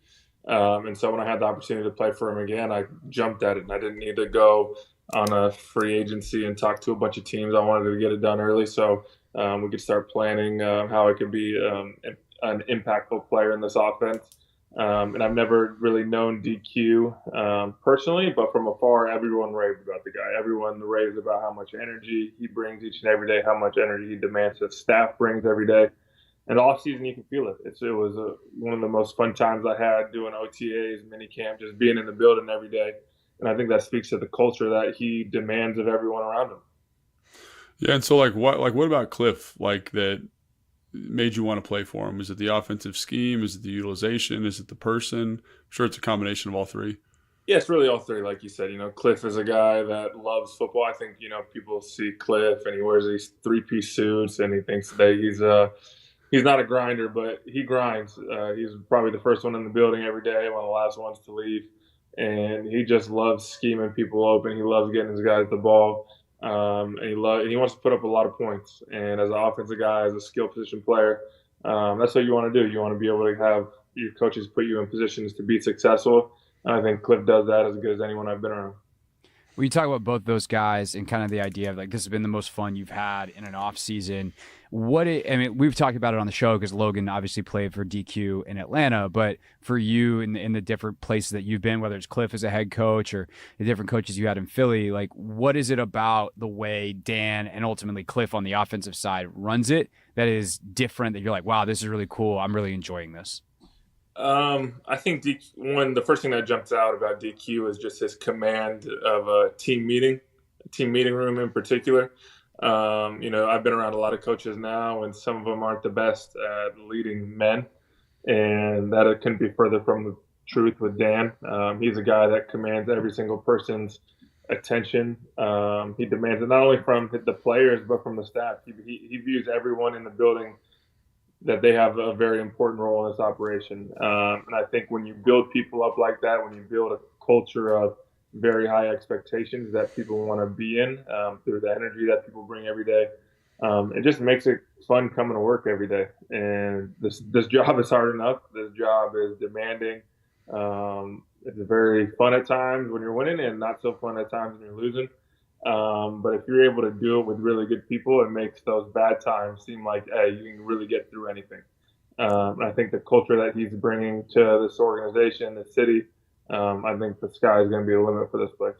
And so when I had the opportunity to play for him again, I jumped at it. And I didn't need to go on a free agency and talk to a bunch of teams. I wanted to get it done early so we could start planning how I could be an impactful player in this offense. And I've never really known DQ personally, but from afar, everyone raved about the guy. Everyone raves about how much energy he brings each and every day, how much energy he demands his staff brings every day. And off season, you can feel it. It was one of the most fun times I had doing OTAs, minicamp, just being in the building every day. And I think that speaks to the culture that he demands of everyone around him. Yeah, and so what about Cliff? That made you want to play for him? Is it the offensive scheme? Is it the utilization? Is it the person? I'm sure it's a combination of all three. Yeah, it's really all three, like you said. Cliff is a guy that loves football. I think people see Cliff and he wears these 3-piece suits and he thinks that he's not a grinder, but he grinds. He's probably the first one in the building every day, one of the last ones to leave. And he just loves scheming people open. He loves getting his guys the ball. And he wants to put up a lot of points. And as an offensive guy, as a skill position player, that's what you want to do. You want to be able to have your coaches put you in positions to be successful. And I think Cliff does that as good as anyone I've been around. When you talk about both those guys and kind of the idea of this has been the most fun you've had in an off season, we've talked about it on the show because Logan obviously played for DQ in Atlanta, but for you in the different places that you've been, whether it's Cliff as a head coach or the different coaches you had in Philly, what is it about the way Dan and ultimately Cliff on the offensive side runs it that is different, that you're like, wow, this is really cool, I'm really enjoying this? I think the first thing that jumps out about DQ is just his command of a team meeting room in particular. I've been around a lot of coaches now, and some of them aren't the best at leading men, and that it couldn't be further from the truth with Dan. He's a guy that commands every single person's attention. He demands it not only from the players, but from the staff. He views everyone in the building that they have a very important role in this operation. And I think when you build people up like that, when you build a culture of very high expectations that people want to be in through the energy that people bring every day, it just makes it fun coming to work every day. And this job is hard enough. This job is demanding. It's very fun at times when you're winning and not so fun at times when you're losing. But if you're able to do it with really good people, it makes those bad times seem like, hey, you can really get through anything. And I think the culture that he's bringing to this organization, the city, I think the sky is going to be the limit for this place.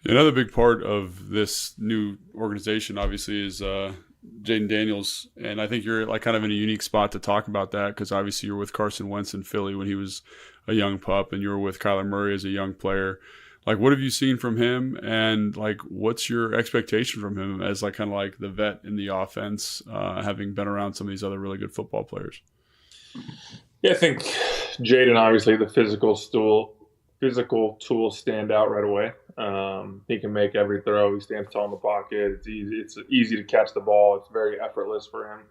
Another big part of this new organization, obviously, is Jaden Daniels, and I think you're like kind of in a unique spot to talk about that because obviously you were with Carson Wentz in Philly when he was a young pup, and you were with Kyler Murray as a young player. Like, what have you seen from him, and like, what's your expectation from him as like kind of like the vet in the offense, having been around some of these other really good football players? Yeah, I think Jaden, obviously the physical tools stand out right away. He can make every throw. He stands tall in the pocket. It's easy. It's easy to catch the ball. It's very effortless for him.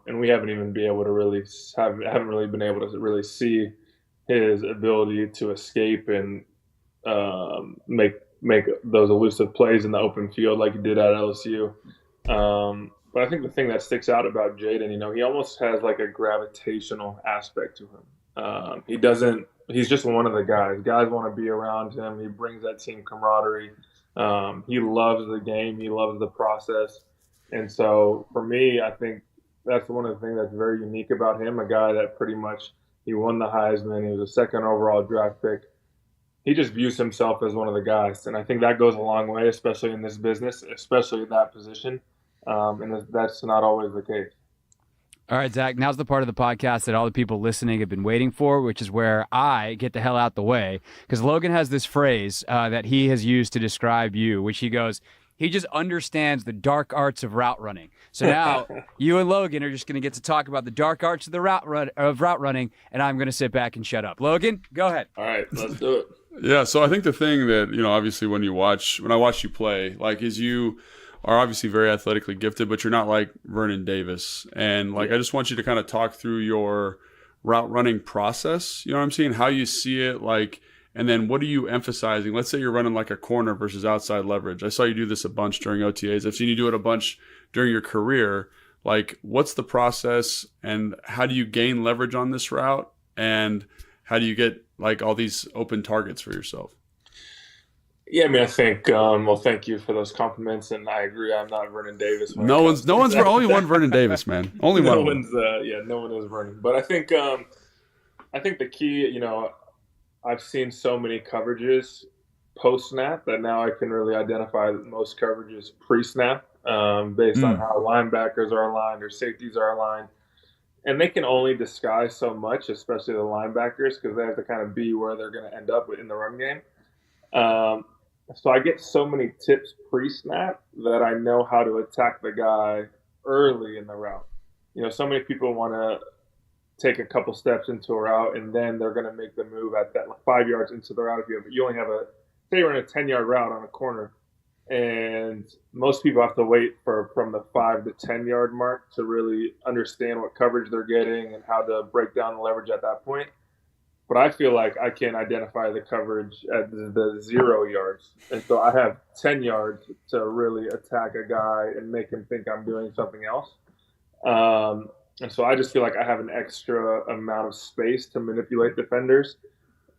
And we haven't even been able to really see his ability to escape and make those elusive plays in the open field like he did at LSU. But I think the thing that sticks out about Jaden, he almost has like a gravitational aspect to him. He's just one of the guys. Guys want to be around him. He brings that team camaraderie. He loves the game. He loves the process. And so for me, I think that's one of the things that's very unique about him, a guy that pretty much he won the Heisman. He was a second overall draft pick. He just views himself as one of the guys. And I think that goes a long way, especially in this business, especially in that position. And that's not always the case. All right, Zach, now's the part of the podcast that all the people listening have been waiting for, which is where I get the hell out the way. Because Logan has this phrase that he has used to describe you, which he goes, he just understands the dark arts of route running. So now you and Logan are just going to get to talk about the dark arts of the route running, and I'm going to sit back and shut up. Logan, go ahead. All right, let's do it. Yeah, so I think the thing that, obviously when I watch you play, like, is you are obviously very athletically gifted, but you're not like Vernon Davis. And I just want you to kind of talk through your route running process. You know what I'm saying? How you see it, and then what are you emphasizing? Let's say you're running like a corner versus outside leverage. I saw you do this a bunch during OTAs. I've seen you do it a bunch during your career. Like, what's the process, and how do you gain leverage on this route? And how do you get like all these open targets for yourself? Yeah, I think. Well, thank you for those compliments, and I agree. I'm not Vernon Davis. No one's only one Vernon Davis, man. Only one. No one is Vernon. But I think the key, I've seen so many coverages post snap that now I can really identify most coverages pre snap, based on how linebackers are aligned or safeties are aligned, and they can only disguise so much, especially the linebackers, because they have to kind of be where they're going to end up in the run game. So I get so many tips pre-snap that I know how to attack the guy early in the route. So many people want to take a couple steps into a route and then they're going to make the move at that 5 yards into the route. If you only have say you're in a 10-yard route on a corner, and most people have to wait from the 5 to 10-yard mark to really understand what coverage they're getting and how to break down the leverage at that point. But I feel like I can identify the coverage at the 0 yards. And so I have 10 yards to really attack a guy and make him think I'm doing something else. And so I just feel like I have an extra amount of space to manipulate defenders.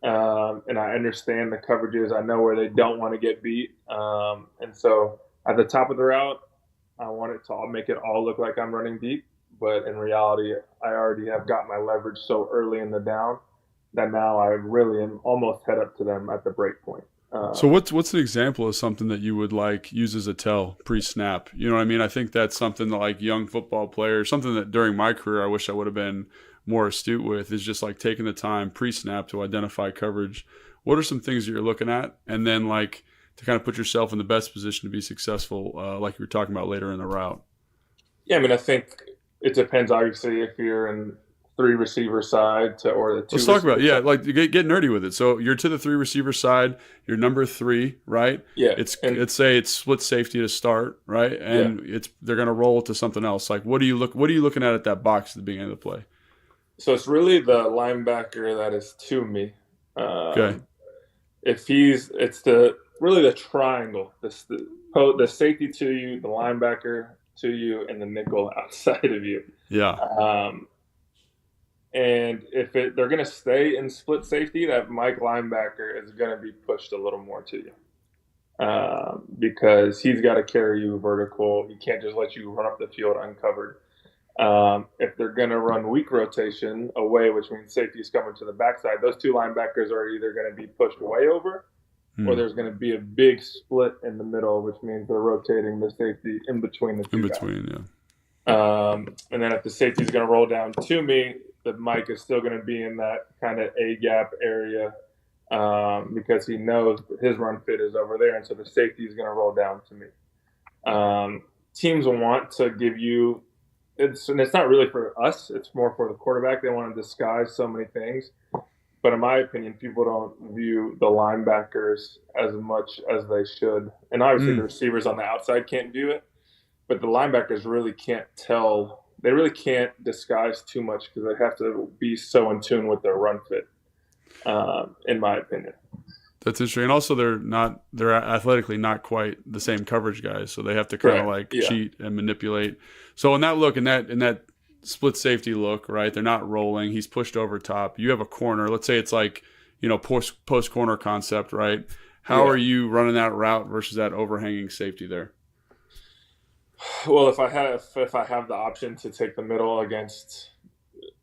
And I understand the coverages. I know where they don't want to get beat. And so at the top of the route, I want it to make it all look like I'm running deep. But in reality, I already have got my leverage so early in the down that now I really am almost head up to them at the break point. So what's an example of something that you would use as a tell pre-snap? You know what I mean? I think that's something that young football players, something that during my career I wish I would have been more astute with, is just taking the time pre-snap to identify coverage. What are some things that you're looking at? And then to kind of put yourself in the best position to be successful, like you were talking about later in the route. Yeah, I think it depends, obviously, if you're in 3 receiver side or the 2. Let's talk about get nerdy with it. So you're to the 3 receiver side. You're number 3, right? Yeah. It's split safety to start, right? And they're going to roll to something else. What are you looking at that box at the beginning of the play? So it's really the linebacker that is to me. Okay. If it's really the triangle. The safety to you, the linebacker to you, and the nickel outside of you. Yeah. And if they're going to stay in split safety, that Mike linebacker is going to be pushed a little more to you, because he's got to carry you vertical. He can't just let you run up the field uncovered. If they're going to run weak rotation away, which means safety is coming to the backside, those 2 linebackers are either going to be pushed way over or there's going to be a big split in the middle, which means they're rotating the safety in between the two guys. And then if the safety is going to roll down to me, the Mike is still going to be in that kind of A-gap area because he knows his run fit is over there, and so the safety is going to roll down to me. Teams want to give you and it's not really for us. It's more for the quarterback. They want to disguise so many things. But in my opinion, people don't view the linebackers as much as they should. And obviously the receivers on the outside can't view it. But the linebackers really can't tell. They really can't disguise too much because they have to be so in tune with their run fit, in my opinion. That's interesting. And also they're athletically not quite the same coverage guys. So they have to kind of cheat and manipulate. So in that look, in that split safety look, right? They're not rolling. He's pushed over top. You have a corner. Let's say it's like, post corner concept, right? How are you running that route versus that overhanging safety there? Well, if I have the option to take the middle against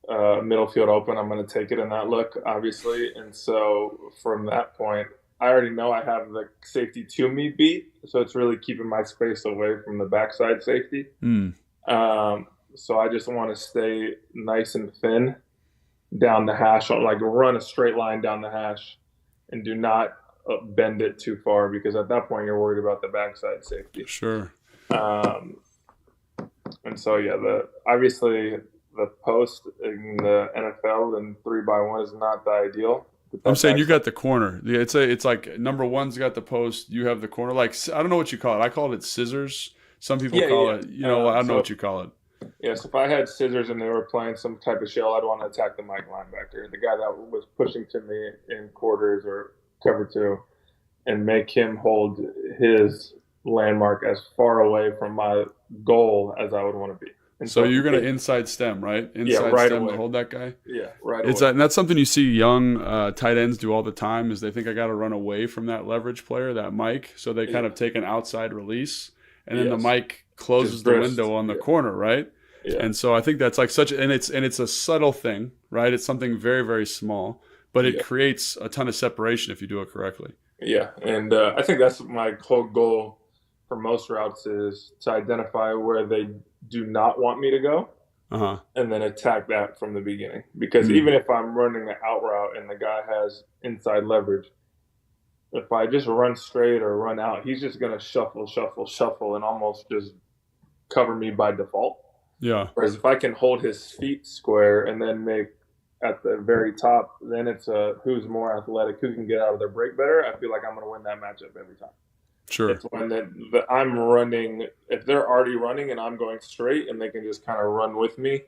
middle field open, I'm going to take it in that look, obviously. And so from that point, I already know I have the safety to me beat. So it's really keeping my space away from the backside safety. So I just want to stay nice and thin down the hash, like run a straight line down the hash and do not bend it too far, because at that point you're worried about the backside safety. Sure. And so, obviously the post in the NFL and 3x1 is not the ideal. I'm saying you got the corner. It's like number one's got the post. You have the corner. Like, I don't know what you call it. I call it scissors. Some people call it, I don't know what you call it. Yes, if I had scissors and they were playing some type of shell, I'd want to attack the Mike linebacker, the guy that was pushing to me in quarters or cover two, and make him hold his landmark as far away from my goal as I would want to be. And so you're going to inside stem, right? Inside right stem away. to hold that guy? Yeah, right away. And that's something you see young tight ends do all the time, is they think I got to run away from that leverage player, that Mike. So they kind of take an outside release, and then the Mike closes the window on the corner, right? Yeah. And so I think that's like and it's a subtle thing, right? It's something very, very small, but it creates a ton of separation if you do it correctly. Yeah, and I think that's my whole goal for most routes, is to identify where they do not want me to go, and then attack that from the beginning. Because even if I'm running the out route and the guy has inside leverage, if I just run straight or run out, he's just going to shuffle, and almost just cover me by default. Yeah. Whereas if I can hold his feet square and then make at the very top, then it's who's more athletic, who can get out of their break better. I feel like I'm going to win that matchup every time. Sure. It's when I'm running, if they're already running and I'm going straight and they can just kind of run with me,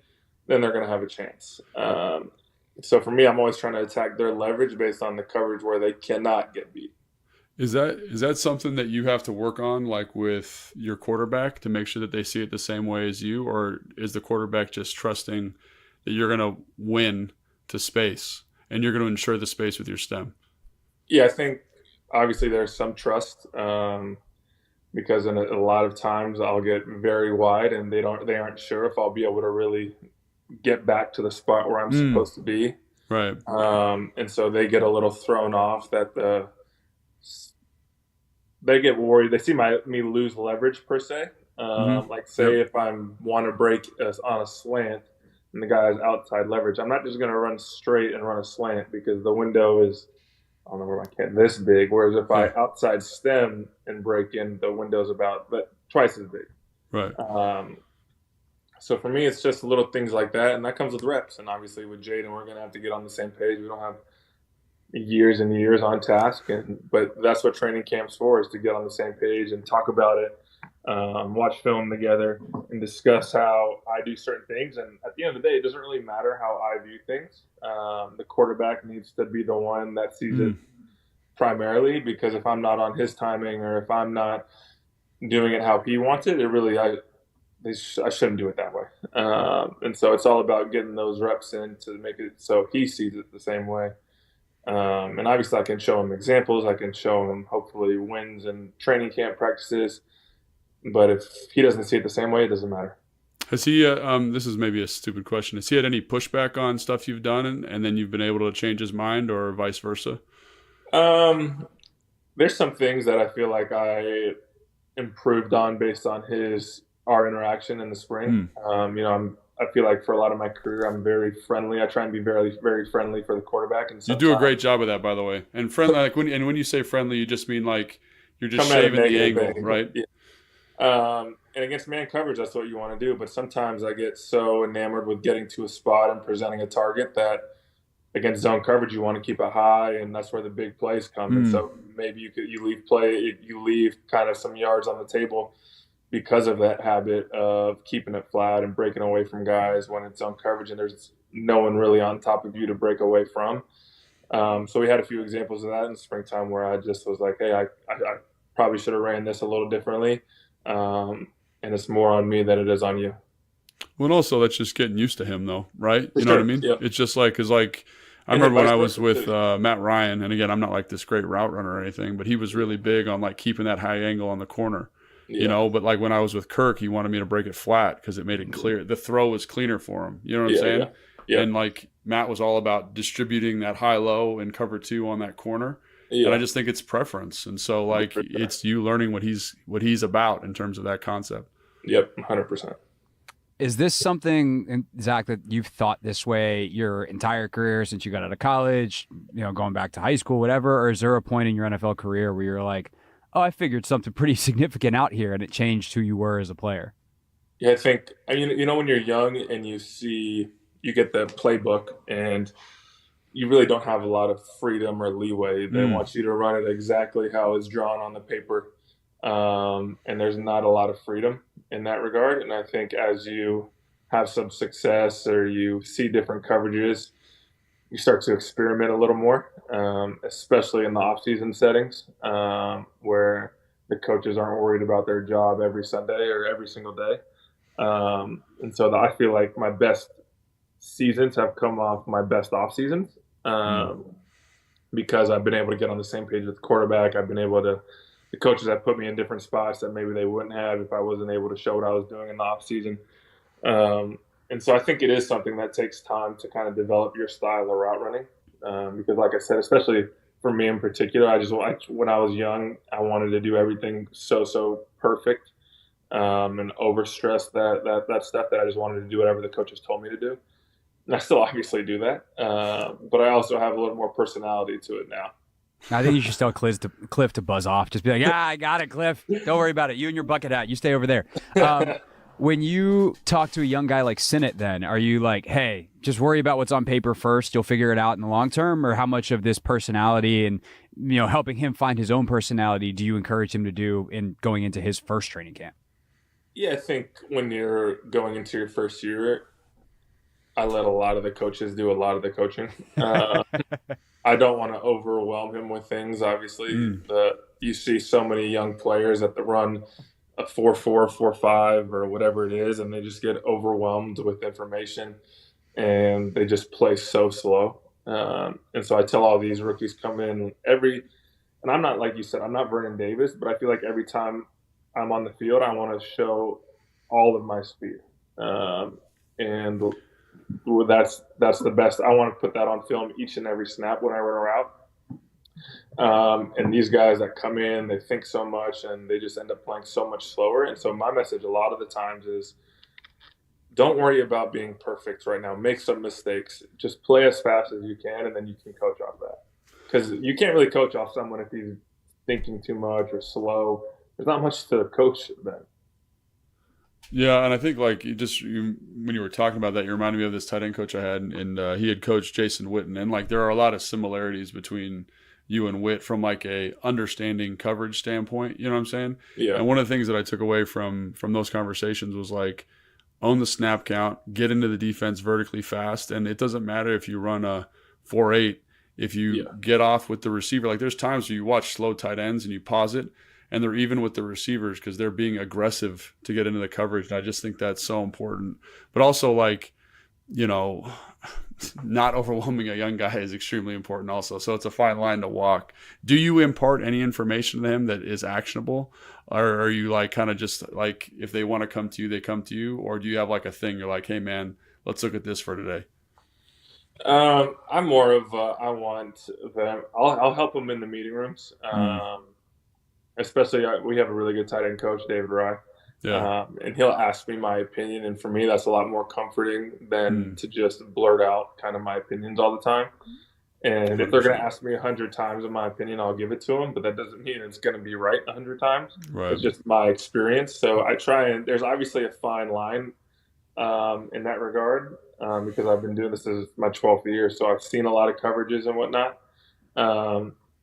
then they're going to have a chance. So for me, I'm always trying to attack their leverage based on the coverage where they cannot get beat. Is that something that you have to work on, like with your quarterback, to make sure that they see it the same way as you, or is the quarterback just trusting that you're going to win to space and you're going to ensure the space with your stem? Yeah, I think obviously there's some trust, because in a lot of times I'll get very wide and they aren't sure if I'll be able to really get back to the spot where I'm supposed to be. Right. And so they get a little thrown off that they get worried. They see me lose leverage per se. Like say if I want to break on a slant and the guy has outside leverage, I'm not just going to run straight and run a slant because the window is, I don't know where I can, this big. Whereas if I outside stem and break in, the window's about twice as big. Right. So for me, it's just little things like that, and that comes with reps. And obviously with Jaden, we're going to have to get on the same page. We don't have years and years on task, but that's what training camp's for, is to get on the same page and talk about it, watch film together, and discuss how I do certain things. And at the end of the day, it doesn't really matter how I view things. The quarterback needs to be the one that sees it primarily, because if I'm not on his timing or if I'm not doing it how he wants it, I shouldn't do it that way. And so it's all about getting those reps in to make it so he sees it the same way. And obviously I can show him examples. I can show him hopefully wins and training camp practices. But if he doesn't see it the same way, it doesn't matter. Has he, this is maybe a stupid question, has he had any pushback on stuff you've done and then you've been able to change his mind, or vice versa? There's there's some things that I feel like I improved on based on our interaction in the spring. I feel like for a lot of my career, I'm very friendly. I try and be very, very friendly for the quarterback. And you do a great job of that, by the way. And friendly, like when you say friendly, you just mean like you're just shaving the angle, right? Yeah. And against man coverage, that's what you want to do. But sometimes I get so enamored with getting to a spot and presenting a target that against zone coverage, you want to keep it high, and that's where the big plays come. And so maybe you leave kind of some yards on the table because of that habit of keeping it flat and breaking away from guys when it's zone coverage and there's no one really on top of you to break away from. So we had a few examples of that in the springtime where I just was like, hey, I probably should have ran this a little differently. And it's more on me than it is on you. Well, and also that's just getting used to him, though, right? You know what I mean? Yeah. It's just like, because like I remember when I was with Matt Ryan, and again, I'm not like this great route runner or anything, but he was really big on like keeping that high angle on the corner. You know, but like when I was with Kirk, he wanted me to break it flat because it made it clear. The throw was cleaner for him. You know what I'm saying? Yeah. And like Matt was all about distributing that high-low and cover 2 on that corner. Yeah. And I just think it's preference. And so like it's you learning what he's about in terms of that concept. Yep, 100%. Is this something, Zach, that you've thought this way your entire career since you got out of college, going back to high school, whatever? Or is there a point in your NFL career where you're like, oh, I figured something pretty significant out here and it changed who you were as a player? Yeah, I think, when you're young and you get the playbook and you really don't have a lot of freedom or leeway. They want you to run it exactly how it's drawn on the paper. And there's not a lot of freedom in that regard. And I think as you have some success or you see different coverages, you start to experiment a little more, especially in the off-season settings where the coaches aren't worried about their job every Sunday or every single day. And so I feel like my best seasons have come off my best off-seasons because I've been able to get on the same page with the quarterback. I've been able to – the coaches have put me in different spots that maybe they wouldn't have if I wasn't able to show what I was doing in the off-season. And so I think it is something that takes time to kind of develop your style of route running because, like I said, especially for me in particular, when I was young, I wanted to do everything so perfect and overstress that stuff that I just wanted to do whatever the coaches told me to do. And I still obviously do that, but I also have a little more personality to it now. I think you should tell Cliff to buzz off. Just be like, yeah, I got it, Cliff. Don't worry about it. You and your bucket hat. You stay over there. When you talk to a young guy like Sinnott, then, are you like, hey, just worry about what's on paper first. You'll figure it out in the long term? Or how much of this personality and, helping him find his own personality do you encourage him to do in going into his first training camp? Yeah, I think when you're going into your first year, I let a lot of the coaches do a lot of the coaching. I don't want to overwhelm him with things. Obviously, you see so many young players that run a 4.4, 4.5, or whatever it is, and they just get overwhelmed with information, and they just play so slow. And so I tell all these rookies come in and I'm not, like you said, I'm not Vernon Davis, but I feel like every time I'm on the field, I want to show all of my speed. And that's the best. I want to put that on film each and every snap when I run a route. And these guys that come in, they think so much and they just end up playing so much slower. And so my message a lot of the times is don't worry about being perfect right now. Make some mistakes. Just play as fast as you can, and then you can coach off that. Because you can't really coach off someone if he's thinking too much or slow. There's not much to coach then. Yeah, and I think like when you were talking about that, you reminded me of this tight end coach I had, and he had coached Jason Witten, and like there are a lot of similarities between you and Witt from like a understanding coverage standpoint. You know what I'm saying? Yeah. And one of the things that I took away from those conversations was like own the snap count, get into the defense vertically fast, and it doesn't matter if you run a 4.8 if you get off with the receiver. Like there's times where you watch slow tight ends and you pause it, and they're even with the receivers because they're being aggressive to get into the coverage. And I just think that's so important. But also, like, not overwhelming a young guy is extremely important also. So it's a fine line to walk. Do you impart any information to him that is actionable? Or are you like kind of just like if they want to come to you, they come to you? Or do you have like a thing you're like, hey, man, let's look at this for today? I'm more of I want them. I'll help them in the meeting rooms. especially we have a really good tight end coach, David Rye. Yeah. And he'll ask me my opinion. And for me, that's a lot more comforting than to just blurt out kind of my opinions all the time. And if they're going to ask me 100 times in my opinion, I'll give it to them. But that doesn't mean it's going to be right 100 times. Right. It's just my experience. So I try, and there's obviously a fine line in that regard because I've been doing this as my 12th year. So I've seen a lot of coverages and whatnot.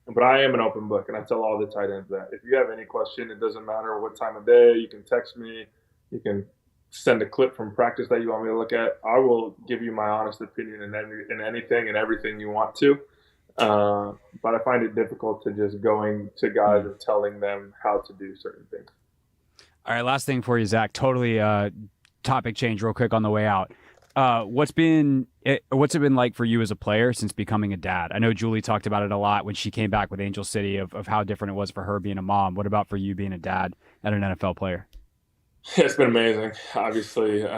But I am an open book, and I tell all the tight ends that. If you have any question, it doesn't matter what time of day, you can text me, you can send a clip from practice that you want me to look at. I will give you my honest opinion in anything and everything you want to. But I find it difficult to just going to guys and telling them how to do certain things. All right, last thing for you, Zach. Totally topic change real quick on the way out. What's it been like for you as a player since becoming a dad? I know Julie talked about it a lot when she came back with Angel City of how different it was for her being a mom. What about for you being a dad and an NFL player? It's been amazing, obviously, with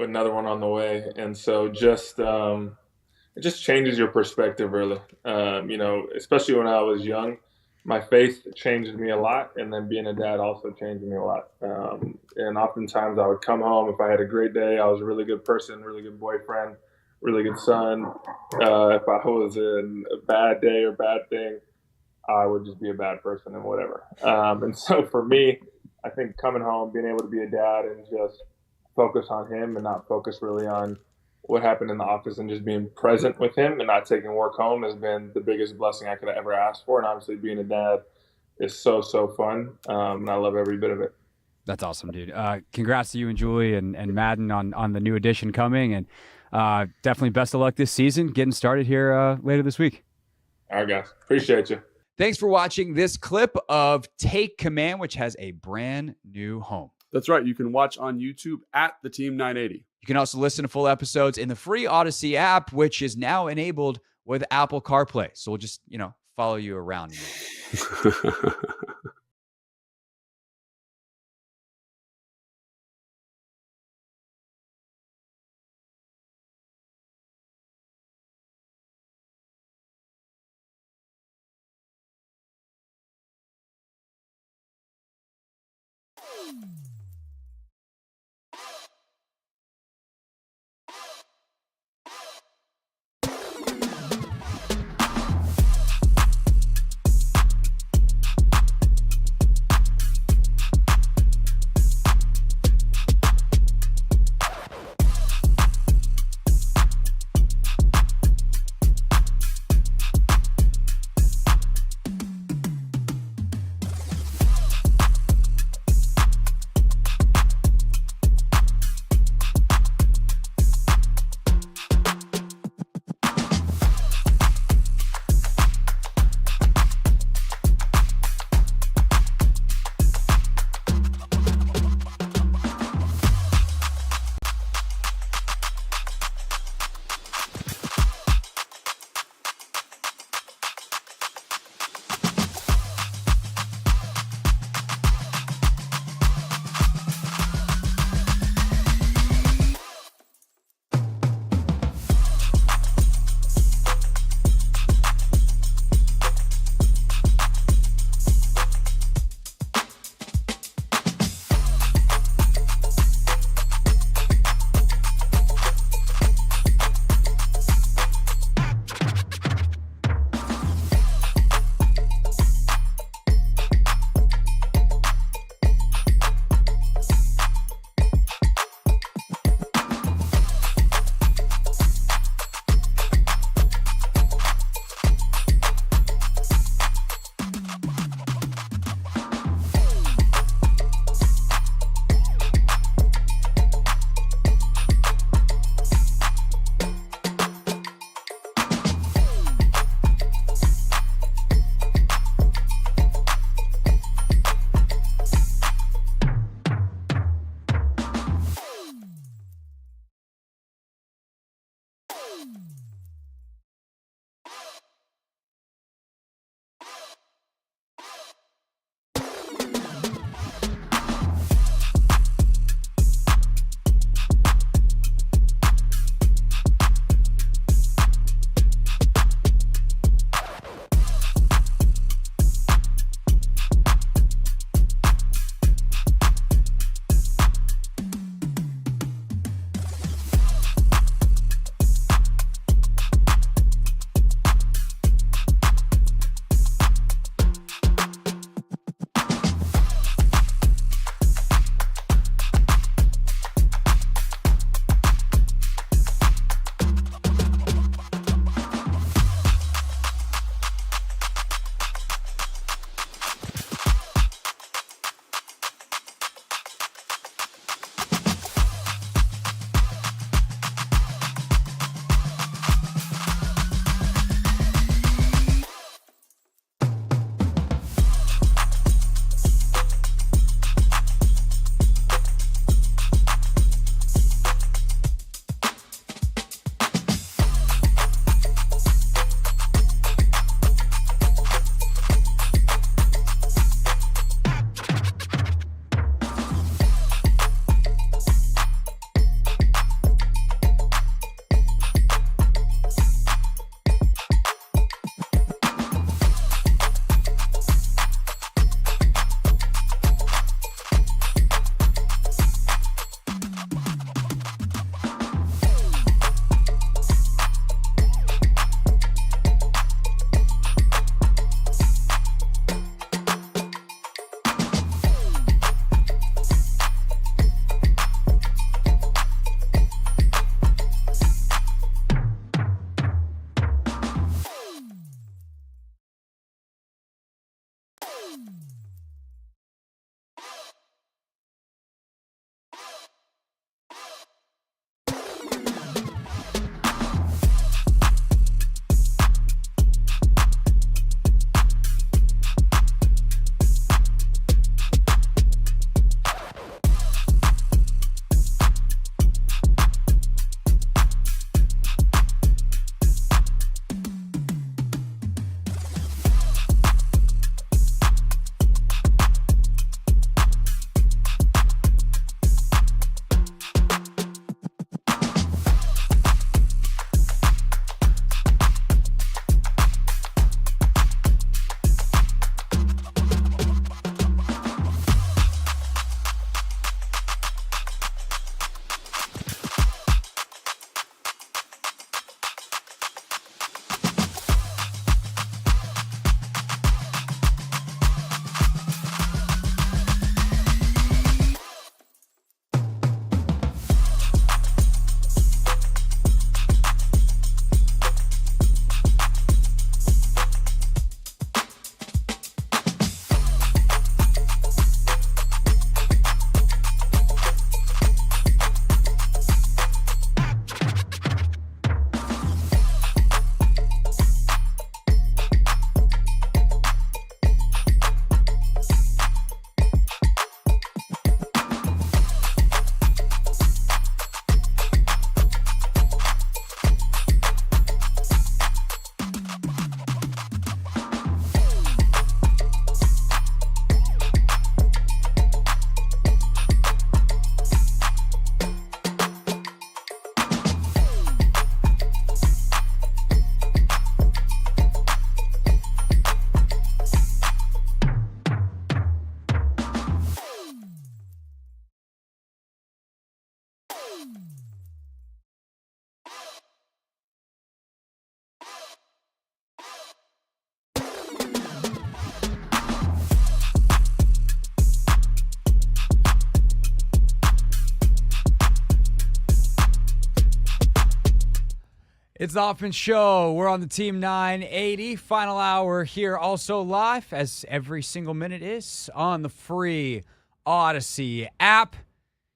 another one on the way. And so just it just changes your perspective, really. Especially when I was young, my faith changed me a lot, and then being a dad also changed me a lot. And oftentimes I would come home, if I had a great day, I was a really good person, really good boyfriend, really good son. If I was in a bad day or bad thing, I would just be a bad person and whatever. And so for me, I think coming home, being able to be a dad and just focus on him and not focus really on what happened in the office and just being present with him and not taking work home has been the biggest blessing I could have ever asked for. And obviously being a dad is so fun. And I love every bit of it. That's awesome, dude. Congrats to you and Julie and Madden on the new edition coming. And definitely best of luck this season, getting started here later this week. All right, guys. Appreciate you. Thanks for watching this clip of Take Command, which has a brand new home. That's right. You can watch on YouTube at the Team 980. You can also listen to full episodes in the free Odyssey app, which is now enabled with Apple CarPlay. So we'll just, follow you around. It's the Hoffman Show. We're on the Team 980. Final hour here, also live, as every single minute is, on the free Odyssey app.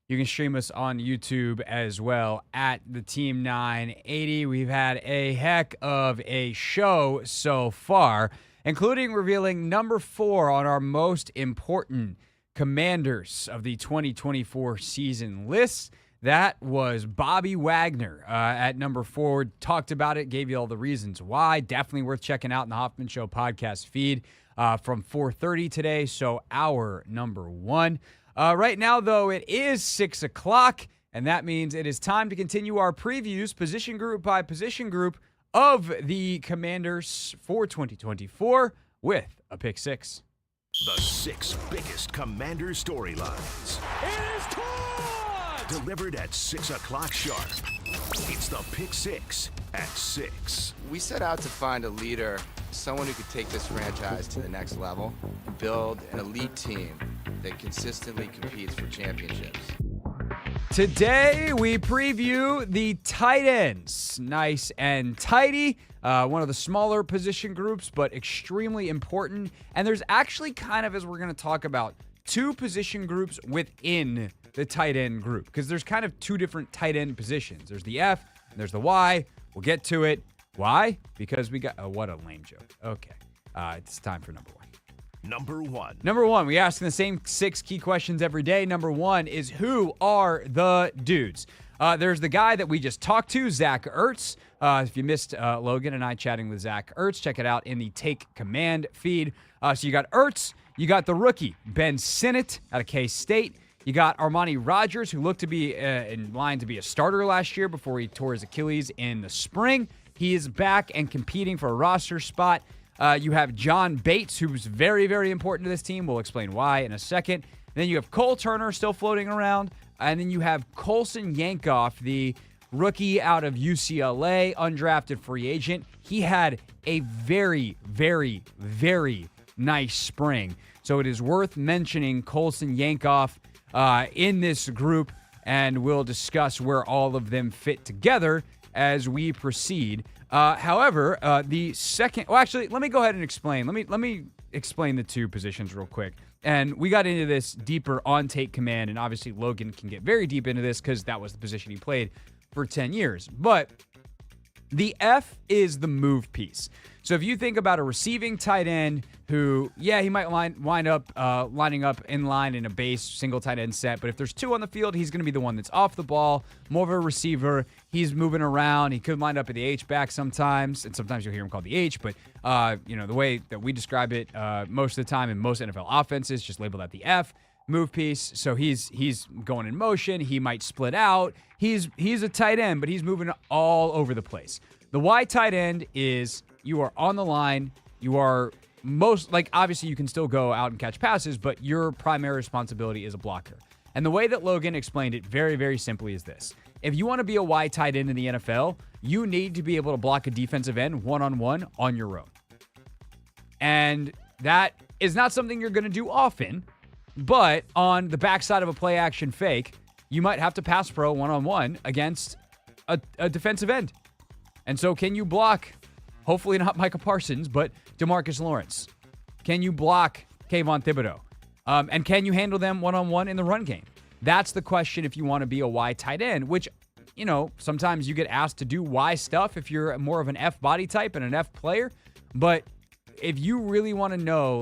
You can stream us on YouTube as well at the Team 980. We've had a heck of a show so far, including revealing number 4 on our most important Commanders of the 2024 season list. That was Bobby Wagner at number 4. Talked about it, gave you all the reasons why. Definitely worth checking out in the Hoffman Show podcast feed from 4:30 today. So hour number 1. Right now, though, it is 6 o'clock, and that means it is time to continue our previews, position group by position group, of the Commanders for 2024 with a pick 6. The 6 biggest Commander storylines. It is time! Delivered at 6 o'clock sharp. It's the Pick 6 at 6. We set out to find a leader, someone who could take this franchise to the next level, and build an elite team that consistently competes for championships. Today, we preview the tight ends. Nice and tidy. One of the smaller position groups, but extremely important. And there's actually kind of, as we're going to talk about, 2 position groups within the tight end group, because there's kind of 2 different tight end positions. There's the F and there's the Y. We'll get to it. Why? Because we got, what a lame joke. Okay. It's time for number 1. Number 1, we ask the same 6 key questions every day. Number 1 is, who are the dudes? There's the guy that we just talked to, Zach Ertz. If you missed Logan and I chatting with Zach Ertz, check it out in the Take Command feed. So you got Ertz, you got the rookie, Ben Sinnott out of K-State. You got Armani Rogers, who looked to be in line to be a starter last year before he tore his Achilles in the spring. He is back and competing for a roster spot. You have John Bates, who's very, very important to this team. We'll explain why in a second. Then you have Cole Turner still floating around. And then you have Colson Yankoff, the rookie out of UCLA, undrafted free agent. He had a very, very, very nice spring. So it is worth mentioning Colson Yankoff in this group, and we'll discuss where all of them fit together as we proceed. However, the second, well, actually, let me go ahead and explain. Let me explain the 2 positions real quick. And we got into this deeper on Take Command, and obviously Logan can get very deep into this because that was the position he played for 10 years. But the F is the move piece. So if you think about a receiving tight end who, he might wind up lining up in line in a base single tight end set, but if there's 2 on the field, he's going to be the one that's off the ball, more of a receiver. He's moving around. He could line up at the H-back sometimes, and sometimes you'll hear him called the H, but the way that we describe it most of the time in most NFL offenses, just labeled at the F, move piece. So he's going in motion. He might split out. He's a tight end, but he's moving all over the place. The Y tight end is you are on the line. You are obviously you can still go out and catch passes, but your primary responsibility is a blocker. And the way that Logan explained it very, very simply is this. If you want to be a Y tight end in the NFL, you need to be able to block a defensive end one-on-one on your own. And that is not something you're going to do often, but on the backside of a play action fake, you might have to pass pro one-on-one against a defensive end. And so can you block, hopefully not Micah Parsons, but DeMarcus Lawrence? Can you block Kayvon Thibodeau? And can you handle them one-on-one in the run game? That's the question if you want to be a Y tight end, which, sometimes you get asked to do Y stuff if you're more of an F body type and an F player. But if you really want to know,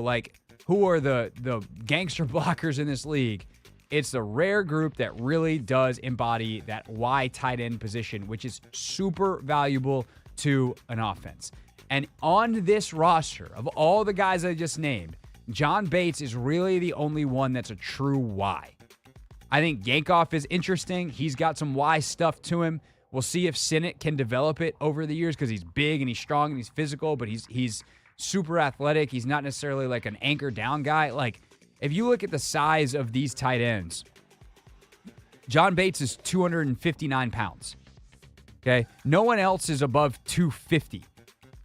who are the gangster blockers in this league, it's the rare group that really does embody that Y tight end position, which is super valuable to an offense. And on this roster, of all the guys I just named, John Bates is really the only one that's a true Y. I think Yankoff is interesting. He's got some Y stuff to him. We'll see if Sinnott can develop it over the years because he's big and he's strong and he's physical, but he's super athletic. He's not necessarily like an anchor down guy. If you look at the size of these tight ends, John Bates is 259 pounds. Okay? No one else is above 250.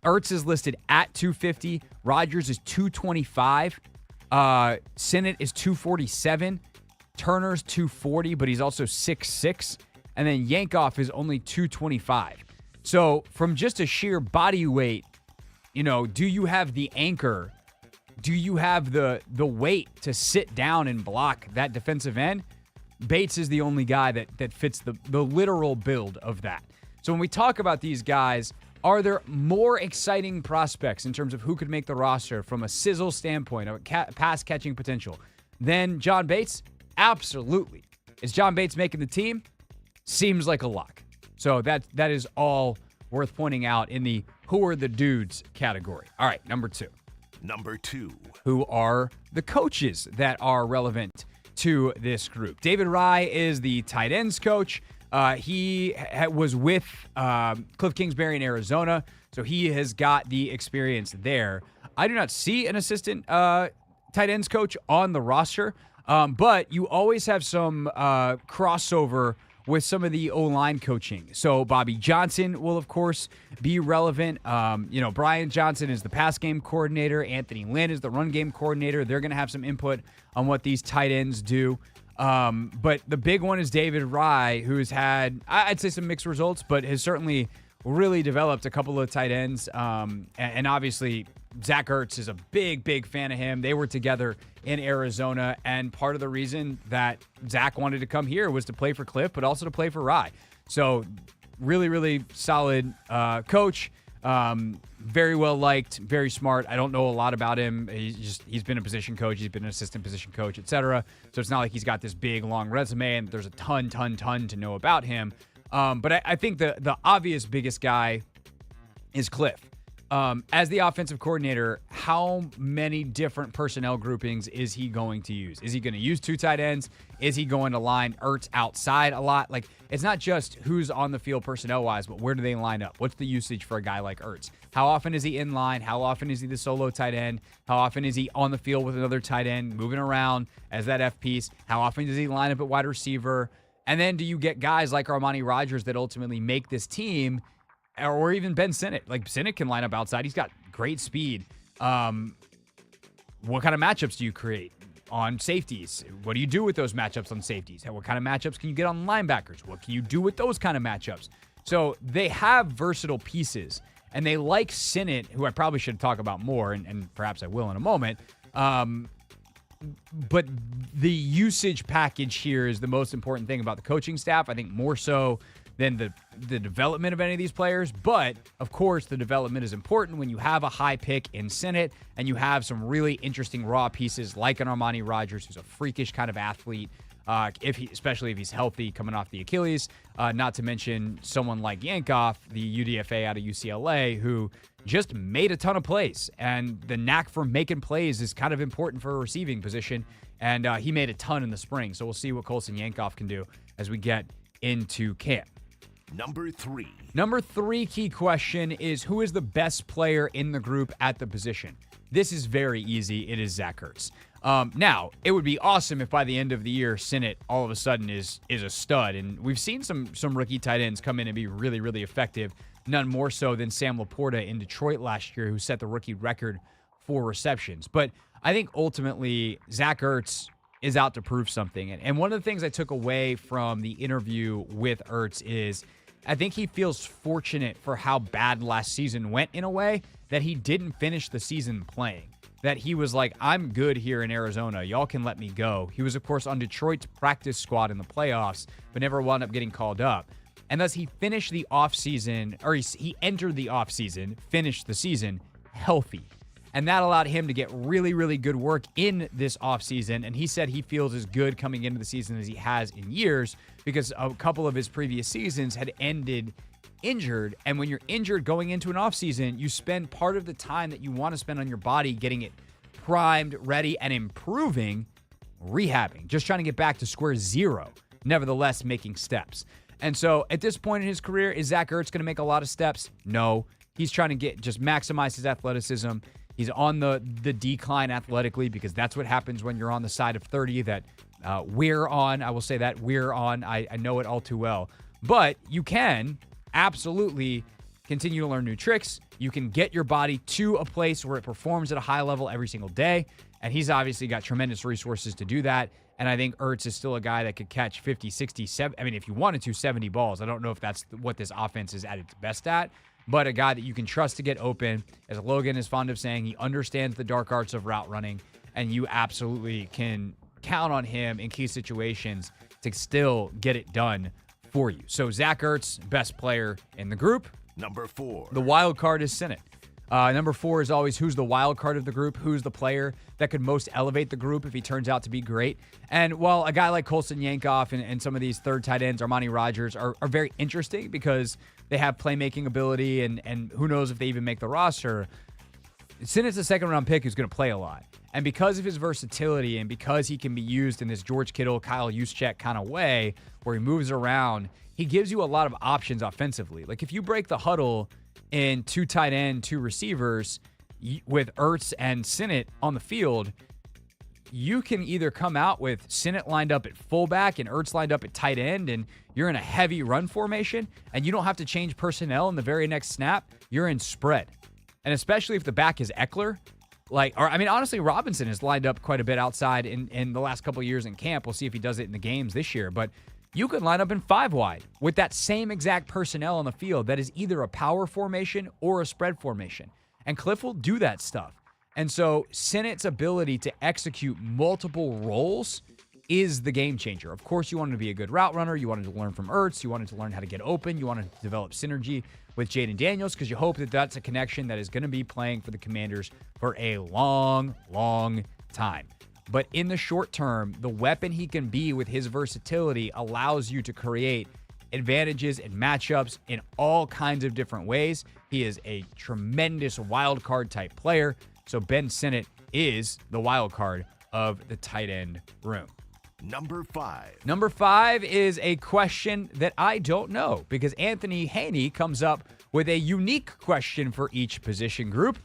Ertz is listed at 250. Rogers is 225. Sinnott is 247. Turner's 240, but he's also 6'6". And then Yankoff is only 225. So from just a sheer body weight, do you have the anchor? Do you have the weight to sit down and block that defensive end? Bates is the only guy that fits the literal build of that. So when we talk about these guys, are there more exciting prospects in terms of who could make the roster from a sizzle standpoint, of pass catching potential, than John Bates? Absolutely. Is John Bates making the team? Seems like a lock. So that is all worth pointing out in the who are the dudes category. All right, number two. Who are the coaches that are relevant to this group? David Rye is the tight ends coach. He was with Cliff Kingsbury in Arizona, so he has got the experience there. I do not see an assistant tight ends coach on the roster, but you always have some crossover with some of the O-line coaching. So Bobby Johnson will, of course, be relevant. Brian Johnson is the pass game coordinator. Anthony Lynn is the run game coordinator. They're going to have some input on what these tight ends do. But the big one is David Rye, who's had, I'd say, some mixed results, but has certainly really developed a couple of tight ends. And obviously, Zach Ertz is a big, big fan of him. They were together in Arizona, and part of the reason that Zach wanted to come here was to play for Cliff, but also to play for Rye. So really, really solid coach. Very well liked, very smart. I don't know a lot about him. He's been a position coach. He's been an assistant position coach, etc. So it's not like he's got this big, long resume, and there's a ton to know about him. But I think the obvious biggest guy is Cliff. As the offensive coordinator, how many different personnel groupings is he going to use? Is he going to use two tight ends? Is he going to line Ertz outside a lot? Like, it's not just who's on the field personnel-wise, but where do they line up? What's the usage for a guy like Ertz? How often is he in line? How often is he the solo tight end? How often is he on the field with another tight end, moving around as that F piece? How often does he line up at wide receiver? And then do you get guys like Armani Rogers that ultimately make this team, or even Ben Sinnott? Like, Sinnott can line up outside. He's got great speed. What kind of matchups do you create on safeties? What do you do with those matchups on safeties? What kind of matchups can you get on linebackers? What can you do with those kind of matchups? So they have versatile pieces, and they like Sinnott, who I probably should talk about more, and perhaps I will in a moment. But the usage package here is the most important thing about the coaching staff. I think more so than the development of any of these players. But, of course, the development is important when you have a high pick in Sinnott and you have some really interesting raw pieces like an Armani Rogers, who's a freakish kind of athlete, especially if he's healthy coming off the Achilles. Not to mention someone like Yankoff, the UDFA out of UCLA, who just made a ton of plays. And the knack for making plays is kind of important for a receiving position. And he made a ton in the spring. So we'll see what Colson Yankoff can do as we get into camp. Number three key question is, who is the best player in the group at the position? This is very easy. It is Zach Ertz. Now, it would be awesome if by the end of the year, Sinnott all of a sudden is a stud. And we've seen some rookie tight ends come in and be really, really effective. None more so than Sam Laporta in Detroit last year, who set the rookie record for receptions. But I think ultimately, Zach Ertz is out to prove something. And one of the things I took away from the interview with Ertz is I think he feels fortunate for how bad last season went, in a way, that he didn't finish the season playing. That he was like, I'm good here in Arizona. Y'all can let me go. He was, of course, on Detroit's practice squad in the playoffs, but never wound up getting called up. And thus he finished the offseason, or he entered the offseason, finished the season healthy. And that allowed him to get really, really good work in this offseason. And he said he feels as good coming into the season as he has in years, because a couple of his previous seasons had ended injured. And when you're injured going into an offseason, you spend part of the time that you want to spend on your body getting it primed, ready, and improving, rehabbing, just trying to get back to square zero, nevertheless making steps. And so at this point in his career, is Zach Ertz going to make a lot of steps? No. He's trying to just maximize his athleticism. He's on the decline athletically, because that's what happens when you're on the side of 30 that we're on. I will say that we're on. I know it all too well. But you can absolutely continue to learn new tricks. You can get your body to a place where it performs at a high level every single day. And he's obviously got tremendous resources to do that. And I think Ertz is still a guy that could catch 50, 60, 70. I mean, if you wanted to, 70 balls. I don't know if that's what this offense is at its best at, but a guy that you can trust to get open. As Logan is fond of saying, he understands the dark arts of route running, and you absolutely can count on him in key situations to still get it done for you. So Zach Ertz, best player in the group. Number 4. The wild card is Sinnott. Number 4 is always who's the wild card of the group, who's the player that could most elevate the group if he turns out to be great. And while a guy like Colson Yankoff and some of these third tight ends, Armani Rogers, are very interesting because they have playmaking ability and who knows if they even make the roster, Sinnott's a second-round pick who's going to play a lot. And because of his versatility and because he can be used in this George Kittle, Kyle Juszczyk kind of way where he moves around, he gives you a lot of options offensively. Like if you break the huddle in 2 tight end, 2 receivers with Ertz and Sinnott on the field, you can either come out with Sinnott lined up at fullback and Ertz lined up at tight end, and you're in a heavy run formation, and you don't have to change personnel in the very next snap. You're in spread. And especially if the back is Eckler, honestly, Robinson has lined up quite a bit outside in the last couple of years in camp. We'll see if he does it in the games this year, but you could line up in 5 wide with that same exact personnel on the field that is either a power formation or a spread formation. And Cliff will do that stuff. And so Sinnott's ability to execute multiple roles is the game changer. Of course, you wanted to be a good route runner. You wanted to learn from Ertz. You wanted to learn how to get open. You wanted to develop synergy with Jaden Daniels because you hope that that's a connection that is going to be playing for the Commanders for a long, long time. But in the short term, the weapon he can be with his versatility allows you to create advantages and matchups in all kinds of different ways. He is a tremendous wild card type player. So Ben Sinnott is the wild card of the tight end room. Number 5. Number 5 is a question that I don't know because Anthony Haney comes up with a unique question for each position group.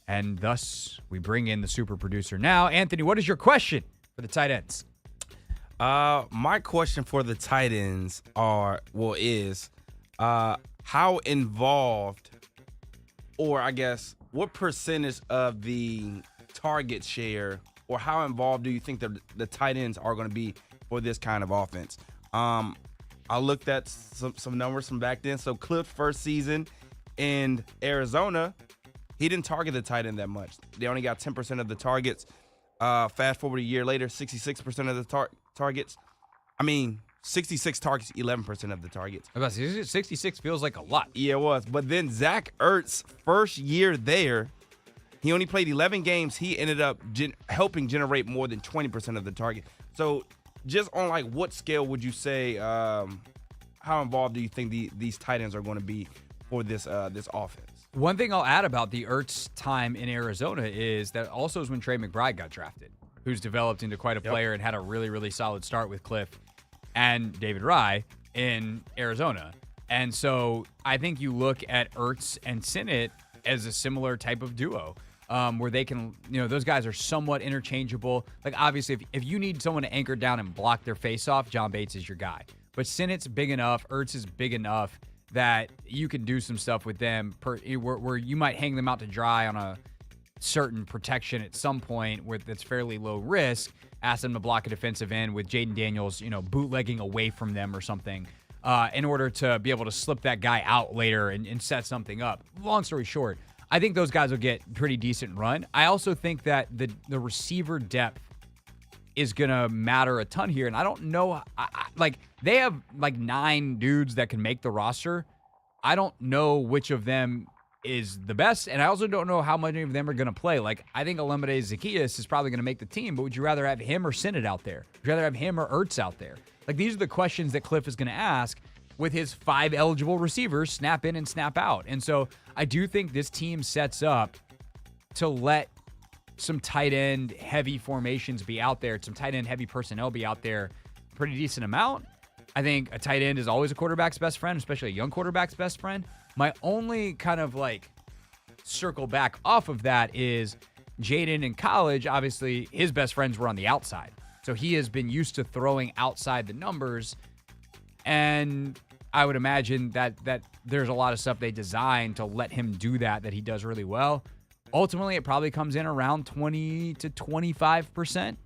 And thus, we bring in the super producer now. Anthony, what is your question for the tight ends? My question for the tight ends is how involved, or I guess, what percentage of the target share, or how involved do you think the tight ends are going to be for this kind of offense? I looked at some numbers from back then. So Cliff's first season in Arizona, he didn't target the tight end that much. They only got 10% of the targets. Fast forward a year later, 66% of the targets. 66 targets, 11% of the targets. 66 feels like a lot. Yeah, it was. But then Zach Ertz, first year there, he only played 11 games. He ended up helping generate more than 20% of the target. So just on what scale would you say, how involved do you think these tight ends are going to be for this offense? One thing I'll add about the Ertz time in Arizona is that also is when Trey McBride got drafted, who's developed into quite a player and had a really, really solid start with Cliff and David Rye in Arizona. And so I think you look at Ertz and Sinnott as a similar type of duo where they can, those guys are somewhat interchangeable. Obviously, if you need someone to anchor down and block their face off, John Bates is your guy. But Sinnott's big enough, Ertz is big enough that you can do some stuff with them where you might hang them out to dry on a certain protection at some point where that's fairly low risk, ask them to block a defensive end with Jaden Daniels, bootlegging away from them or something in order to be able to slip that guy out later and set something up. Long story short, I think those guys will get pretty decent run. I also think that the receiver depth is going to matter a ton here. And I don't know, they have 9 dudes that can make the roster. I don't know which of them is the best, and I also don't know how many of them are going to play. I think Olamide Zaccheaus is probably going to make the team, but would you rather have him or Sinnott out there? Would you rather have him or Ertz out there? These are the questions that Cliff is going to ask with his 5 eligible receivers, snap in and snap out. And so I do think this team sets up to let some tight end heavy formations be out there, some tight end heavy personnel be out there a pretty decent amount. I think a tight end is always a quarterback's best friend, especially a young quarterback's best friend. My only kind of circle back off of that is Jaden in college, obviously his best friends were on the outside. So he has been used to throwing outside the numbers. And I would imagine that there's a lot of stuff they designed to let him do that he does really well. Ultimately, it probably comes in around 20 to 25%.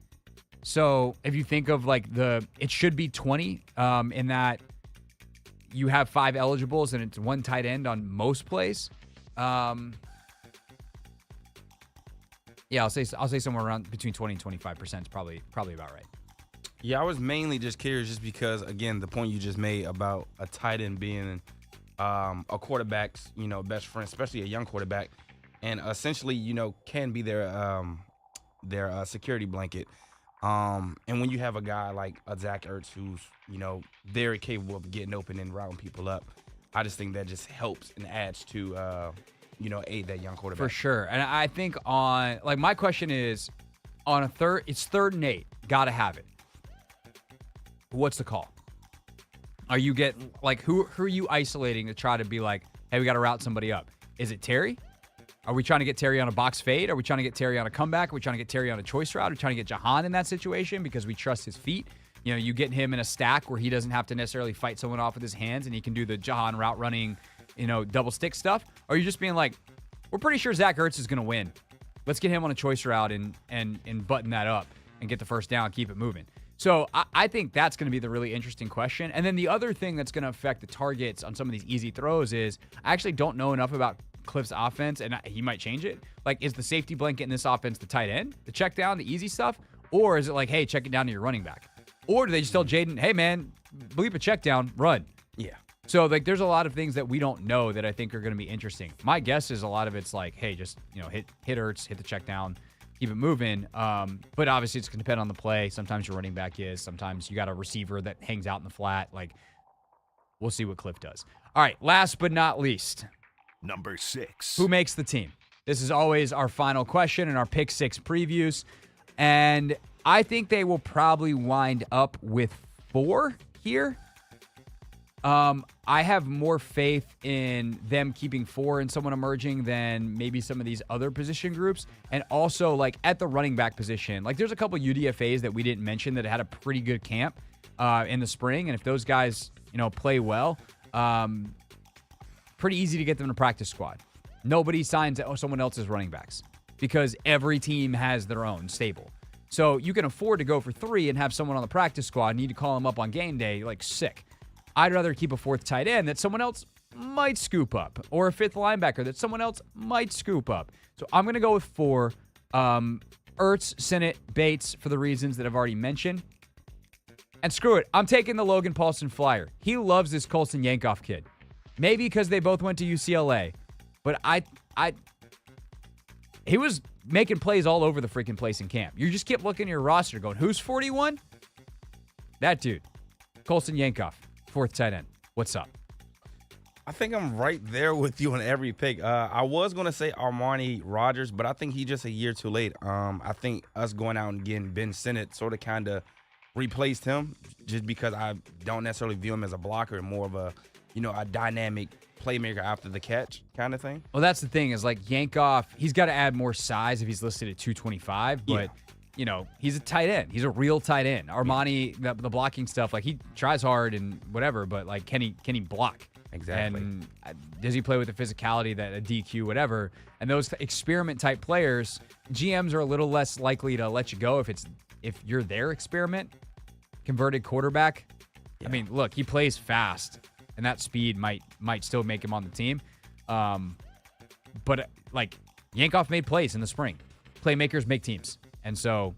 So if you think of like it should be 20 in that you have 5 eligibles and it's 1 tight end on most plays. Yeah, I'll say somewhere around between 20 and 25% is probably about right. Yeah, I was mainly just curious just because, again, the point you just made about a tight end being a quarterback's, best friend, especially a young quarterback, and essentially, can be their security blanket. And when you have a guy like a Zach Ertz who's, very capable of getting open and routing people up, I just think that just helps and adds to, aid that young quarterback. For sure. And I think my question is, on a it's 3rd and 8. Got to have it. What's the call? Are you who are you isolating to try to be like, hey, we got to route somebody up? Is it Terry? Are we trying to get Terry on a box fade? Are we trying to get Terry on a comeback? Are we trying to get Terry on a choice route? Are we trying to get Jahan in that situation because we trust his feet? You get him in a stack where he doesn't have to necessarily fight someone off with his hands and he can do the Jahan route running, double stick stuff. Or are you just being like, we're pretty sure Zach Ertz is going to win. Let's get him on a choice route and button that up and get the first down, keep it moving. So I think that's going to be the really interesting question. And then the other thing that's going to affect the targets on some of these easy throws is I actually don't know enough about Cliff's offense, and he might change it. Like, is the safety blanket in this offense the tight end, the check down, the easy stuff? Or is it like, hey, check it down to your running back? Or do they just tell Jaden, hey, man, bleep a check down, run? Yeah. So, there's a lot of things that we don't know that I think are going to be interesting. My guess is a lot of it's like, hey, just, hit Ertz, hit the check down, keep it moving. But obviously it's going to depend on the play. Sometimes your running back is. Sometimes you got a receiver that hangs out in the flat. Like, we'll see what Cliff does. All right, last but not least. Number 6. Who makes the team? This is always our final question in our Pick 6 previews. And I think they will probably wind up with 4 here. I have more faith in them keeping 4 and someone emerging than maybe some of these other position groups. And also, at the running back position, there's a couple UDFAs that we didn't mention that had a pretty good camp in the spring. And if those guys, play well, pretty easy to get them to practice squad. Nobody signs someone else's running backs because every team has their own stable. So you can afford to go for 3 and have someone on the practice squad, need to call them up on game day, sick. I'd rather keep a 4th tight end that someone else might scoop up, or a 5th linebacker that someone else might scoop up. So I'm going to go with 4. Ertz, Sinnott, Bates for the reasons that I've already mentioned. And screw it, I'm taking the Logan Paulsen flyer. He loves this Colson Yankoff kid. Maybe because they both went to UCLA. But he was making plays all over the freaking place in camp. You just kept looking at your roster going, who's 41? That dude. Colson Yankoff, 4th tight end. What's up? I think I'm right there with you on every pick. I was going to say Armani Rogers, but I think he's just a year too late. I think us going out and getting Ben Sinnott sort of kind of replaced him just because I don't necessarily view him as a blocker, more of a dynamic playmaker after the catch kind of thing. Well, that's the thing is Yankoff, he's got to add more size if he's listed at 225, but he's a tight end. He's a real tight end. Armani, the blocking stuff, he tries hard and whatever, but can he block? Exactly. And does he play with the physicality that a DQ, whatever? And those experiment type players, GMs are a little less likely to let you go if you're their experiment. Converted quarterback. Yeah. I mean, look, he plays fast. And that speed might still make him on the team. But Yankoff made plays in the spring. Playmakers make teams. And so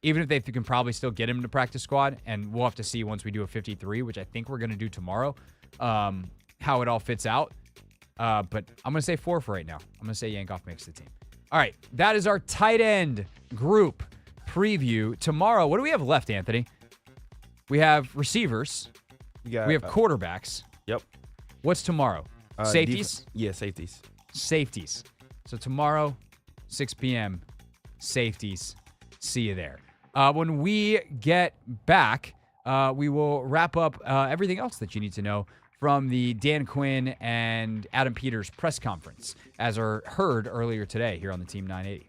even if they can probably still get him to practice squad, and we'll have to see once we do a 53, which I think we're going to do tomorrow, how it all fits out. But I'm going to say 4 for right now. I'm going to say Yankoff makes the team. All right, that is our tight end group preview. Tomorrow, what do we have left, Anthony? We have receivers. We have quarterbacks. Yep. What's tomorrow? Safeties? Safeties. Safeties. So tomorrow, 6 p.m., safeties. See you there. When we get back, we will wrap up everything else that you need to know from the Dan Quinn and Adam Peters press conference, as are heard earlier today here on the Team 980.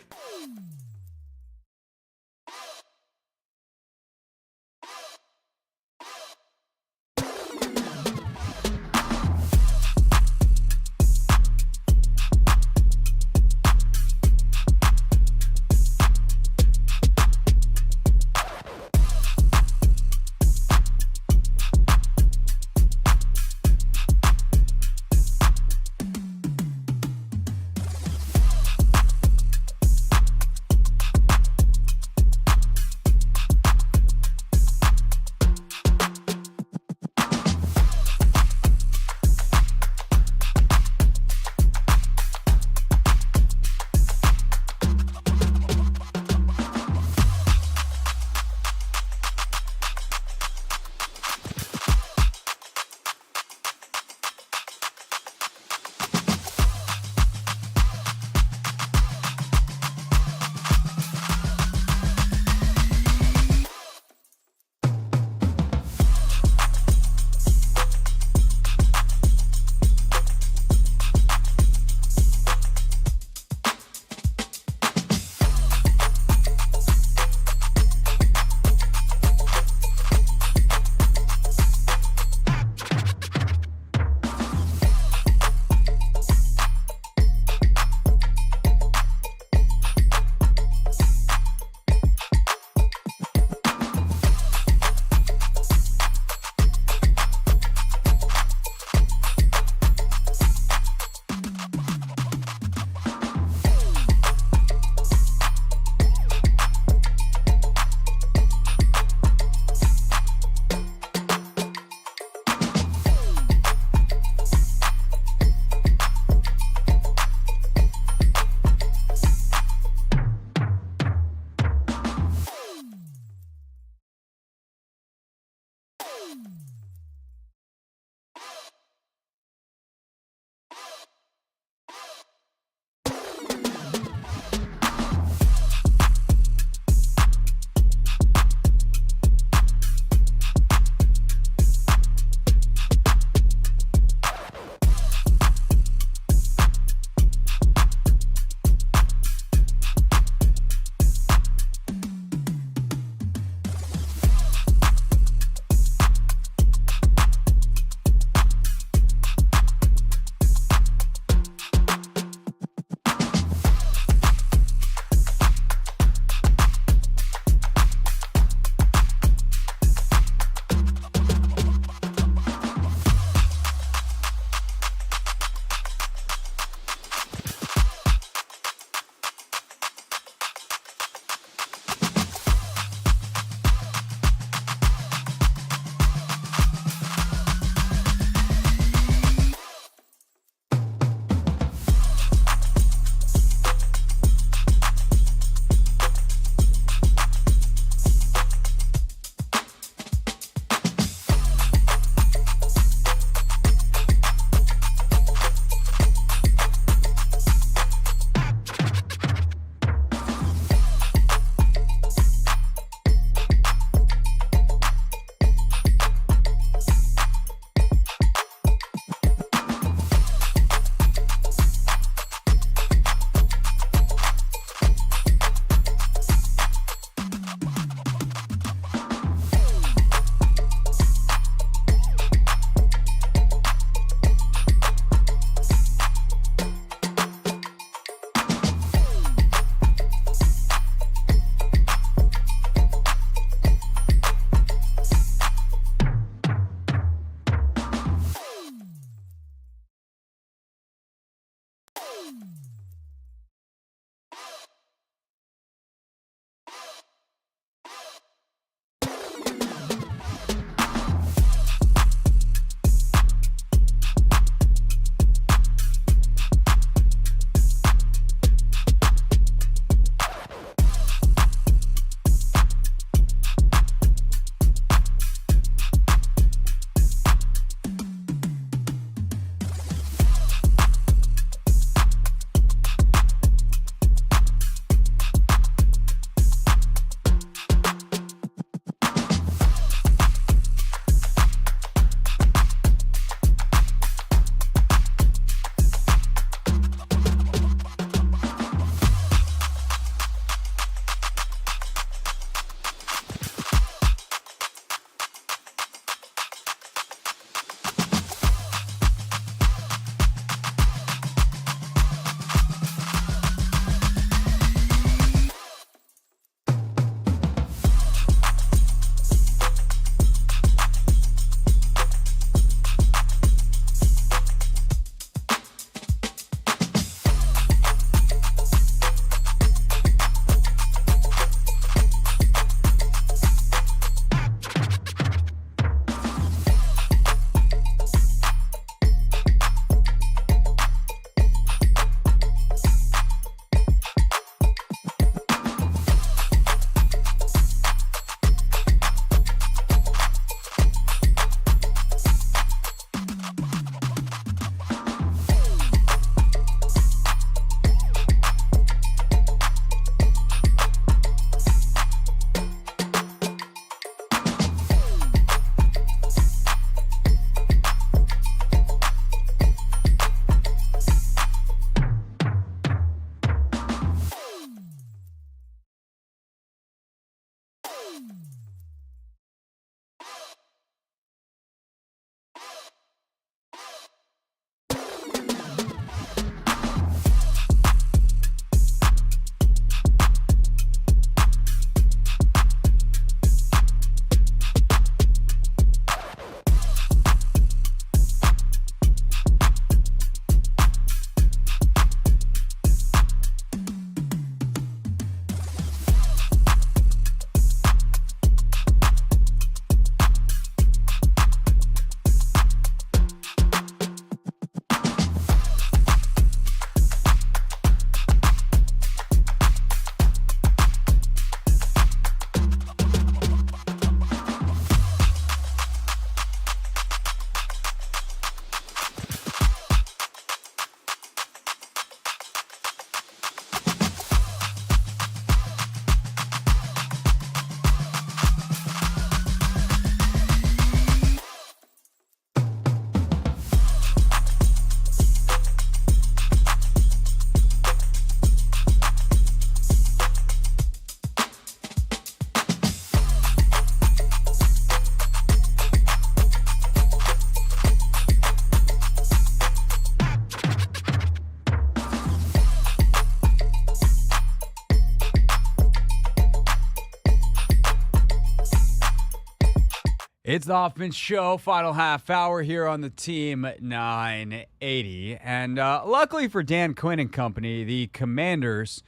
It's the Hoffman Show, final half hour here on the Team 980. And luckily for Dan Quinn and company, the Commanders,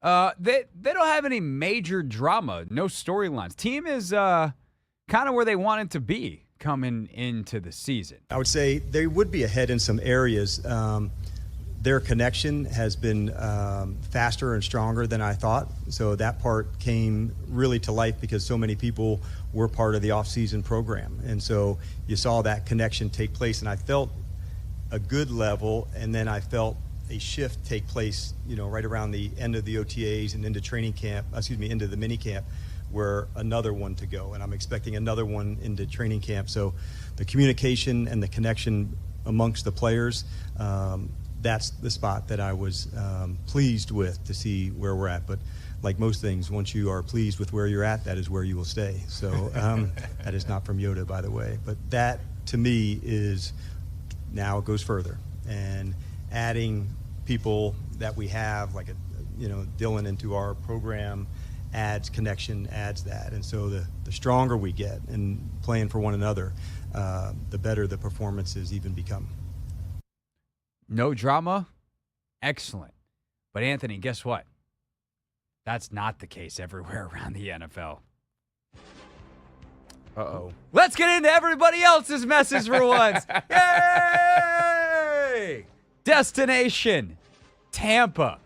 they don't have any major drama, no storylines. Team is kind of where they want it to be coming into the season. I would say they would be ahead in some areas. Their connection has been faster and stronger than I thought. So that part came really to life because so many people were part of the off-season program. And so you saw that connection take place, and I felt a good level, and then I felt a shift take place, right around the end of the OTAs and into into the mini camp, where another one to go. And I'm expecting another one into training camp. So the communication and the connection amongst the players, that's the spot that I was pleased with to see where we're at. But like most things, once you are pleased with where you're at, that is where you will stay. So that is not from Yoda, by the way. But that, to me, is now it goes further. And adding people that we have, like Dylan, into our program adds connection, adds that. And so the stronger we get in playing for one another, the better the performances even become. No drama? Excellent. But Anthony, guess what? That's not the case everywhere around the NFL. Uh-oh. Let's get into everybody else's messes for once. Yay! Destination, Tampa.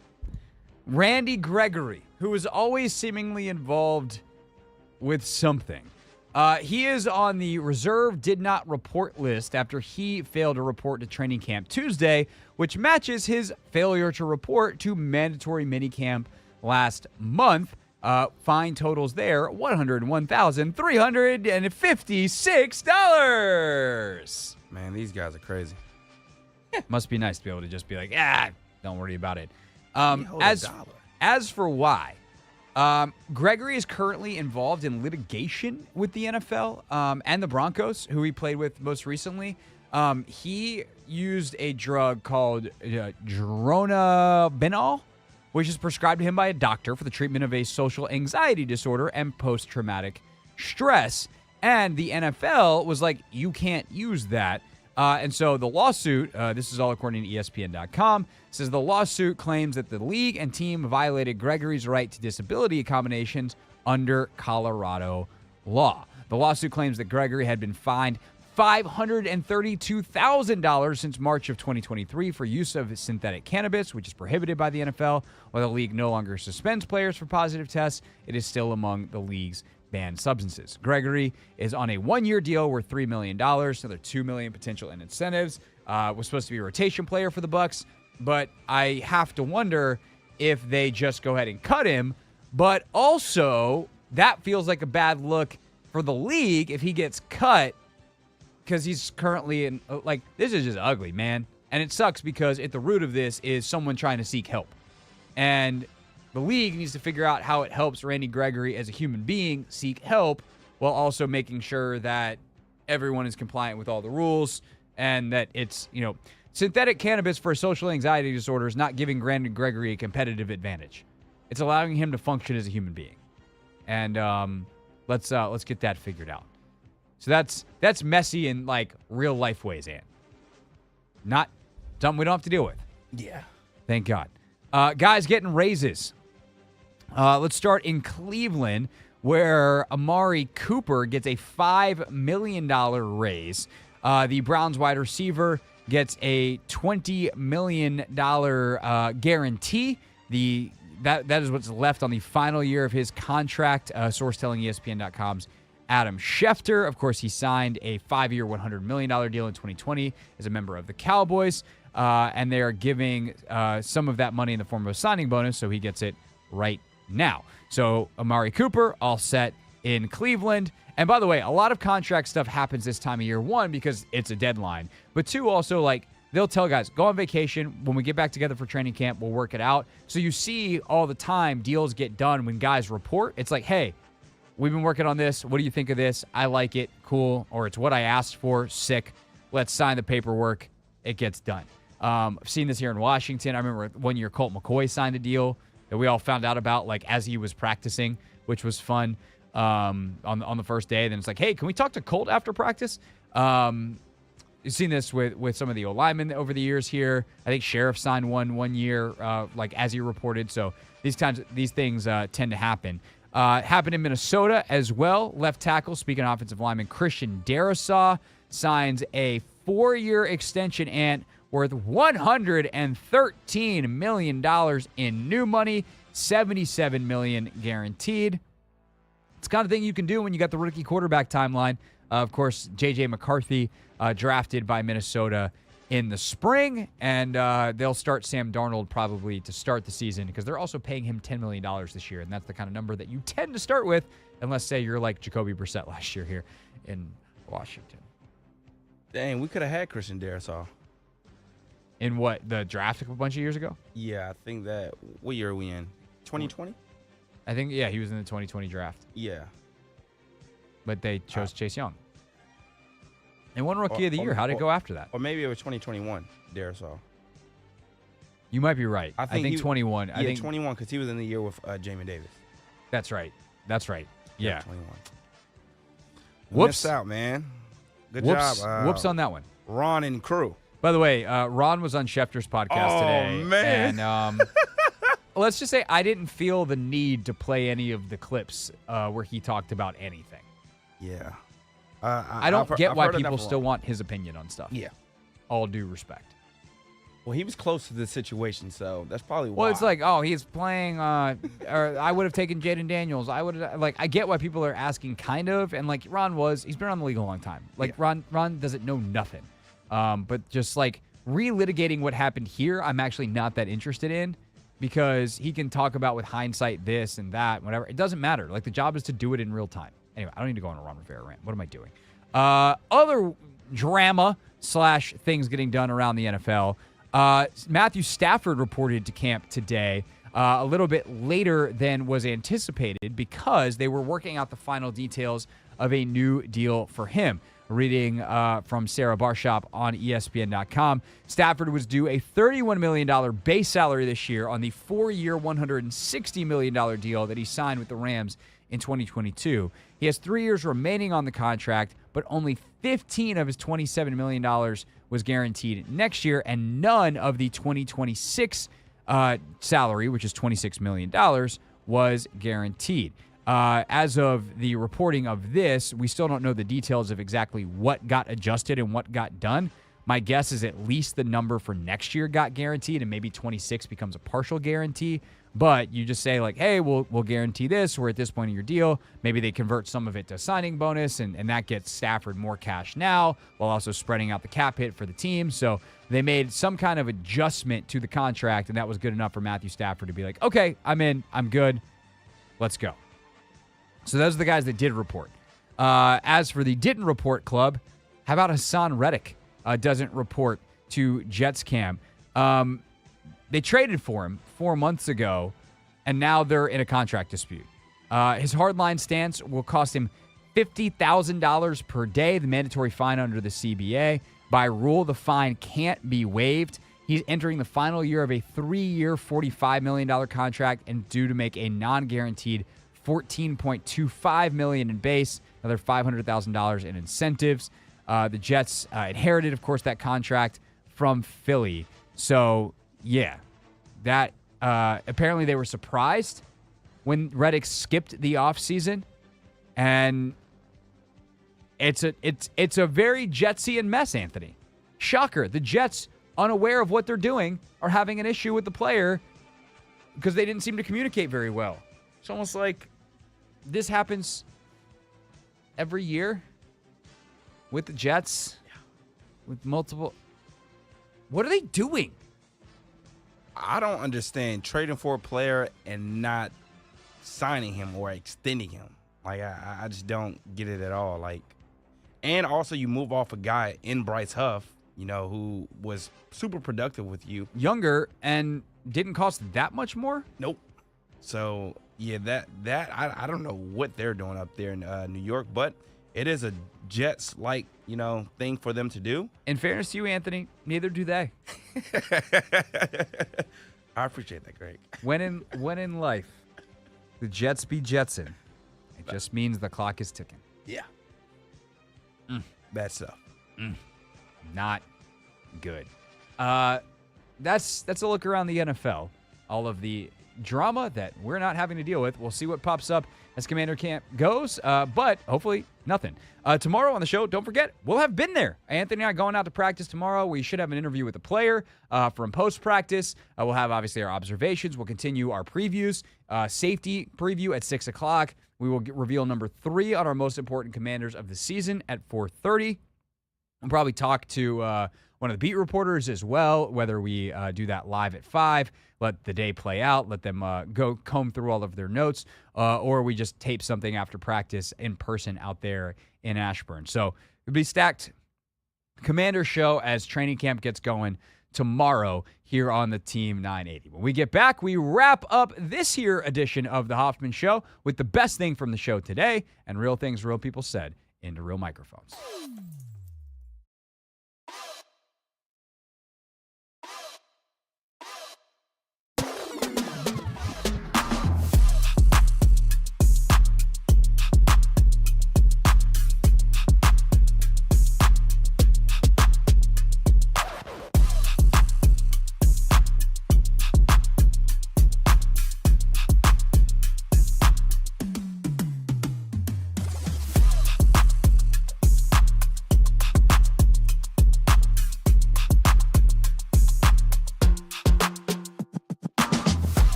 Randy Gregory, who is always seemingly involved with something. He is on the reserve did not report list after he failed to report to training camp Tuesday, which matches his failure to report to mandatory minicamp last month. Fine totals there, $101,356. Man, these guys are crazy. Must be nice to be able to just be like, don't worry about it. Hold a dollar. As for why, Gregory is currently involved in litigation with the NFL and the Broncos, who he played with most recently. He used a drug called dronabinol, which is prescribed to him by a doctor for the treatment of a social anxiety disorder and post-traumatic stress. And the NFL was like, you can't use that. And so the lawsuit, this is all according to ESPN.com, says the lawsuit claims that the league and team violated Gregory's right to disability accommodations under Colorado law. The lawsuit claims that Gregory had been fined $532,000 since March of 2023 for use of synthetic cannabis, which is prohibited by the NFL. While the league no longer suspends players for positive tests, it is still among the league's banned substances. Gregory is on a one-year deal worth $3 million, so there are $2 million potential in incentives. Was supposed to be a rotation player for the Bucs, but I have to wonder if they just go ahead and cut him. But also, that feels like a bad look for the league if he gets cut, because he's currently in, this is just ugly, man. And it sucks because at the root of this is someone trying to seek help. And the league needs to figure out how it helps Randy Gregory as a human being seek help while also making sure that everyone is compliant with all the rules and that it's, synthetic cannabis for social anxiety disorder is not giving Randy Gregory a competitive advantage. It's allowing him to function as a human being. And let's get that figured out. So that's messy in real life ways, Ann. Not something we don't have to deal with. Yeah. Thank God. Guys getting raises. Let's start in Cleveland, where Amari Cooper gets a $5 million raise. The Browns wide receiver gets a $20 million guarantee. That is what's left on the final year of his contract. Source telling ESPN.com's Adam Schefter. Of course, he signed a 5-year, $100 million deal in 2020 as a member of the Cowboys. And they are giving some of that money in the form of a signing bonus, so he gets it right now. So Amari Cooper, all set in Cleveland. And by the way, a lot of contract stuff happens this time of year. One, because it's a deadline. But two, also, they'll tell guys, go on vacation. When we get back together for training camp, we'll work it out. So you see all the time deals get done when guys report. It's like, hey, we've been working on this. What do you think of this? I like it. Cool. Or it's what I asked for. Sick. Let's sign the paperwork. It gets done. I've seen this here in Washington. I remember one year Colt McCoy signed a deal that we all found out about as he was practicing, which was fun. on the first day. Then it's like, hey, can we talk to Colt after practice? You've seen this with some of the O-linemen over the years here. I think Sheriff signed one year, like as he reported. So these things tend to happen. Happened in Minnesota as well. Left tackle, speaking of offensive lineman, Christian Darrisaw signs a 4-year extension and worth $113 million in new money, $77 million guaranteed. It's the kind of thing you can do when you got the rookie quarterback timeline. Of course, J.J. McCarthy drafted by Minnesota in the spring, and they'll start Sam Darnold probably to start the season because they're also paying him $10 million this year, and that's the kind of number that you tend to start with unless, say, you're like Jacoby Brissett last year here in Washington. Dang, we could have had Christian Darrisaw. In what, the draft a bunch of years ago? Yeah, I think that. What year are we in? 2020? I think, yeah, he was in the 2020 draft. Yeah. But they chose Chase Young. And won Rookie of the Year. How did it go after that? Or maybe it was 2021, Darrisaw. You might be right. I think 21. Yeah, 21 because he was in the year with Jamin Davis. That's right. Yeah. 21. Whoops. Missed out, man. Good Whoops. job. Whoops on that one. Ron and crew. By the way, Ron was on Schefter's podcast today. Oh, man. And let's just say I didn't feel the need to play any of the clips where he talked about anything. Yeah. I don't get why people still want his opinion on stuff. Yeah. All due respect. Well, he was close to the situation, so that's probably why. Well, it's like, oh, he's playing, or I would have taken Jaden Daniels. I get why people are asking, kind of, and like he's been around the league a long time. Like Yeah. Ron doesn't know nothing. But just like relitigating what happened here, I'm actually not that interested in because he can talk about with hindsight this and that, whatever. It doesn't matter. Like the job is to do it in real time. Anyway, I don't need to go on a Ron Rivera rant. What am I doing? Other drama / things getting done around the NFL. Matthew Stafford reported to camp today a little bit later than was anticipated because they were working out the final details of a new deal for him. Reading from Sarah Barshop on ESPN.com, Stafford was due a $31 million base salary this year on the 4-year, $160 million deal that he signed with the Rams in 2022. He has 3 years remaining on the contract, but only 15 of his $27 million was guaranteed next year, and none of the 2026 salary, which is $26 million, was guaranteed. As of the reporting of this, we still don't know the details of exactly what got adjusted and what got done. My guess is at least the number for next year got guaranteed, and maybe 26 becomes a partial guarantee. But you just say, like, hey, we'll guarantee this. We're at this point in your deal. Maybe they convert some of it to signing bonus, and that gets Stafford more cash now while also spreading out the cap hit for the team. So they made some kind of adjustment to the contract, and that was good enough for Matthew Stafford to be like, okay, I'm in. I'm good. Let's go. So those are the guys that did report. As for the didn't report club, how about Hassan Reddick doesn't report to Jets camp? They traded for him 4 months ago, and now they're in a contract dispute. His hardline stance will cost him $50,000 per day, the mandatory fine under the CBA. By rule, the fine can't be waived. He's entering the final year of a 3-year, $45 million contract and due to make a non-guaranteed $14.25 million in base, another $500,000 in incentives. The Jets inherited, of course, that contract from Philly. So, yeah, that apparently they were surprised when Reddick skipped the offseason, and it's a very Jetsian mess, Anthony. Shocker. The Jets, unaware of what they're doing, are having an issue with the player because they didn't seem to communicate very well. It's almost like this happens every year with the Jets, with multiple. What are they doing? I don't understand trading for a player and not signing him or extending him. Like, I just don't get it at all. Like, and also you move off a guy in Bryce Huff, you know, who was super productive with you. Younger and didn't cost that much more? Nope. So, yeah, that I don't know what they're doing up there in New York, but it is a Jets-like, you know, thing for them to do. In fairness to you, Anthony, neither do they. I appreciate that, Greg. When in life, the Jets be Jetson, and Just means the clock is ticking. Yeah. Bad stuff. Not good. That's a look around the NFL. All of the drama that we're not having to deal with. We'll see what pops up as Commander Camp goes, but hopefully nothing. Tomorrow on the show, don't forget, we'll have been there. Anthony and I going out to practice tomorrow. We should have an interview with a player from post-practice. We'll have, obviously, our observations. We'll continue our previews. Safety preview at 6 o'clock. We will reveal number 3 on our most important commanders of the season at 4:30. We'll probably talk to one of the beat reporters as well, whether we do that live at 5, let the day play out, let them go comb through all of their notes, or we just tape something after practice in person out there in Ashburn. So it'll be stacked Commander show as training camp gets going tomorrow here on the Team 980. When we get back, we wrap up this here edition of the Hoffman Show with the best thing from the show today and real things real people said into real microphones.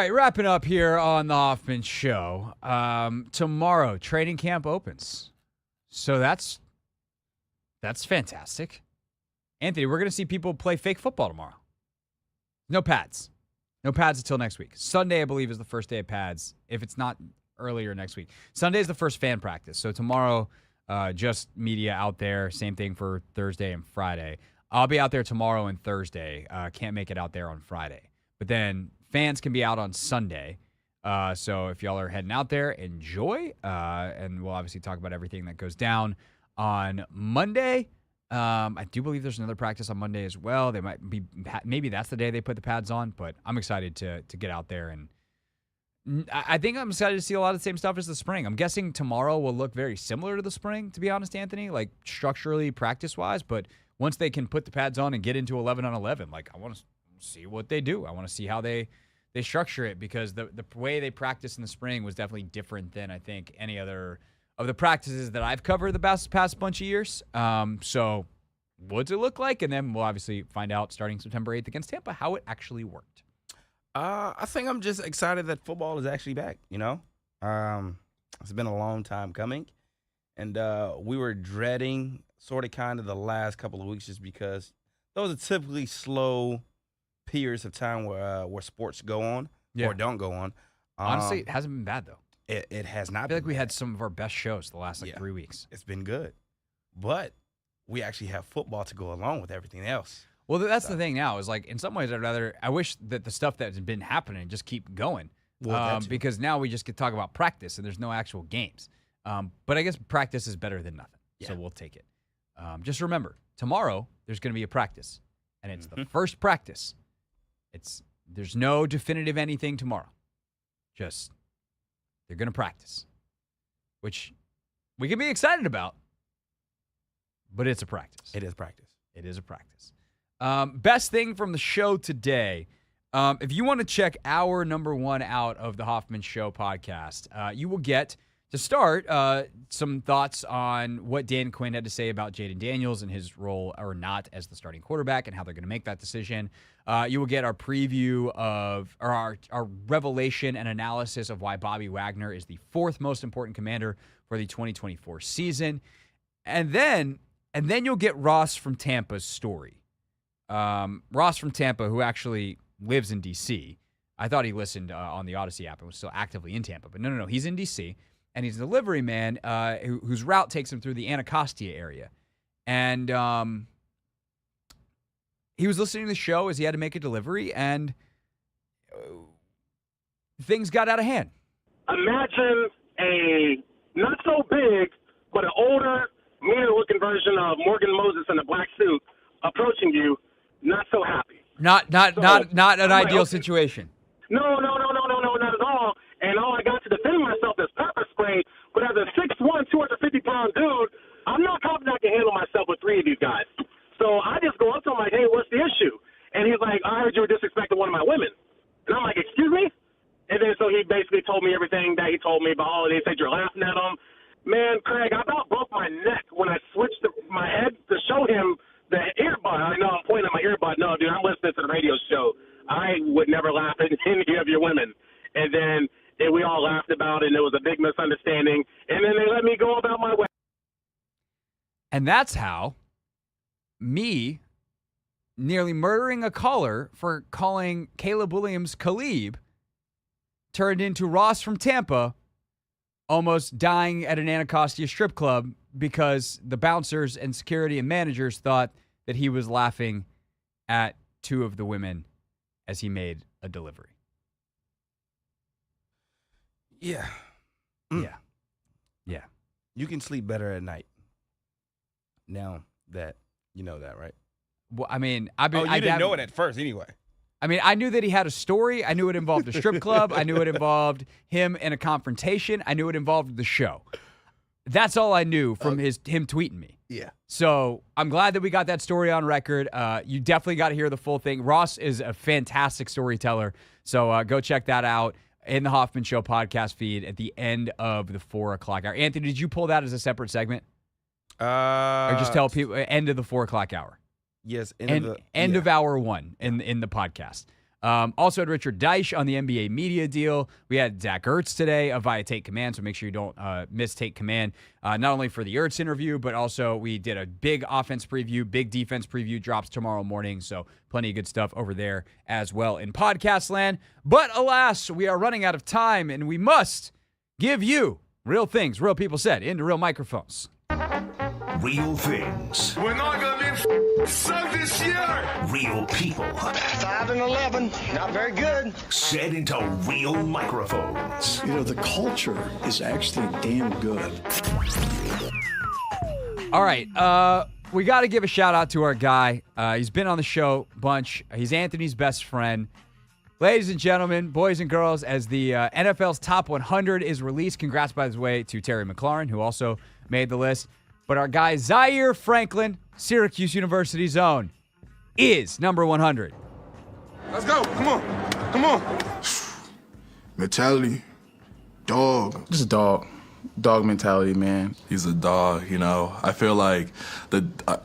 right, wrapping up here on the Hoffman Show. Tomorrow, training camp opens. So that's fantastic. Anthony, we're going to see people play fake football tomorrow. No pads. No pads until next week. Sunday, I believe, is the first day of pads, if it's not earlier next week. Sunday is the first fan practice. So tomorrow, just media out there. Same thing for Thursday and Friday. I'll be out there tomorrow and Thursday. Can't make it out there on Friday. But then fans can be out on Sunday. So if y'all are heading out there, enjoy. And we'll obviously talk about everything that goes down on Monday. I do believe there's another practice on Monday as well. Maybe that's the day they put the pads on, but I'm excited to get out there. And I think I'm excited to see a lot of the same stuff as the spring. I'm guessing tomorrow will look very similar to the spring, to be honest, Anthony, like structurally, practice-wise. But once they can put the pads on and get into 11 on 11, like I want to see what they do. I want to see how they structure it, because the way they practice in the spring was definitely different than I think any other of the practices that I've covered the past bunch of years. So what's it look like? And then we'll obviously find out starting September 8th against Tampa how it actually worked. I think I'm just excited that football is actually back, It's been a long time coming. And we were dreading sort of kind of the last couple of weeks just because those are typically slow periods of time where sports go on or don't go on. Honestly, it hasn't been bad, though. It has not been. I feel like we bad. had some of our best shows the last 3 weeks. It's been good. But we actually have football to go along with everything else. Well, that's the thing now is, like, in some ways I wish that the stuff that's been happening just keep going. Because now we just could talk about practice and there's no actual games. But I guess practice is better than nothing. Yeah. So we'll take it. Just remember, tomorrow there's going to be a practice. And it's the first practice. There's no definitive anything tomorrow. Just they're going to practice, which we can be excited about, but it's a practice. It is practice. It is a practice. Best thing from the show today, if you want to check our number one out of the Hoffman Show podcast, you will get, to start, some thoughts on what Dan Quinn had to say about Jaden Daniels and his role or not as the starting quarterback and how they're going to make that decision. You will get our preview of, or our revelation and analysis of why Bobby Wagner is the fourth most important commander for the 2024 season. And then you'll get Ross from Tampa's story. Ross from Tampa, who actually lives in D.C. I thought he listened on the Odyssey app and was still actively in Tampa. But no. He's in D.C., and he's a delivery man whose route takes him through the Anacostia area. And he was listening to the show as he had to make a delivery, and things got out of hand. Imagine a not so big, but an older, meaner-looking version of Morgan Moses in a black suit approaching you, not so happy. Not an ideal situation. No, not at all. And all I got to defend myself is pepper spray. But as a 6'1", 250-pound dude, I'm not confident I can handle myself with three of these guys. So I just go up to him like, hey, what's the issue? And he's like, I heard you were disrespecting one of my women. And I'm like, excuse me? And then so he basically told me everything that he told me about all of it. He said you're laughing at him. Man, Craig, I about broke my neck when I switched my head to show him the earbud. I know I'm pointing at my earbud. No, dude, I'm listening to the radio show. I would never laugh at any of your women. And then we all laughed about it, and it was a big misunderstanding. And then they let me go about my way. And that's how me nearly murdering a caller for calling Caleb Williams Caleb turned into Ross from Tampa almost dying at an Anacostia strip club because the bouncers and security and managers thought that he was laughing at two of the women as he made a delivery. Yeah. Yeah. You can sleep better at night. Now that you know that, right? Well, I mean, you didn't know it at first anyway. I mean, I knew that he had a story. I knew it involved a strip club. I knew it involved him in a confrontation. I knew it involved the show. That's all I knew from him tweeting me. Yeah. So I'm glad that we got that story on record. You definitely got to hear the full thing. Ross is a fantastic storyteller. So go check that out in the Hoffman Show podcast feed at the end of the 4 o'clock hour. Anthony, did you pull that as a separate segment? Or just tell people end of the 4 o'clock hour? Yes. End of hour one in the podcast. Also had Richard Deitch on the NBA media deal. We had Zach Ertz today via Take Command, so make sure you don't miss Take Command, not only for the Ertz interview, but also we did a big offense preview, big defense preview, drops tomorrow morning, so plenty of good stuff over there as well in podcast land. But alas, we are running out of time, and we must give you real things, real people said, into real microphones. Real things. We're not going to be sucked this year. Real people. 5-11, not very good. Said into real microphones. You know, the culture is actually damn good. All right, we got to give a shout out to our guy. He's been on the show a bunch. He's Anthony's best friend. Ladies and gentlemen, boys and girls, as the NFL's Top 100 is released, congrats, by the way, to Terry McLaurin, who also made the list. But our guy, Zaire Franklin, Syracuse University's own, is number 100. Let's go. Come on. Come on. Mentality. Dog. Just a dog. Dog mentality, man. He's a dog, you know. I feel like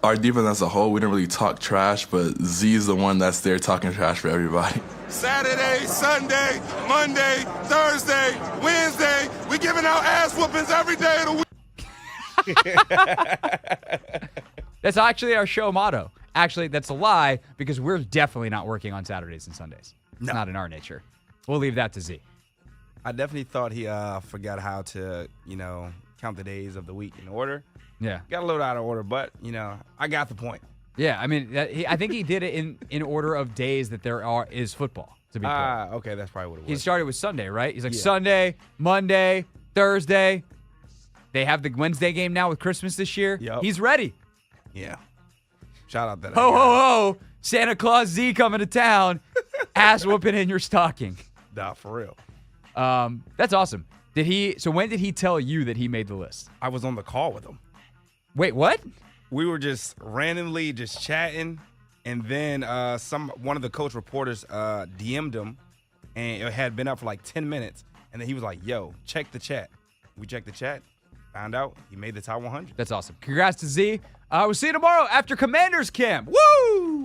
our defense as a whole, we didn't really talk trash, but Z's the one that's there talking trash for everybody. Saturday, Sunday, Monday, Thursday, Wednesday. We giving out ass whoopings every day of the week. That's actually our show motto. Actually, that's a lie because we're definitely not working on Saturdays and Sundays. It's not in our nature. We'll leave that to Z. I definitely thought he forgot how to, count the days of the week in order. Yeah. Got a little out of order, but, I got the point. Yeah, I mean, I think he did it in order of days that is football, to be clear. Okay, that's probably what it was. He started with Sunday, right? He's like Yeah. Sunday, Monday, Thursday. They have the Wednesday game now with Christmas this year. Yep. He's ready. Yeah. Shout out that. Ho, ho, ho. Santa Claus Z coming to town. Ass whooping in your stocking. Nah, for real. That's awesome. So when did he tell you that he made the list? I was on the call with him. Wait, what? We were just randomly just chatting, and then one of the coach reporters DM'd him, and it had been up for like 10 minutes, and then he was like, yo, check the chat. We checked the chat, found out he made the top 100. That's awesome. Congrats to Z. We'll see you tomorrow after Commanders Camp. Woo!